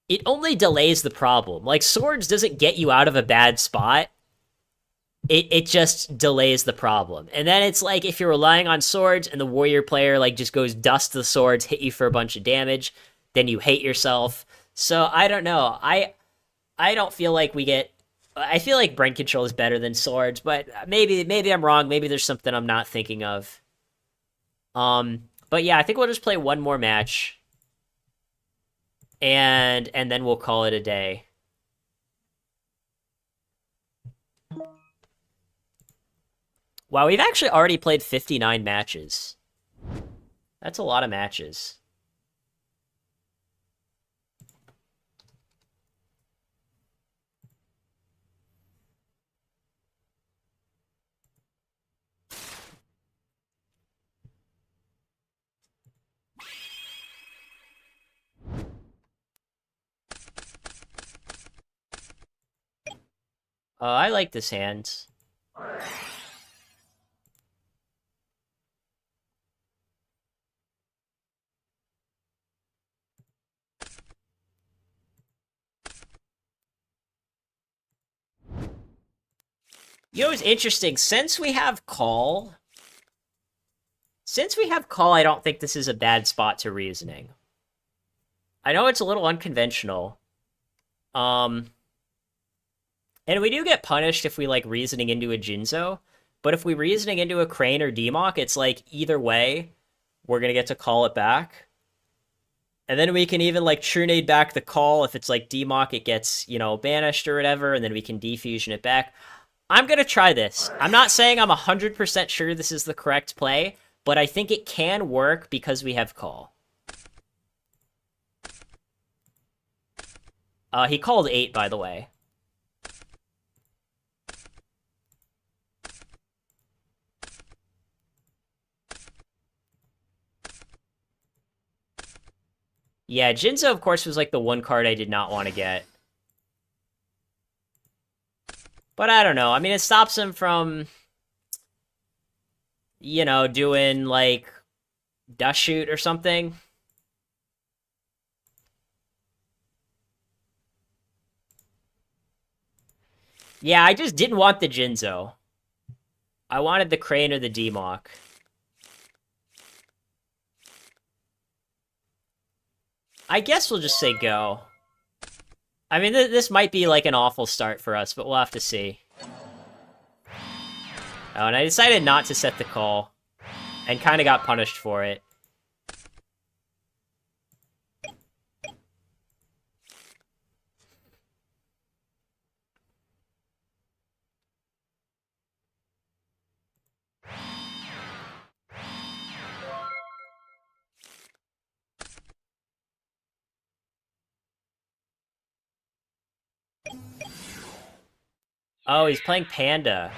it only delays the problem. Like, Swords doesn't get you out of a bad spot. It just delays the problem. And then it's like, if you're relying on Swords and the Warrior player, like, just goes dust the Swords, hit you for a bunch of damage, then you hate yourself. So, I don't know. I don't feel like we get... I feel like Brain Control is better than Swords, but maybe I'm wrong. Maybe there's something I'm not thinking of. But yeah, I think we'll just play one more match. And then we'll call it a day. Wow, we've actually already played 59 matches. That's a lot of matches. I like this hand. You know what's interesting? Since we have Call, I don't think this is a bad spot to Reasoning. I know it's a little unconventional. And we do get punished if we, like, Reasoning into a Jinzo, but if we Reasoning into a Crane or Democ, it's like, either way, we're gonna get to call it back. And then we can even, like, Trunade back the call. If it's, like, Democ, it gets, you know, banished or whatever, and then we can Defusion it back. I'm gonna try this. I'm not saying I'm 100% sure this is the correct play, but I think it can work because we have call. He called 8, by the way. Yeah, Jinzo, of course, was like the one card I did not want to get. But I don't know. I mean, it stops him from, doing like Dust Shoot or something. Yeah, I just didn't want the Jinzo. I wanted the Crane or the D-Mach. I guess we'll just say go. I mean, this might be like an awful start for us, but we'll have to see. Oh, and I decided not to set the call, and kind of got punished for it. Oh, he's playing Panda.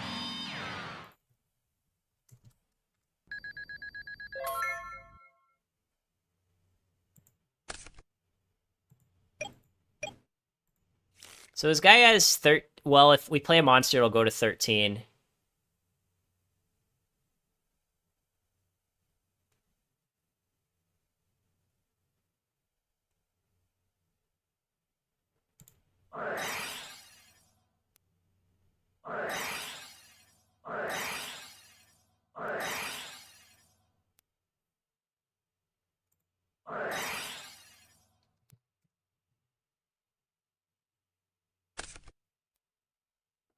So this guy has well, if we play a monster, it'll go to 13.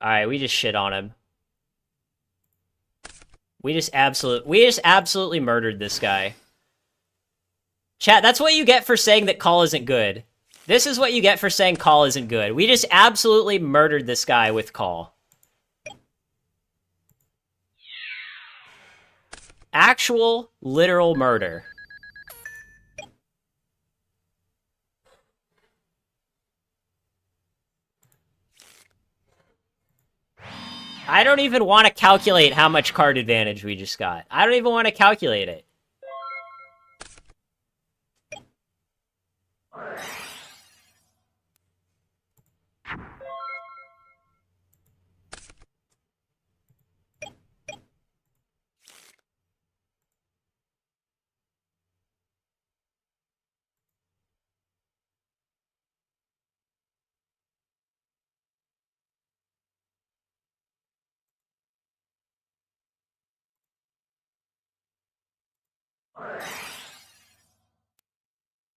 Alright, we just shit on him. We just absolutely murdered this guy. Chat, that's what you get for saying that call isn't good. This is what you get for saying call isn't good. We just absolutely murdered this guy with call. Actual, literal murder. I don't even want to calculate how much card advantage we just got. I don't even want to calculate it.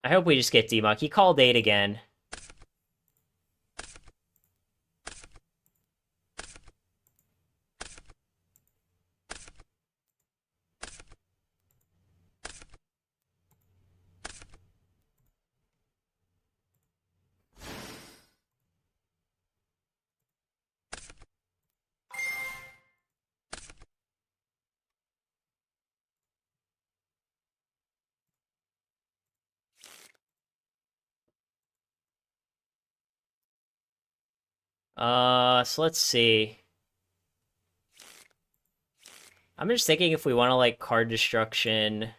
I hope we just get D-Mach. He called 8 again. So let's see. I'm just thinking if we want to, like, card destruction.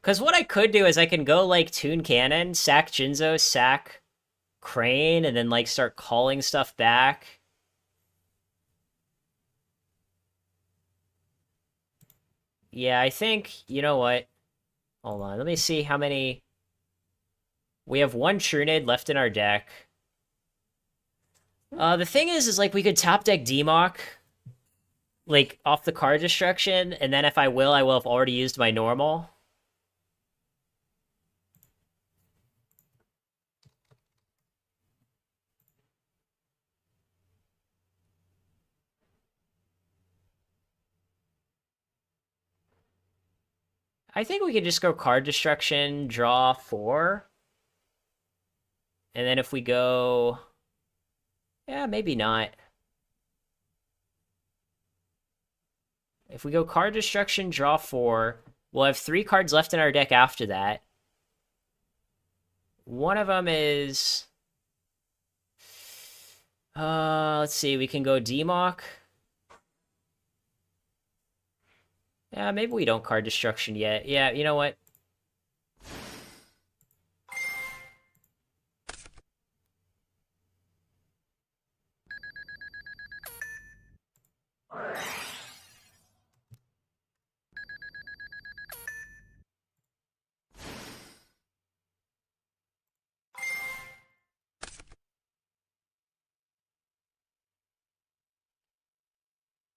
Because what I could do is I can go, like, Toon Cannon, sack Jinzo, sack Crane, and then, like, start calling stuff back. Yeah, I think, you know what? Hold on, let me see how many... We have one Trunade left in our deck. The thing is like, we could top deck D-Mach, like, off the card destruction, and then if I will have already used my normal. I think we could just go card destruction, draw 4. And then if we go... Yeah, maybe not. If we go card destruction, draw 4, we'll have 3 cards left in our deck after that. One of them is... let's see, we can go D-Mach. Yeah, maybe we don't card destruction yet. Yeah, you know what?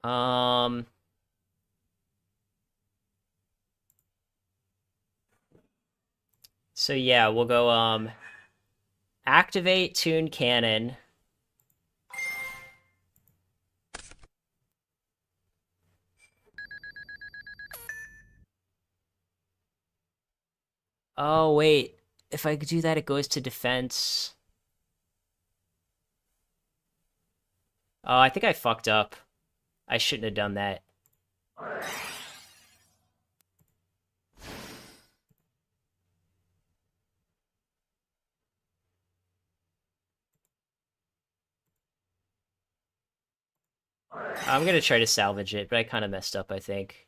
Um, so yeah, we'll go, activate Toon Cannon. Oh, wait. If I could do that, it goes to defense. Oh, I think I fucked up. I shouldn't have done that. I'm gonna try to salvage it, but I kind of messed up, I think.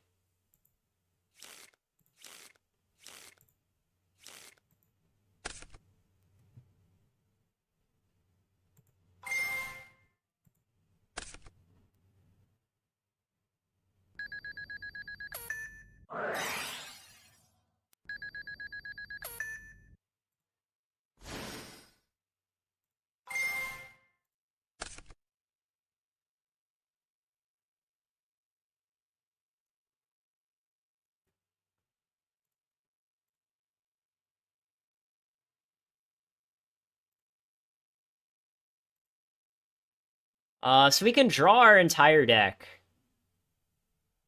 So we can draw our entire deck.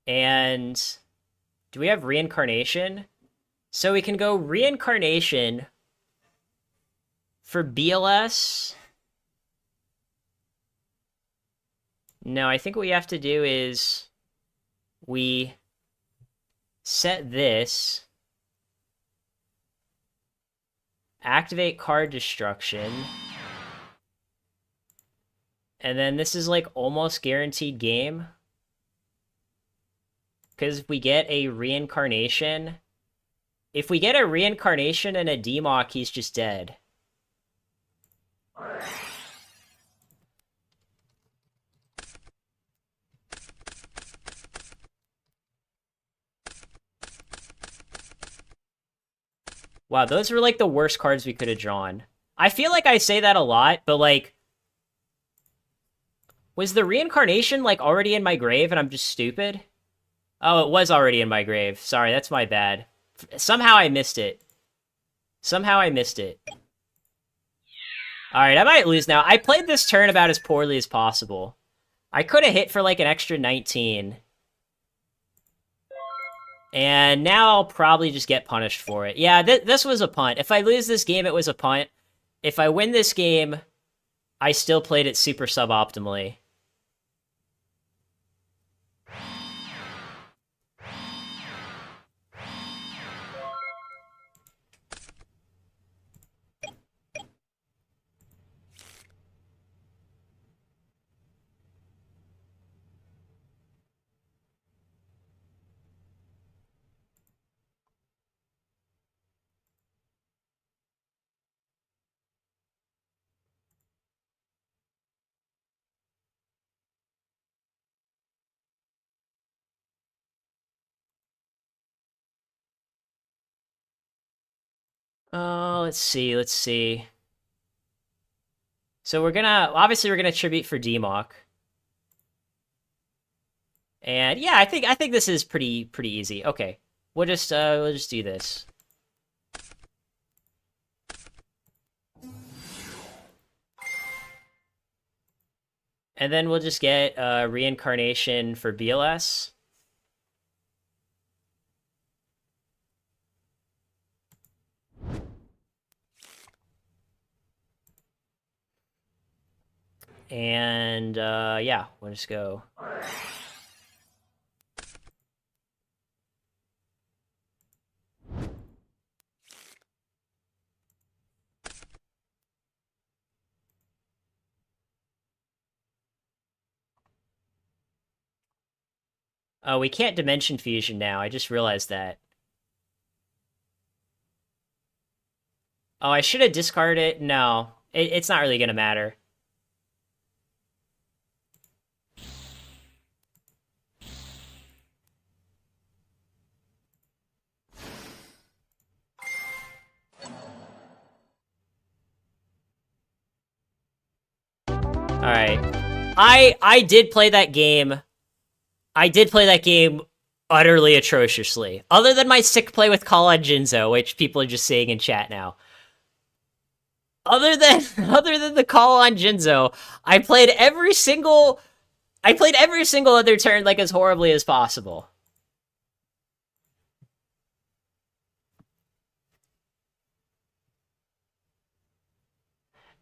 And do we have reincarnation? So we can go reincarnation for BLS. No, I think what we have to do is we set this, activate card destruction, and then this is like almost guaranteed game. Because if we get a reincarnation, if we get a reincarnation and a Demock, he's just dead. Wow, those were like the worst cards we could have drawn. I feel like I say that a lot, but like, was the reincarnation like already in my grave and I'm just stupid? Oh, it was already in my grave. Sorry, that's my bad. Somehow I missed it. Somehow I missed it. Alright, I might lose now. I played this turn about as poorly as possible. I could have hit for like an extra 19. And now I'll probably just get punished for it. Yeah, this was a punt. If I lose this game, it was a punt. If I win this game, I still played it super suboptimally. Oh, let's see. So obviously we're gonna tribute for Demock. And yeah, I think this is pretty easy. Okay. We'll just do this. And then we'll just get reincarnation for BLS. And yeah, we'll just go. Oh, we can't Dimension Fusion now. I just realized that. Oh, I should have discarded it. No, it's not really gonna matter. All right. I did play that game. I did play that game utterly atrociously. Other than my sick play with Call on Jinzo, which people are just saying in chat now. Other than the Call on Jinzo, I played every single other turn like as horribly as possible.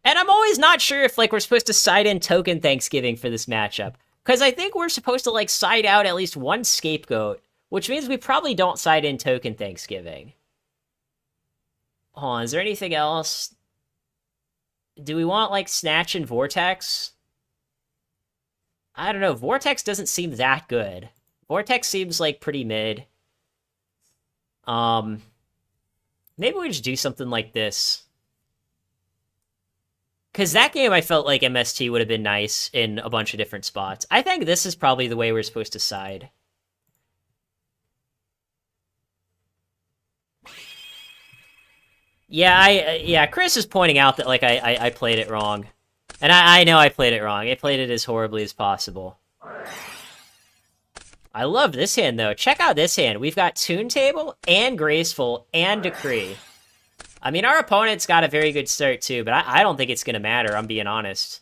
And I'm always not sure if like we're supposed to side in Token Thanksgiving for this matchup. Because I think we're supposed to like side out at least one scapegoat, which means we probably don't side in Token Thanksgiving. Hold on, is there anything else? Do we want like Snatch and Vortex? I don't know, Vortex doesn't seem that good. Vortex seems like pretty mid. Maybe we just do something like this. Because that game, I felt like MST would have been nice in a bunch of different spots. I think this is probably the way we're supposed to side. Yeah, Chris is pointing out that, like, I played it wrong. And I know I played it wrong. I played it as horribly as possible. I love this hand, though. Check out this hand. We've got Toon Table and Graceful and Decree. I mean, our opponent's got a very good start, too, but I don't think it's going to matter, I'm being honest.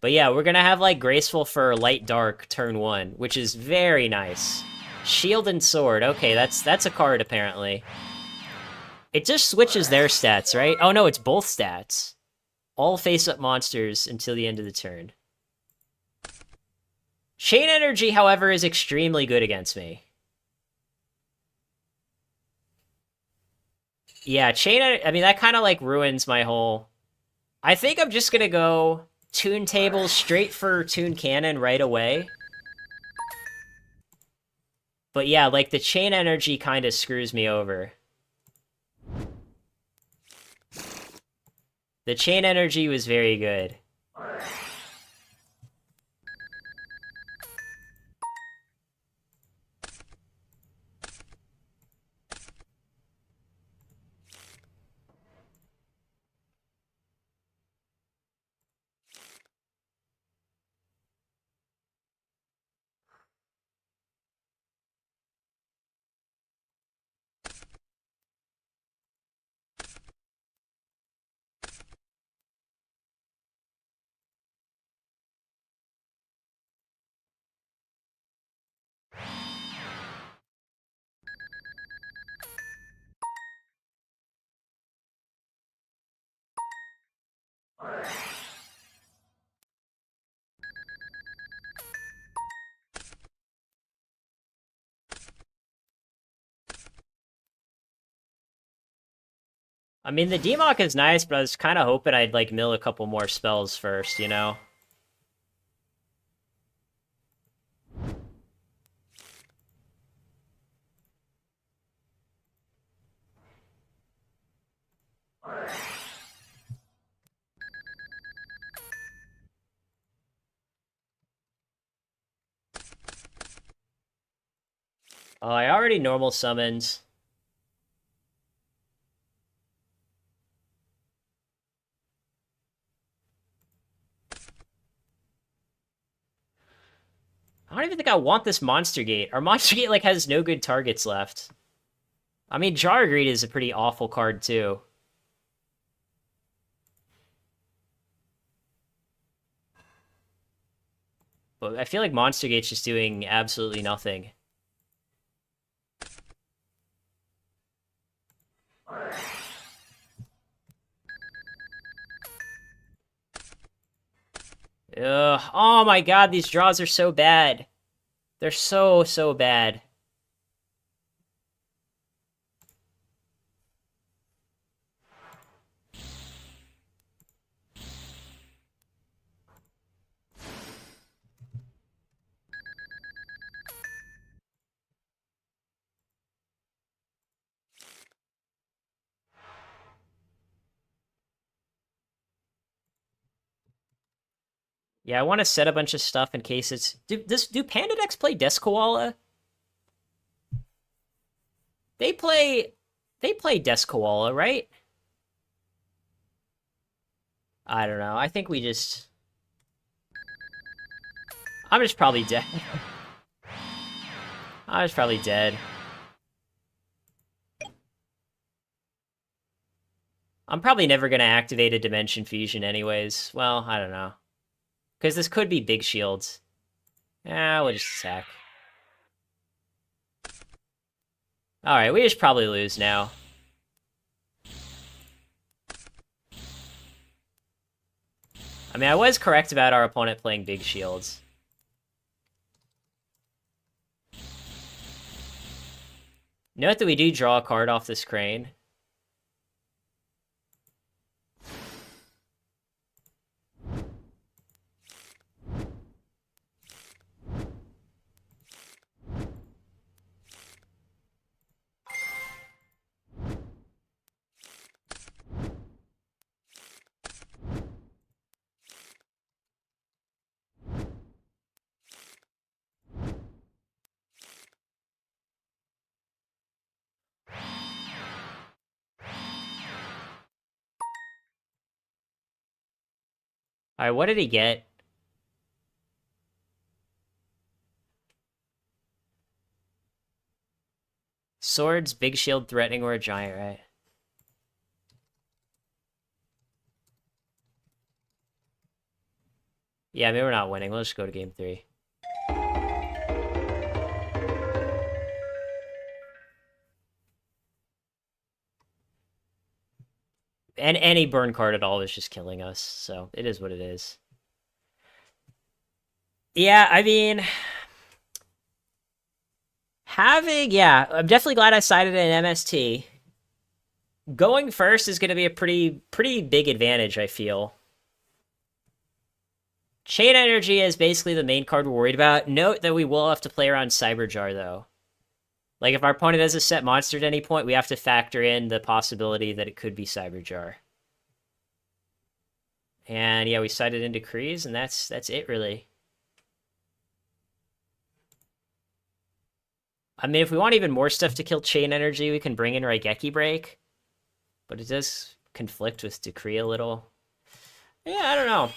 But yeah, we're going to have, like, Graceful for Light Dark turn 1, which is very nice. Shield and Sword. Okay, that's a card, apparently. It just switches their stats, right? Oh, no, it's both stats. All face-up monsters until the end of the turn. Chain Energy, however, is extremely good against me. Yeah, I mean, that kind of, like, ruins my whole... I think I'm just gonna go Toon Table straight for Toon Cannon right away. But yeah, like, the Chain Energy kind of screws me over. The Chain Energy was very good. I mean, the Demok is nice, but I was kind of hoping I'd, like, mill a couple more spells first, you know? Oh, I already normal summoned. I don't even think I want this Monster Gate. Our Monster Gate, like, has no good targets left. I mean, Jar Greed is a pretty awful card, too. But I feel like Monster Gate's just doing absolutely nothing. Ugh. Oh my god, these draws are so bad. They're so bad. Yeah, I want to set a bunch of stuff in case it's... Do Panda decks play Desk Koala? They play... They play Desk Koala, right? I don't know. I think we just... I'm just probably dead. I was probably dead. I'm probably never going to activate a Dimension Fusion anyways. Well, I don't know. Because this could be big shields. We'll just attack. Alright, we just probably lose now. I mean, I was correct about our opponent playing big shields. Note that we do draw a card off this crane. Alright, what did he get? Swords, big shield, threatening, or a giant, right? Yeah, maybe we're not winning. We'll just go to game 3. And any burn card at all is just killing us, so it is what it is. Yeah, I mean... Yeah, I'm definitely glad I sided in MST. Going first is going to be a pretty big advantage, I feel. Chain Energy is basically the main card we're worried about. Note that we will have to play around Cyberjar, though. Like, if our opponent has a set monster at any point, we have to factor in the possibility that it could be Cyberjar. And yeah, we sided into Kreese, and that's it, really. I mean, if we want even more stuff to kill Chain Energy, we can bring in Raigeki Break. But it does conflict with Decree a little. Yeah, I don't know.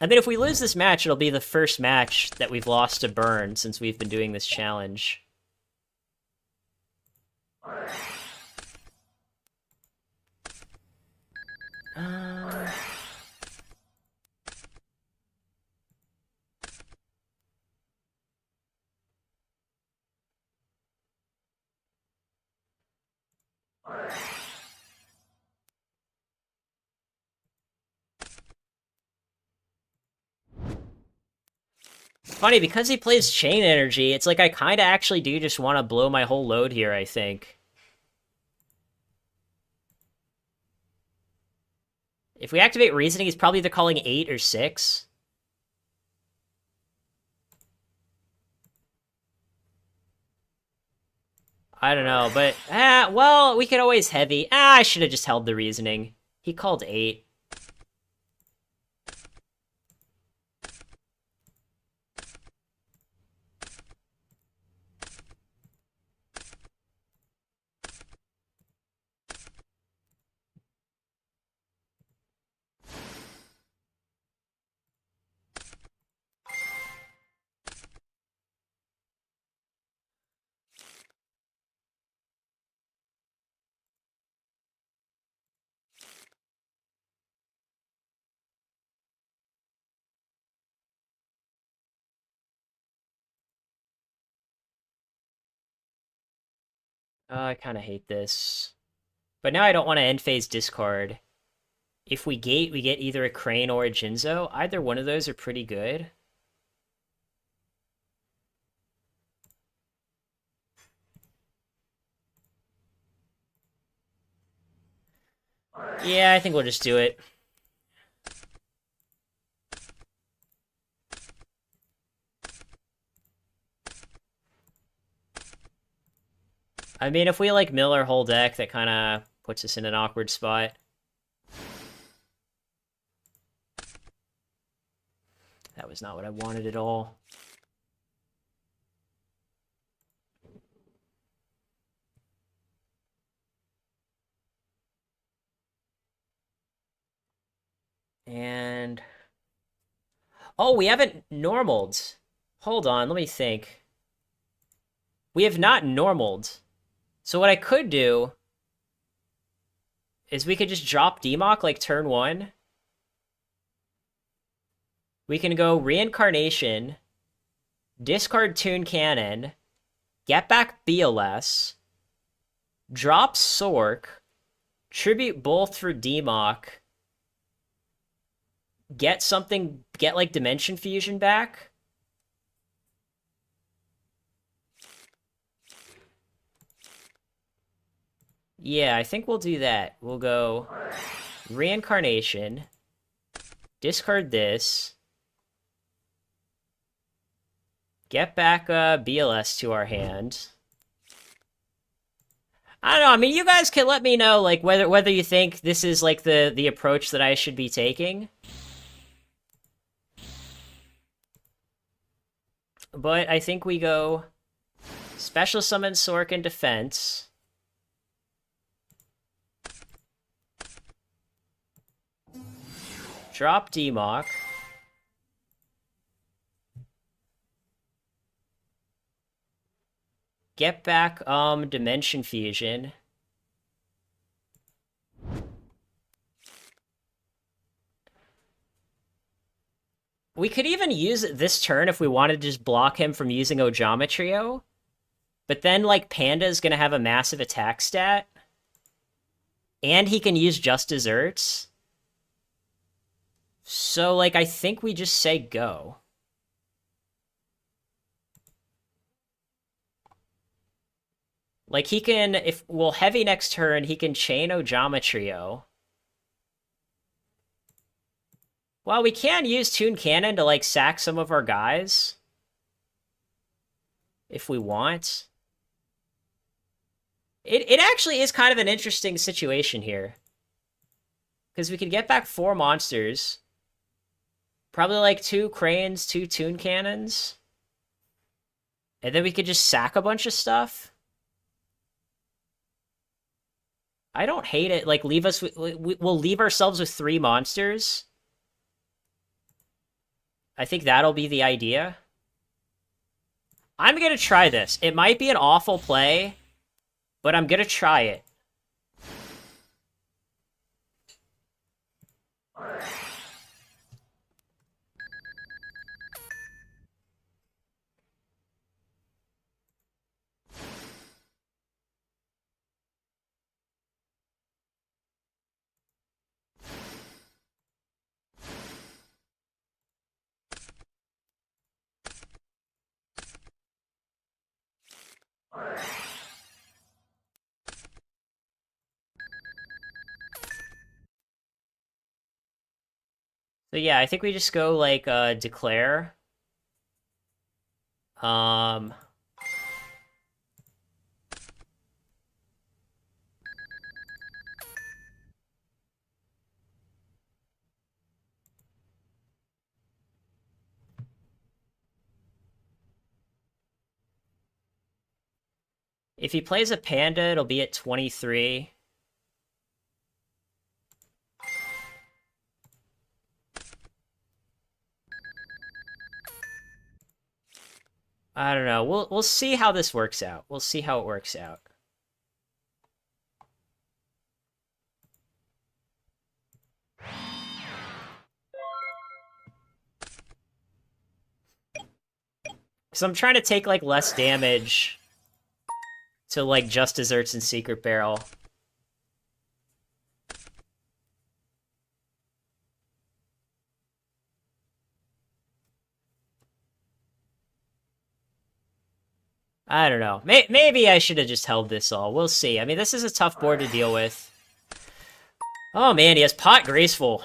I mean, if we lose this match, it'll be the first match that we've lost to Burn since we've been doing this challenge. Funny, because he plays Chain Energy, it's like I kind of actually do just want to blow my whole load here, I think. If we activate Reasoning, he's probably either calling 8 or 6. I don't know, but... well, we could always heavy. I should have just held the Reasoning. He called 8. I kind of hate this. But now I don't want to end phase discard. If we gate, we get either a Crane or a Jinzo. Either one of those are pretty good. Yeah, I think we'll just do it. I mean, if we, like, mill our whole deck, that kind of puts us in an awkward spot. was not what I wanted at all. And... oh, we haven't normaled. Hold on, let me think. We have not normaled. So what I could do is we could just drop Demok like turn 1. We can go Reincarnation, discard Toon Cannon, get back BLS, drop Sork, tribute both for Demok, get like Dimension Fusion back. Yeah, I think we'll do that. We'll go Reincarnation, discard this, get back BLS to our hand. I don't know, I mean, you guys can let me know, like, whether you think this is, like, the approach that I should be taking. But I think we go Special Summon Sork in defense. Drop Demok. Get back Dimension Fusion. We could even use it this turn if we wanted to just block him from using Ojamatrio. But then, like, Panda's gonna have a massive attack stat. And he can use Just Desserts. So, like, I think we just say go. Like, he can, if we'll heavy next turn, he can chain Ojamatrio. Well, we can use Toon Cannon to, like, sack some of our guys. If we want. It actually is kind of an interesting situation here. Because we can get back 4 monsters. Probably, like, 2 Cranes, 2 Toon Cannons. And then we could just sack a bunch of stuff. I don't hate it. Like, leave us with, we'll leave ourselves with 3 monsters. I think that'll be the idea. I'm gonna try this. It might be an awful play, but I'm gonna try it. So yeah, I think we just go, like, declare. If he plays a Panda, it'll be at 23. I don't know. We'll see how this works out. We'll see how it works out. So I'm trying to take, like, less damage to, like, Just Desserts and Secret Barrel. I don't know. Maybe I should have just held this all. We'll see. I mean, this is a tough board to deal with. Oh, man, he has Pot Graceful.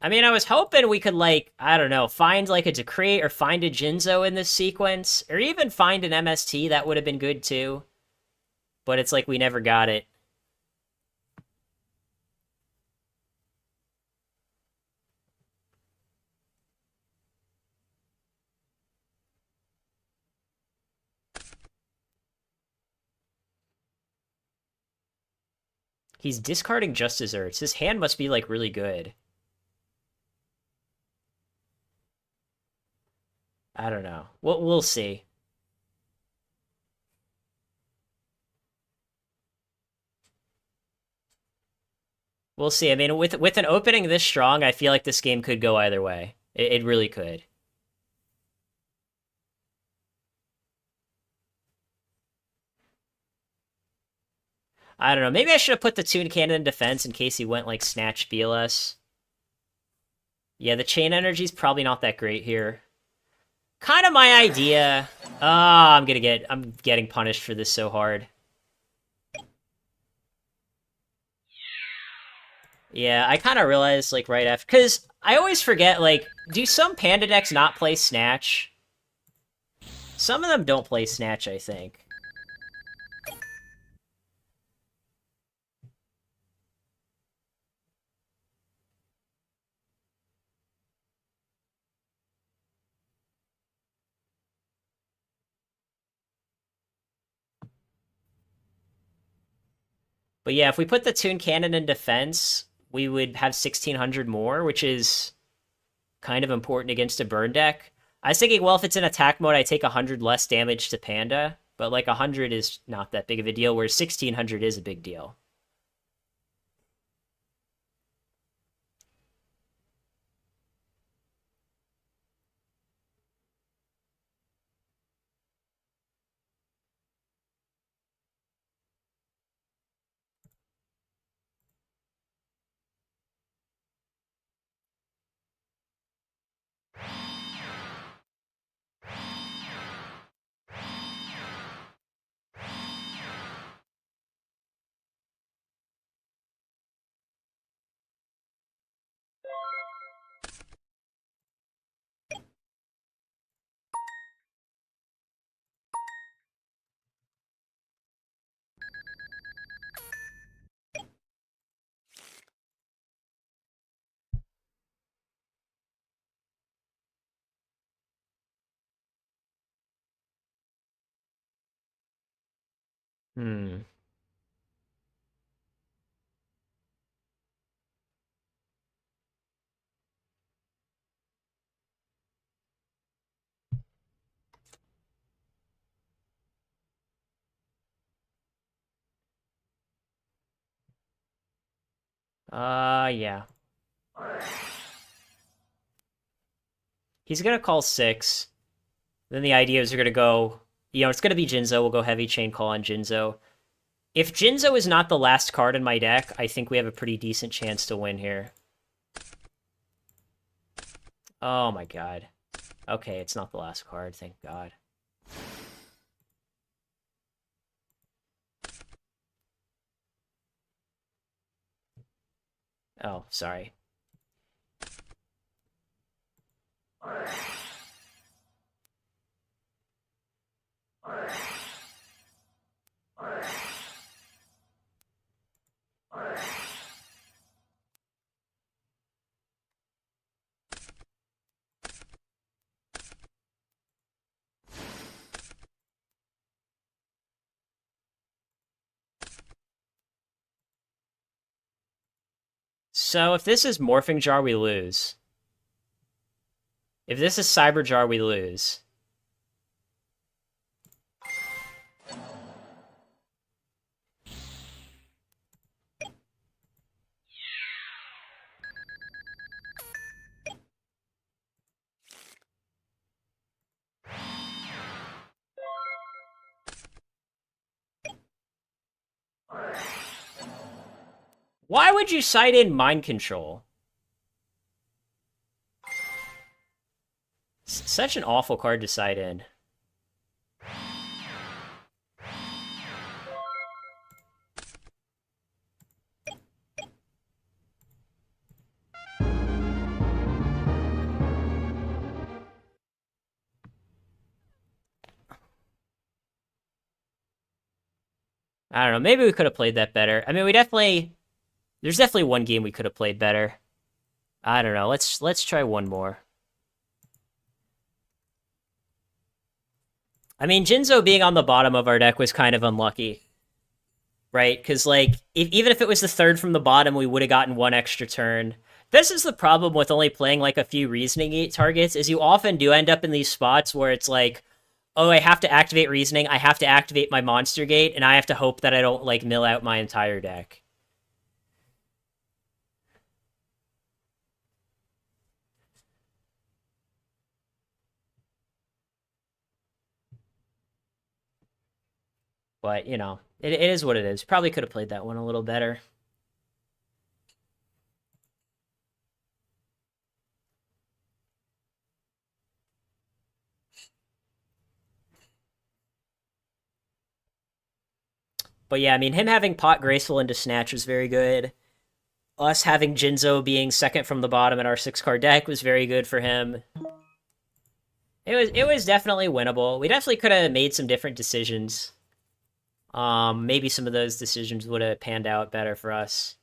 I mean, I was hoping we could, like, I don't know, find, like, a Decree or find a Jinzo in this sequence, or even find an MST. That would have been good, too. But it's like we never got it. He's discarding just desserts. His hand must be, like, really good. I don't know. We'll see. We'll see. I mean, with an opening this strong, I feel like this game could go either way. It really could. I don't know. Maybe I should have put the Toon Cannon in defense in case he went, like, Snatch BLS. Yeah, the Chain Energy's probably not that great here. Kind of my idea. Ah, I'm getting punished for this so hard. Yeah, I kind of realized, like, right after... Because I always forget, like, do some Panda decks not play Snatch? Some of them don't play Snatch, I think. But yeah, if we put the Toon Cannon in defense, we would have 1600 more, which is kind of important against a burn deck. I was thinking, well, if it's in attack mode, I take 100 less damage to Panda, but like 100 is not that big of a deal, whereas 1600 is a big deal. Hmm. Yeah. He's gonna call 6. Then the idea is we're gonna go... it's gonna be Jinzo. We'll go heavy chain call on Jinzo. If Jinzo is not the last card in my deck, I think we have a pretty decent chance to win here. Oh my god. Okay, it's not the last card, thank god. Oh, sorry. So if this is Morphing Jar, we lose. If this is Cyber Jar, we lose. Why would you cite in Mind Control? Such an awful card to cite in. I don't know, maybe we could have played that better. I mean, there's definitely one game we could have played better. I don't know. Let's try one more. I mean, Jinzo being on the bottom of our deck was kind of unlucky. right? Because, like, even if it was the third from the bottom, we would have gotten one extra turn. This is the problem with only playing, like, a few reasoning targets, is you often do end up in these spots where it's like, oh, I have to activate reasoning, I have to activate my monster gate, and I have to hope that I don't, like, mill out my entire deck. But, you know, it is what it is. Probably could have played that one a little better. But yeah, I mean, him having Pot Graceful into Snatch was very good. Us having Jinzo being second from the bottom in our 6-card deck was very good for him. It was definitely winnable. We definitely could have made some different decisions. Maybe some of those decisions would have panned out better for us.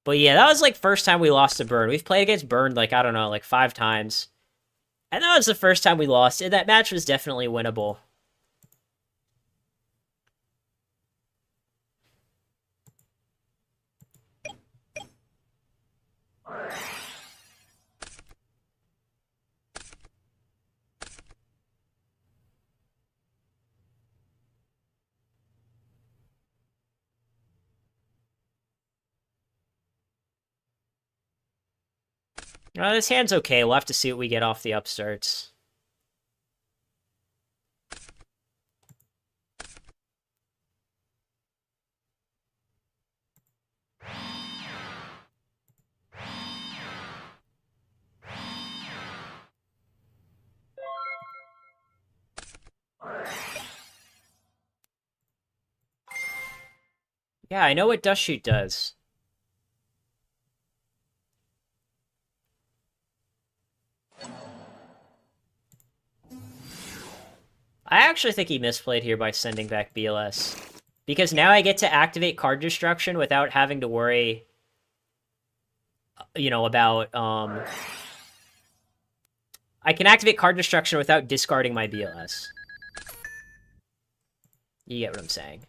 But yeah, that was like first time we lost to Burn. We've played against Burn like, I don't know, like 5 times. And that was the first time we lost. And that match was definitely winnable. This hand's okay. We'll have to see what we get off the upstarts. Yeah, I know what Dust Shoot does. I actually think he misplayed here by sending back BLS. Because now I get to activate card destruction without having to worry, you know, about, I can activate card destruction without discarding my BLS. You get what I'm saying.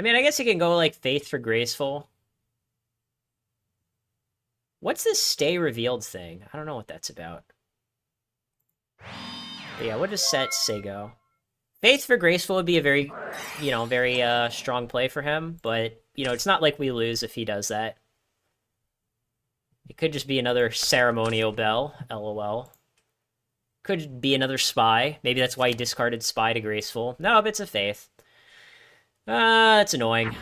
I mean, I guess you can go, like, Faith for Graceful. What's this Stay Revealed thing? I don't know what that's about. But yeah, what does set say go? Faith for Graceful would be a very, you know, very strong play for him, but, you know, it's not like we lose if he does that. It could just be another Ceremonial Bell, LOL. Could be another Spy. Maybe that's why he discarded Spy to Graceful. No, but it's a Faith. That's annoying.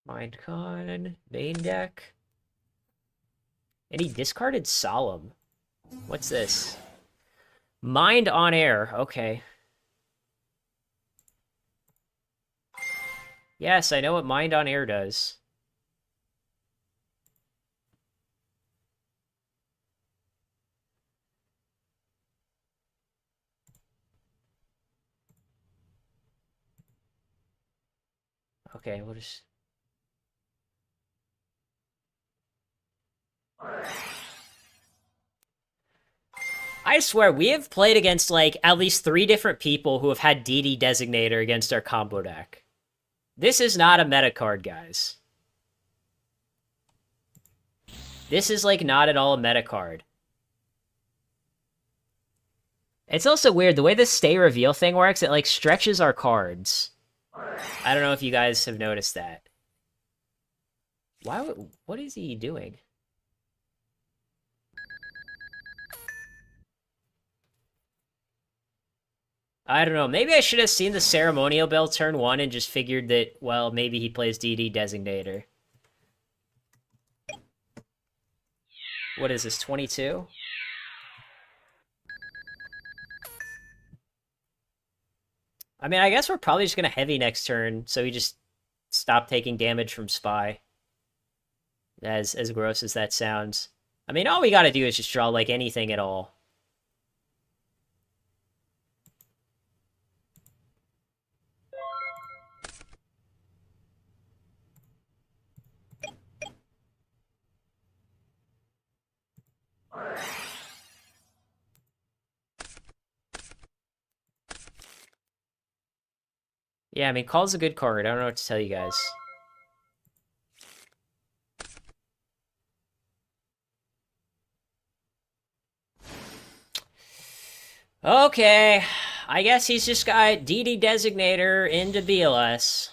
Mindcon, main deck. And he discarded Solemn. What's this? Mind on Air. Okay. Yes, I know what Mind on Air does. Okay, we'll just... I swear, we have played against, like, at least 3 different people who have had DD Designator against our combo deck. This is not a meta card, guys. This is, like, not at all a meta card. It's also weird, the way this Stay Reveal thing works, it, like, stretches our cards. I don't know if you guys have noticed that. What is he doing? I don't know. Maybe I should have seen the ceremonial bell turn 1 and just figured that, well, maybe he plays DD Designator. What is this, 22? I mean, I guess we're probably just going to heavy next turn, so we just stop taking damage from Spy. As gross as that sounds. I mean, all we got to do is just draw, like, anything at all. Yeah, I mean, Call's a good card. I don't know what to tell you guys. Okay, I guess he's just got DD Designator into BLS.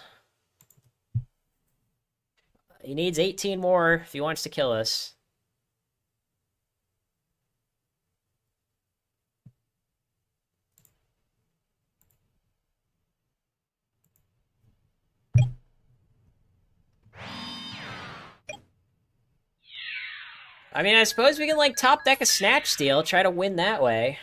He needs 18 more if he wants to kill us. I mean, I suppose we can, like, top deck a Snatch Steal, try to win that way.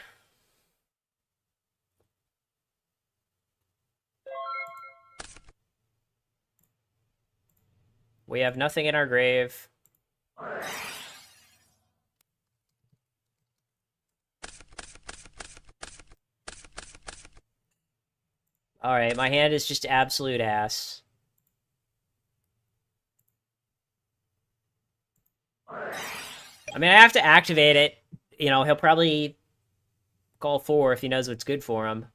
We have nothing in our grave. Alright, my hand is just absolute ass. I mean, I have to activate it. You know, he'll probably call 4 if he knows what's good for him.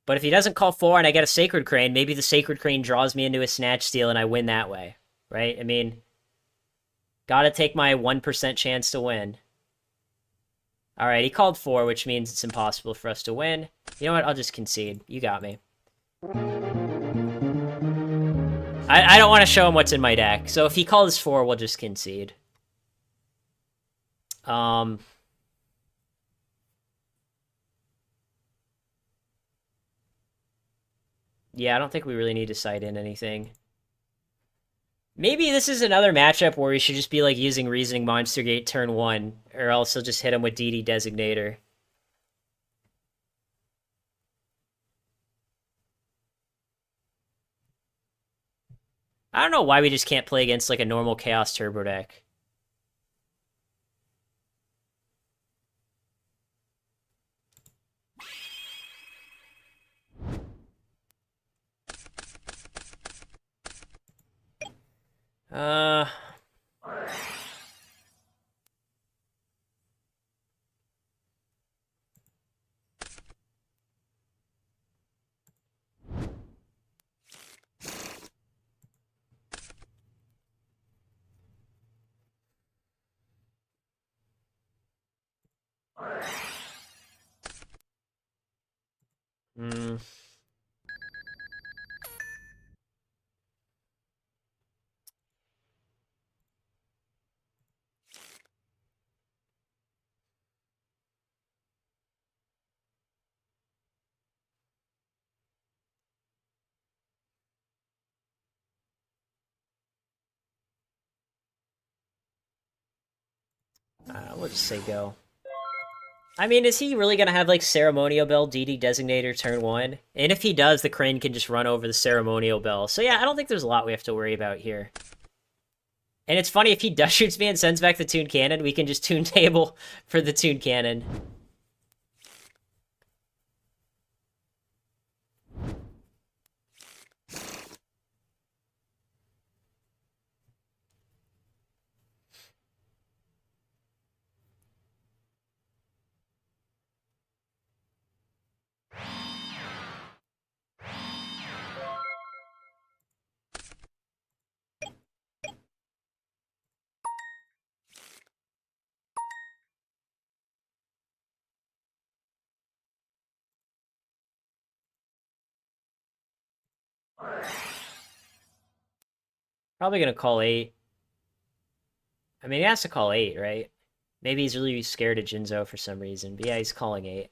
But if he doesn't call 4 and I get a Sacred Crane, maybe the Sacred Crane draws me into a Snatch Steal and I win that way. Right? I mean, gotta take my 1% chance to win. Alright, he called 4, which means it's impossible for us to win. You know what? I'll just concede. You got me. I don't want to show him what's in my deck, so if he calls 4, we'll just concede. Yeah, I don't think we really need to side in anything. Maybe this is another matchup where we should just be, like, using Reasoning Monster Gate turn 1, or else he'll just hit him with DD Designator. I don't know why we just can't play against, like, a normal Chaos Turbo deck. Uh... Hmm. We'll just say go. I mean, is he really gonna have, like, Ceremonial Bell DD Designator turn 1? And if he does, the Crane can just run over the Ceremonial Bell. So yeah, I don't think there's a lot we have to worry about here. And it's funny, if he does shoots me and sends back the Toon Cannon, we can just Toon Table for the Toon Cannon. Probably gonna call 8. I mean, he has to call 8, right? Maybe he's really scared of Jinzo for some reason. But yeah, he's calling 8.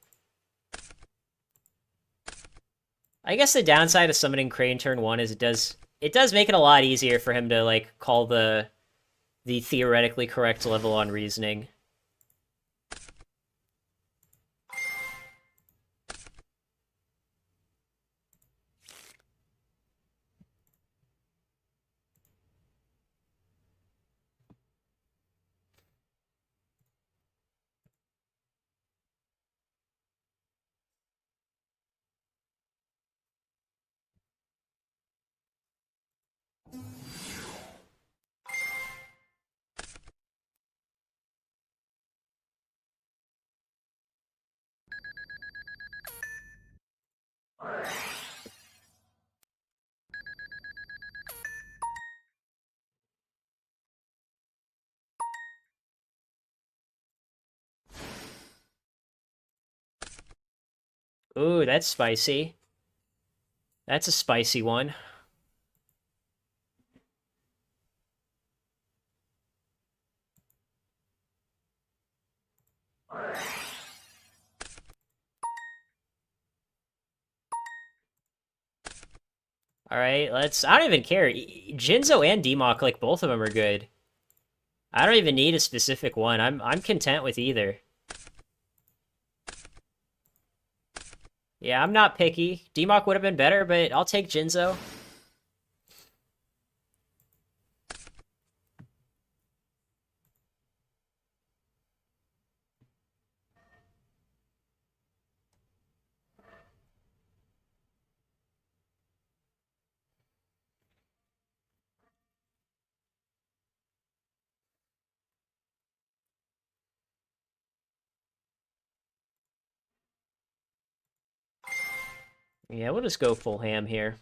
I guess the downside of summoning Crane turn 1 is it does make it a lot easier for him to like call the theoretically correct level on reasoning. Ooh, that's spicy. That's a spicy one. Alright, I don't even care. Jinzo and Demok, like, both of them are good. I don't even need a specific one. I'm content with either. Yeah, I'm not picky. Demok would have been better, but I'll take Jinzo. Yeah, we'll just go full ham here.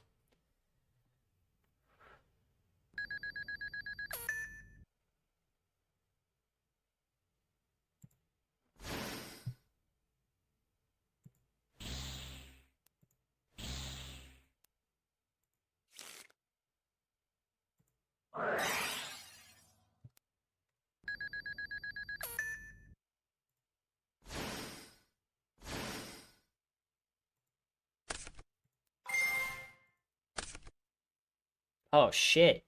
Oh, shit.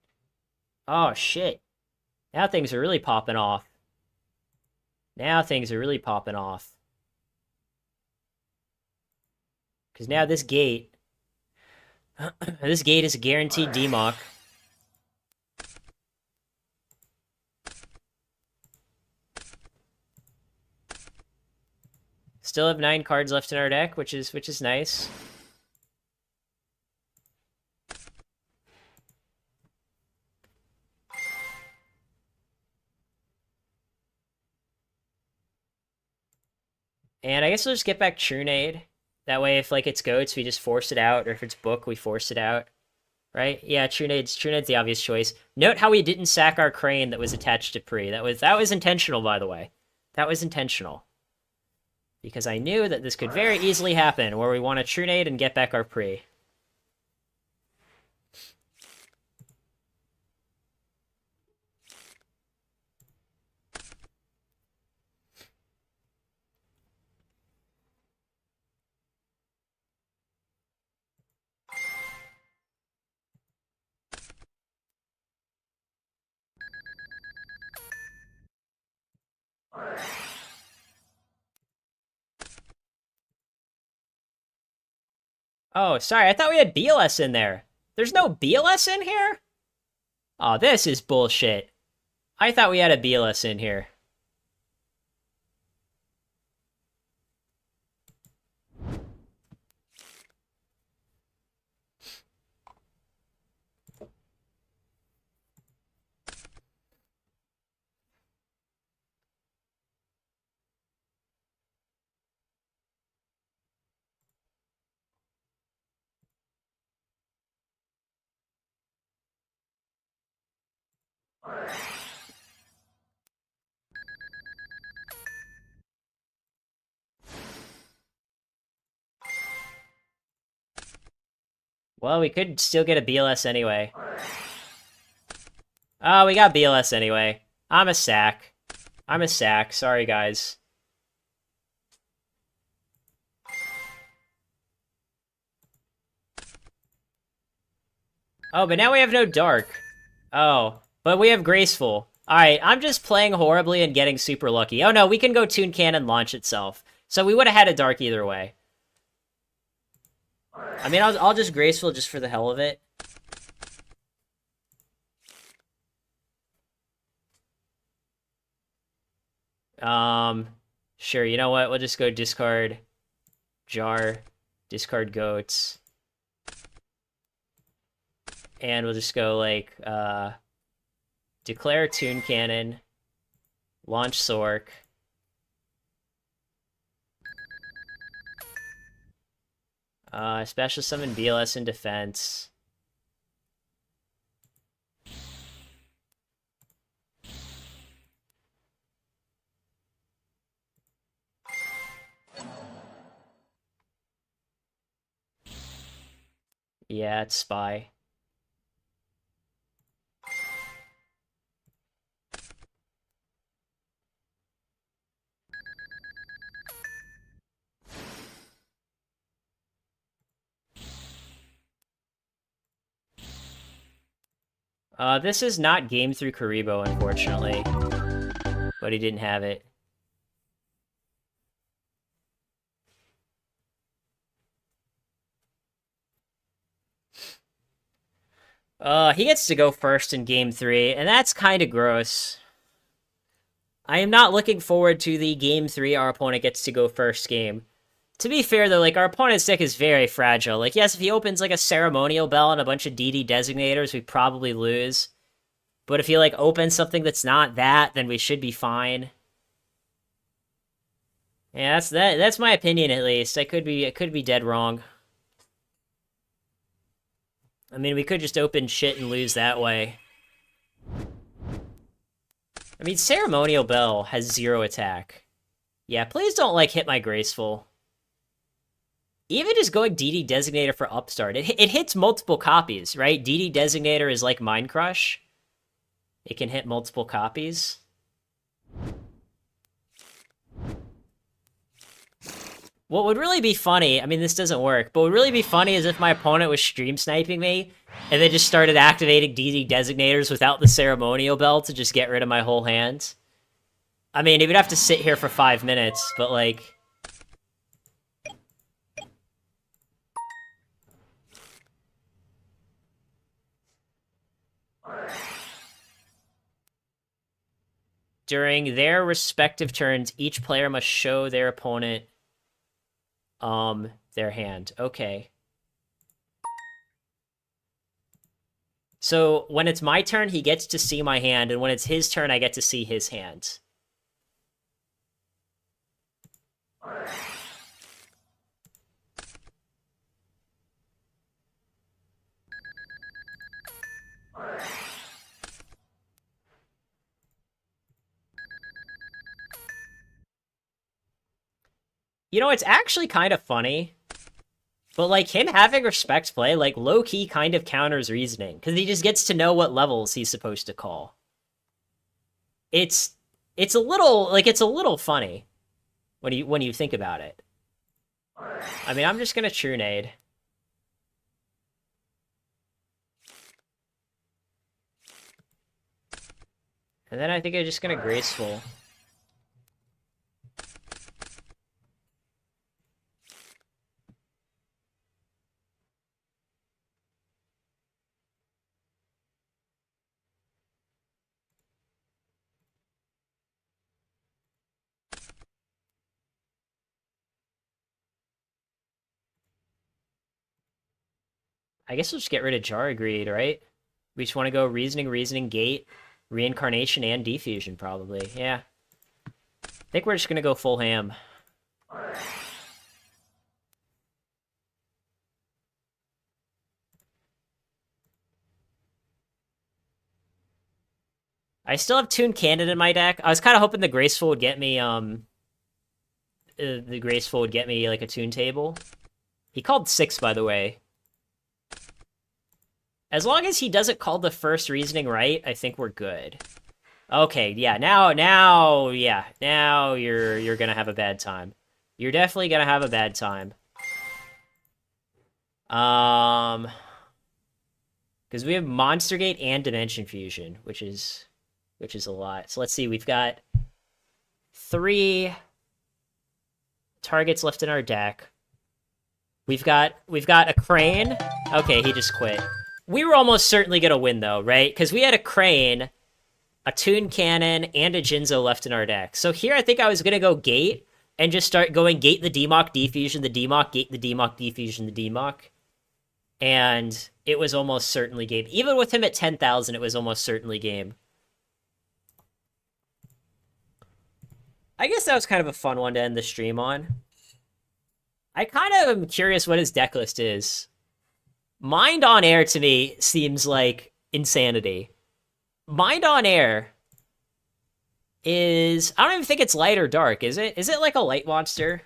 Oh, shit. Now things are really popping off. Now things are really popping off. Because now this gate... this gate is a guaranteed Demok. Still have 9 cards left in our deck, which is nice. And I guess we'll just get back Trunade. That way, if like it's goats, we just force it out, or if it's book, we force it out. Right? Yeah, Trunade's the obvious choice. Note how we didn't sack our crane that was attached to Pre. That was intentional, by the way. That was intentional. Because I knew that this could very easily happen, where we want to Trunade and get back our Pre. Oh, sorry, I thought we had BLS in there. There's no BLS in here? Oh, this is bullshit. I thought we had a BLS in here. Well, we could still get a BLS anyway. Oh, we got BLS anyway. I'm a sack. I'm a sack. Sorry, guys. Oh, but now we have no dark. Oh, but we have graceful. Alright, I'm just playing horribly and getting super lucky. Oh no, we can go Toon Cannon launch itself. So we would have had a dark either way. I mean, I'll just graceful just for the hell of it. Sure, you know what? We'll just go discard jar, discard goats. And we'll just go, like, declare Toon Cannon, launch Sork. Special summon BLS in defense. Yeah, it's Spy. This is not game through Karibo, unfortunately. But he didn't have it. He gets to go first in game 3, and that's kind of gross. I am not looking forward to the game 3 our opponent gets to go first game. To be fair, though, like, our opponent's deck is very fragile. Like, yes, if he opens, like, a Ceremonial Bell and a bunch of DD Designators, we probably lose. But if he, like, opens something that's not that, then we should be fine. Yeah, that's my opinion, at least. I could be dead wrong. I mean, we could just open shit and lose that way. I mean, Ceremonial Bell has 0 attack. Yeah, please don't, like, hit my Graceful. Even just going DD Designator for Upstart, it hits multiple copies, right? DD Designator is like Mind Crush. It can hit multiple copies. What would really be funny, I mean, this doesn't work, but what would really be funny is if my opponent was stream sniping me, and they just started activating DD Designators without the Ceremonial Bell to just get rid of my whole hand. I mean, he would have to sit here for 5 minutes, but, like... During their respective turns, each player must show their opponent their hand. Okay. So when it's my turn, he gets to see my hand, and when it's his turn, I get to see his hand. You know, it's actually kind of funny. But, like, him having respect play, like, low-key kind of counters reasoning. Because he just gets to know what levels he's supposed to call. It's a little, like, it's a little funny. When you think about it. I mean, I'm just gonna True Nade. And then I think I'm just gonna Graceful. I guess we'll just get rid of Jar Greed, right? We just want to go Reasoning, Gate, Reincarnation, and Defusion, probably. Yeah. I think we're just gonna go full ham. I still have Toon Cannon in my deck. I was kind of hoping the Graceful would get me, like, a Toon Table. He called 6, by the way. As long as he doesn't call the first Reasoning right, I think we're good. Okay, yeah, now you're gonna have a bad time. You're definitely gonna have a bad time. Um, because we have Monster Gate and Dimension Fusion, which is a lot. So let's see, we've got 3 targets left in our deck. We've got a Crane. Okay, he just quit. We were almost certainly gonna win though, right? Because we had a Crane, a Toon Cannon, and a Jinzo left in our deck. So here I think I was gonna go Gate and just start going Gate the Demok, Defusion, the Demok, Gate the Demok, Defusion, the Demok. And it was almost certainly game. Even with him at 10,000, it was almost certainly game. I guess that was kind of a fun one to end the stream on. I kind of am curious what his deck list is. Mind on Air to me seems like insanity. Mind on Air is... I don't even think it's light or dark, is it? Is it like a light monster?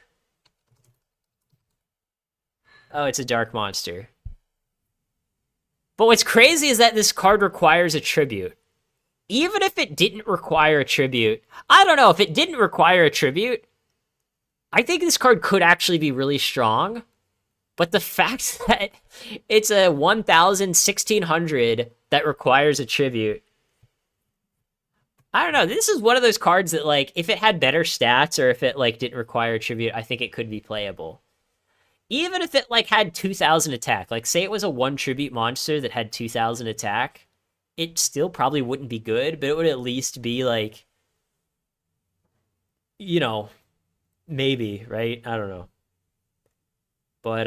Oh, it's a dark monster. But what's crazy is that this card requires a tribute. Even if it didn't require a tribute, I don't know, if it didn't require a tribute, I think this card could actually be really strong. But the fact that it's a 1,000, 1,600 that requires a tribute, I don't know, this is one of those cards that, like, if it had better stats or if it, like, didn't require a tribute, I think it could be playable. Even if it, like, had 2,000 attack, like, say it was a 1 tribute monster that had 2,000 attack, it still probably wouldn't be good, but it would at least be, like, you know, maybe, right? I don't know. But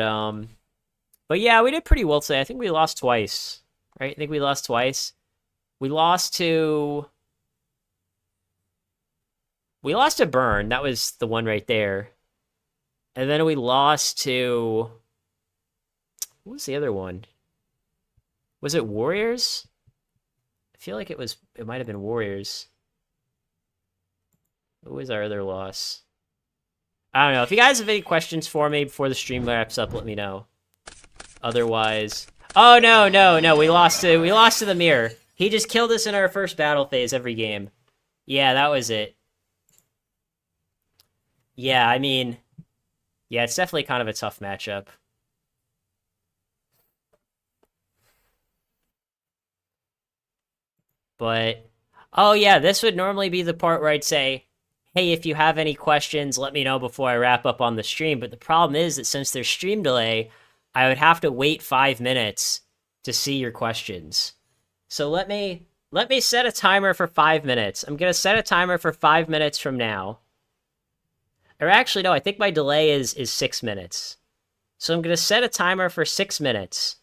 yeah, we did pretty well today. I think we lost twice, right? I think we lost twice. We lost to Burn. That was the one right there. And then we lost to... What was the other one? Was it Warriors? I feel like it might have been Warriors. What was our other loss? I don't know. If you guys have any questions for me before the stream wraps up, let me know. Otherwise... Oh, no. We lost to the Mirror. He just killed us in our first battle phase every game. Yeah, that was it. Yeah, I mean... Yeah, it's definitely kind of a tough matchup. But... Oh, yeah, this would normally be the part where I'd say, hey, if you have any questions, let me know before I wrap up on the stream. But the problem is that since there's stream delay, I would have to wait 5 minutes to see your questions. So let me set a timer for 5 minutes. I'm going to set a timer for 5 minutes from now. Or actually, no, I think my delay is 6 minutes. So I'm going to set a timer for 6 minutes.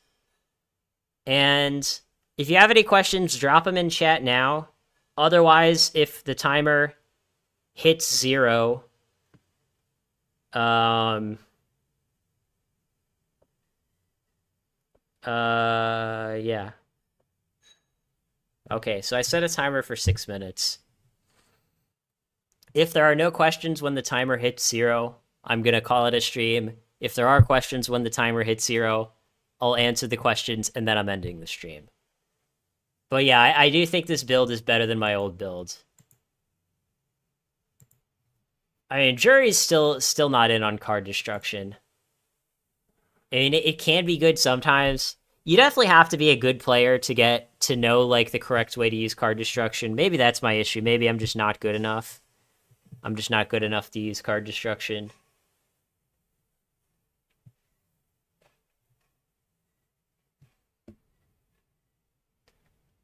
And if you have any questions, drop them in chat now. Otherwise, if the timer hits 0, yeah. Okay, so I set a timer for 6 minutes. If there are no questions when the timer hits 0, I'm going to call it a stream. If there are questions when the timer hits 0, I'll answer the questions, and then I'm ending the stream. But yeah, I do think this build is better than my old build. I mean, Jury's still not in on card destruction. I mean, it can be good sometimes. You definitely have to be a good player to get to know, like, the correct way to use card destruction. Maybe that's my issue. Maybe I'm just not good enough. I'm just not good enough to use card destruction.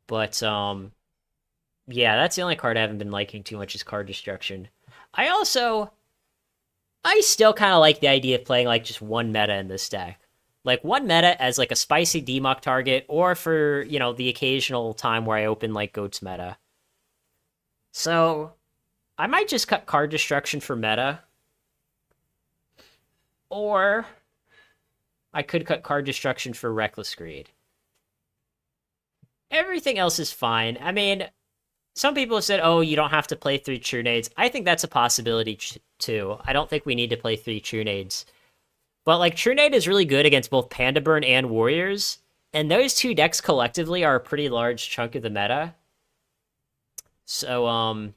But, yeah, that's the only card I haven't been liking too much is card destruction. I still kind of like the idea of playing, like, just one meta in this deck. Like, one meta as, like, a spicy Demok target, or for, you know, the occasional time where I open, like, Goat's meta. So, I might just cut card destruction for meta. Or, I could cut card destruction for Reckless Greed. Everything else is fine. I mean, some people have said, oh, you don't have to play 3 True Nades. I think that's a possibility, too. I don't think we need to play 3 True Nades. But, like, True Nade is really good against both Panda Burn and Warriors, and those 2 decks collectively are a pretty large chunk of the meta. So,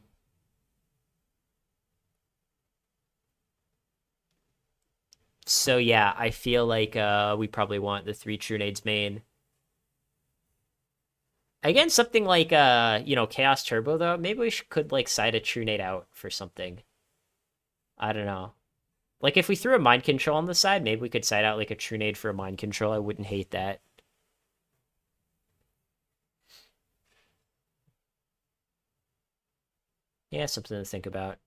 so yeah, I feel like we probably want the three True Nades main. Again, something like Chaos Turbo though, maybe we could like side a True Nade out for something. I don't know. Like if we threw a mind control on the side, maybe we could side out like a True Nade for a mind control. I wouldn't hate that. Yeah, something to think about.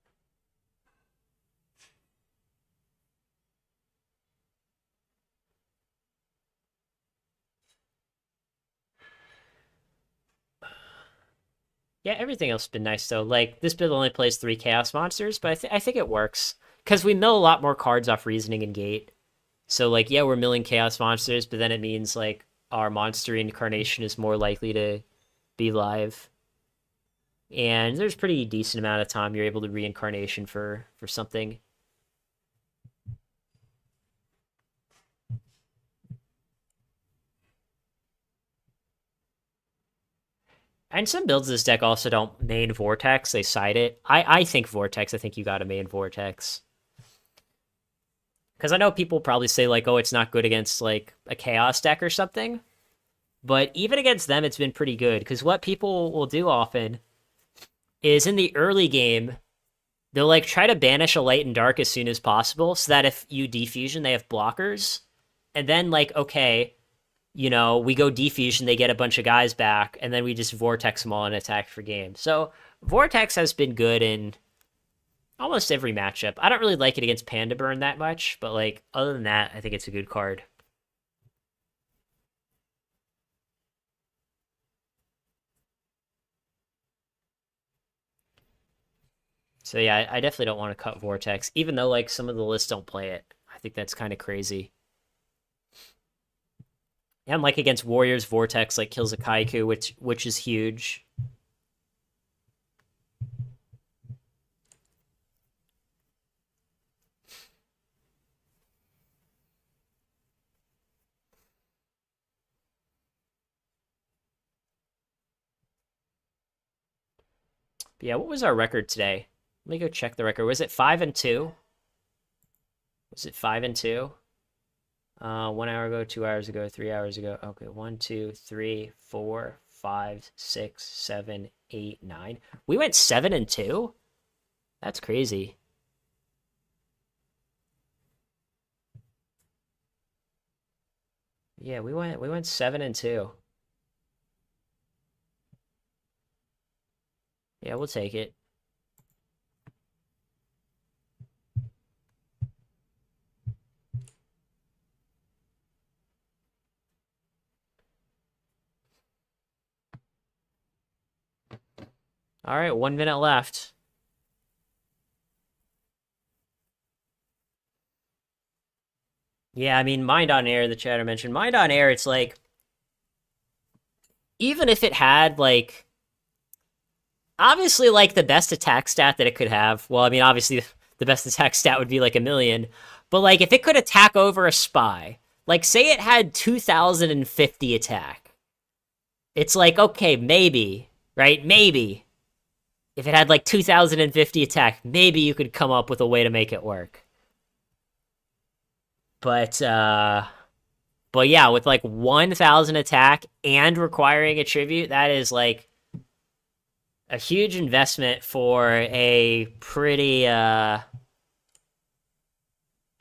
Yeah, everything else has been nice though. Like this build only plays three Chaos Monsters, but I think it works because we mill a lot more cards off Reasoning and Gate. So like, yeah, we're milling Chaos Monsters, but then it means like our monster incarnation is more likely to be live, and there's pretty decent amount of time you're able to reincarnation for something. And some builds of this deck also don't main Vortex, they side it. I think Vortex, I think you got a main Vortex. Because I know people probably say, like, oh, it's not good against, like, a Chaos deck or something. But even against them, it's been pretty good. Because what people will do often is in the early game, they'll, like, try to banish a light and dark as soon as possible so that if you defusion, they have blockers. And then, like, okay, we go defusion, they get a bunch of guys back, and then we just Vortex them all and attack for game. So Vortex has been good in almost every matchup. I don't really like it against Panda Burn that much, but like other than that, I think it's a good card. So yeah, I definitely don't want to cut Vortex, even though like some of the lists don't play it. I think that's kind of crazy. And like against Warriors, Vortex like kills a Kaiku, which is huge. But yeah, what was our record today? Let me go check the record. Was it 5-2? Was it 5-2? 1 hour ago, 2 hours ago, 3 hours ago. Okay, 1, 2, 3, 4, 5, 6, 7, 8, 9. We went 7-2? That's crazy. Yeah, we went 7-2. Yeah, we'll take it. All right, 1 minute left. Yeah, I mean, Mind on Air, the chatter mentioned. Mind on Air, it's like, even if it had, like, obviously, like, the best attack stat that it could have, well, I mean, obviously, the best attack stat would be, like, 1,000,000, but, like, if it could attack over a spy, like, say it had 2,050 attack, it's like, okay, maybe, right? Maybe. If it had, like, 2,050 attack, maybe you could come up with a way to make it work. But, but yeah, with like 1,000 attack and requiring a tribute, that is like a huge investment for a pretty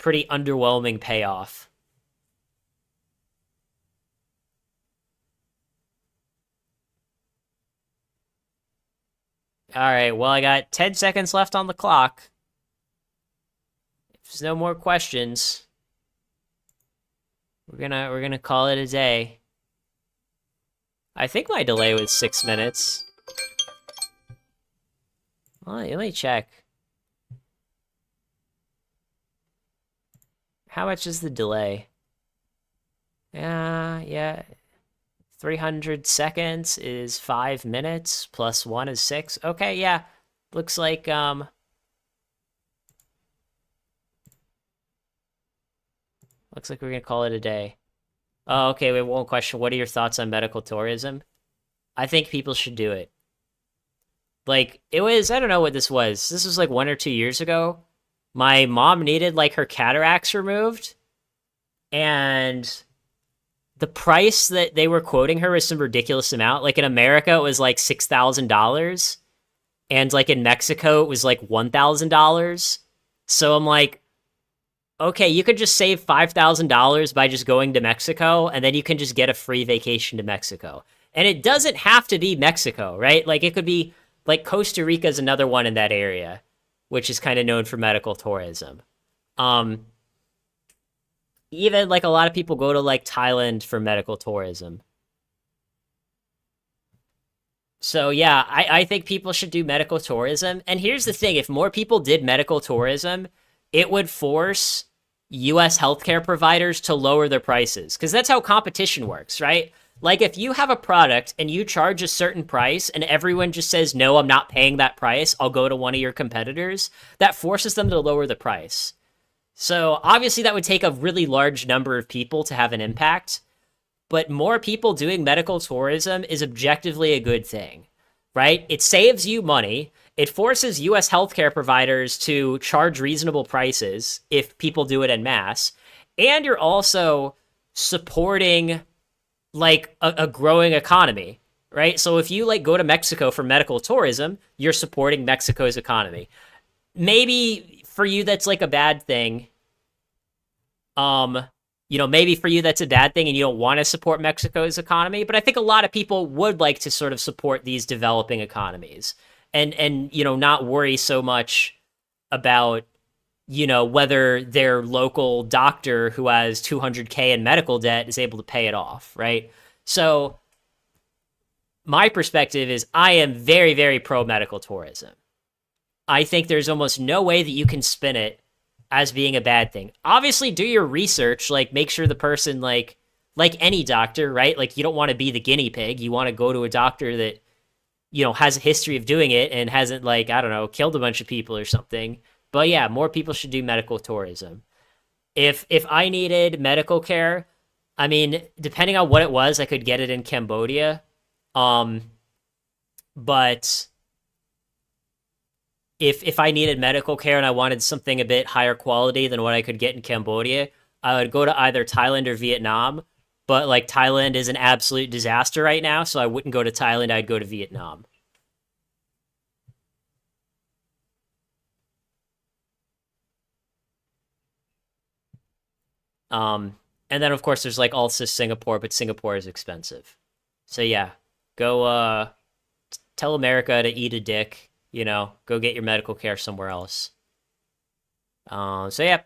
underwhelming payoff. All right, well, I got 10 seconds left on the clock. If there's no more questions, we're gonna call it a day. I think my delay was 6 minutes. Well, let me check. How much is the delay? Yeah. 300 seconds is 5 minutes, plus 1 is 6. Okay, yeah. Looks like, looks like we're gonna call it a day. Oh, okay, we have one question. What are your thoughts on medical tourism? I think people should do it. Like it was, I don't know what this was. This was like 1 or 2 years ago. My mom needed like her cataracts removed, and the price that they were quoting her was some ridiculous amount. Like in America, it was like $6,000, and like in Mexico, it was like $1,000. So I'm like, okay, you could just save $5,000 by just going to Mexico, and then you can just get a free vacation to Mexico. And it doesn't have to be Mexico, right? Like it could be like Costa Rica is another one in that area, which is kind of known for medical tourism. Um, Even like a lot of people go to like Thailand for medical tourism. So yeah, I think people should do medical tourism. And here's the thing, if more people did medical tourism, it would force US healthcare providers to lower their prices. Because that's how competition works, right? Like if you have a product and you charge a certain price and everyone just says, no, I'm not paying that price, I'll go to one of your competitors, that forces them to lower the price. So obviously that would take a really large number of people to have an impact, but more people doing medical tourism is objectively a good thing, right? It saves you money. It forces US healthcare providers to charge reasonable prices if people do it en masse. And you're also supporting like a growing economy, right? So if you like go to Mexico for medical tourism, you're supporting Mexico's economy. Maybe for you that's like a bad thing. Um, maybe for you that's a bad thing and you don't want to support Mexico's economy, but I think a lot of people would like to sort of support these developing economies and not worry so much about whether their local doctor who has 200K in medical debt is able to pay it off, right? So my perspective is I am very, very pro medical tourism. I think there's almost no way that you can spin it as being a bad thing. Obviously, do your research, like make sure the person like any doctor, right? Like you don't want to be the guinea pig. You want to go to a doctor that has a history of doing it and hasn't like, I don't know, killed a bunch of people or something. But yeah, more people should do medical tourism. If I needed medical care, I mean, depending on what it was, I could get it in Cambodia. Um, but if I needed medical care and I wanted something a bit higher quality than what I could get in Cambodia, I would go to either Thailand or Vietnam. But like Thailand is an absolute disaster right now, so I wouldn't go to Thailand, I'd go to Vietnam. Um, and then of course there's like also Singapore, but Singapore is expensive. So yeah, go tell America to eat a dick, go get your medical care somewhere else. So yeah,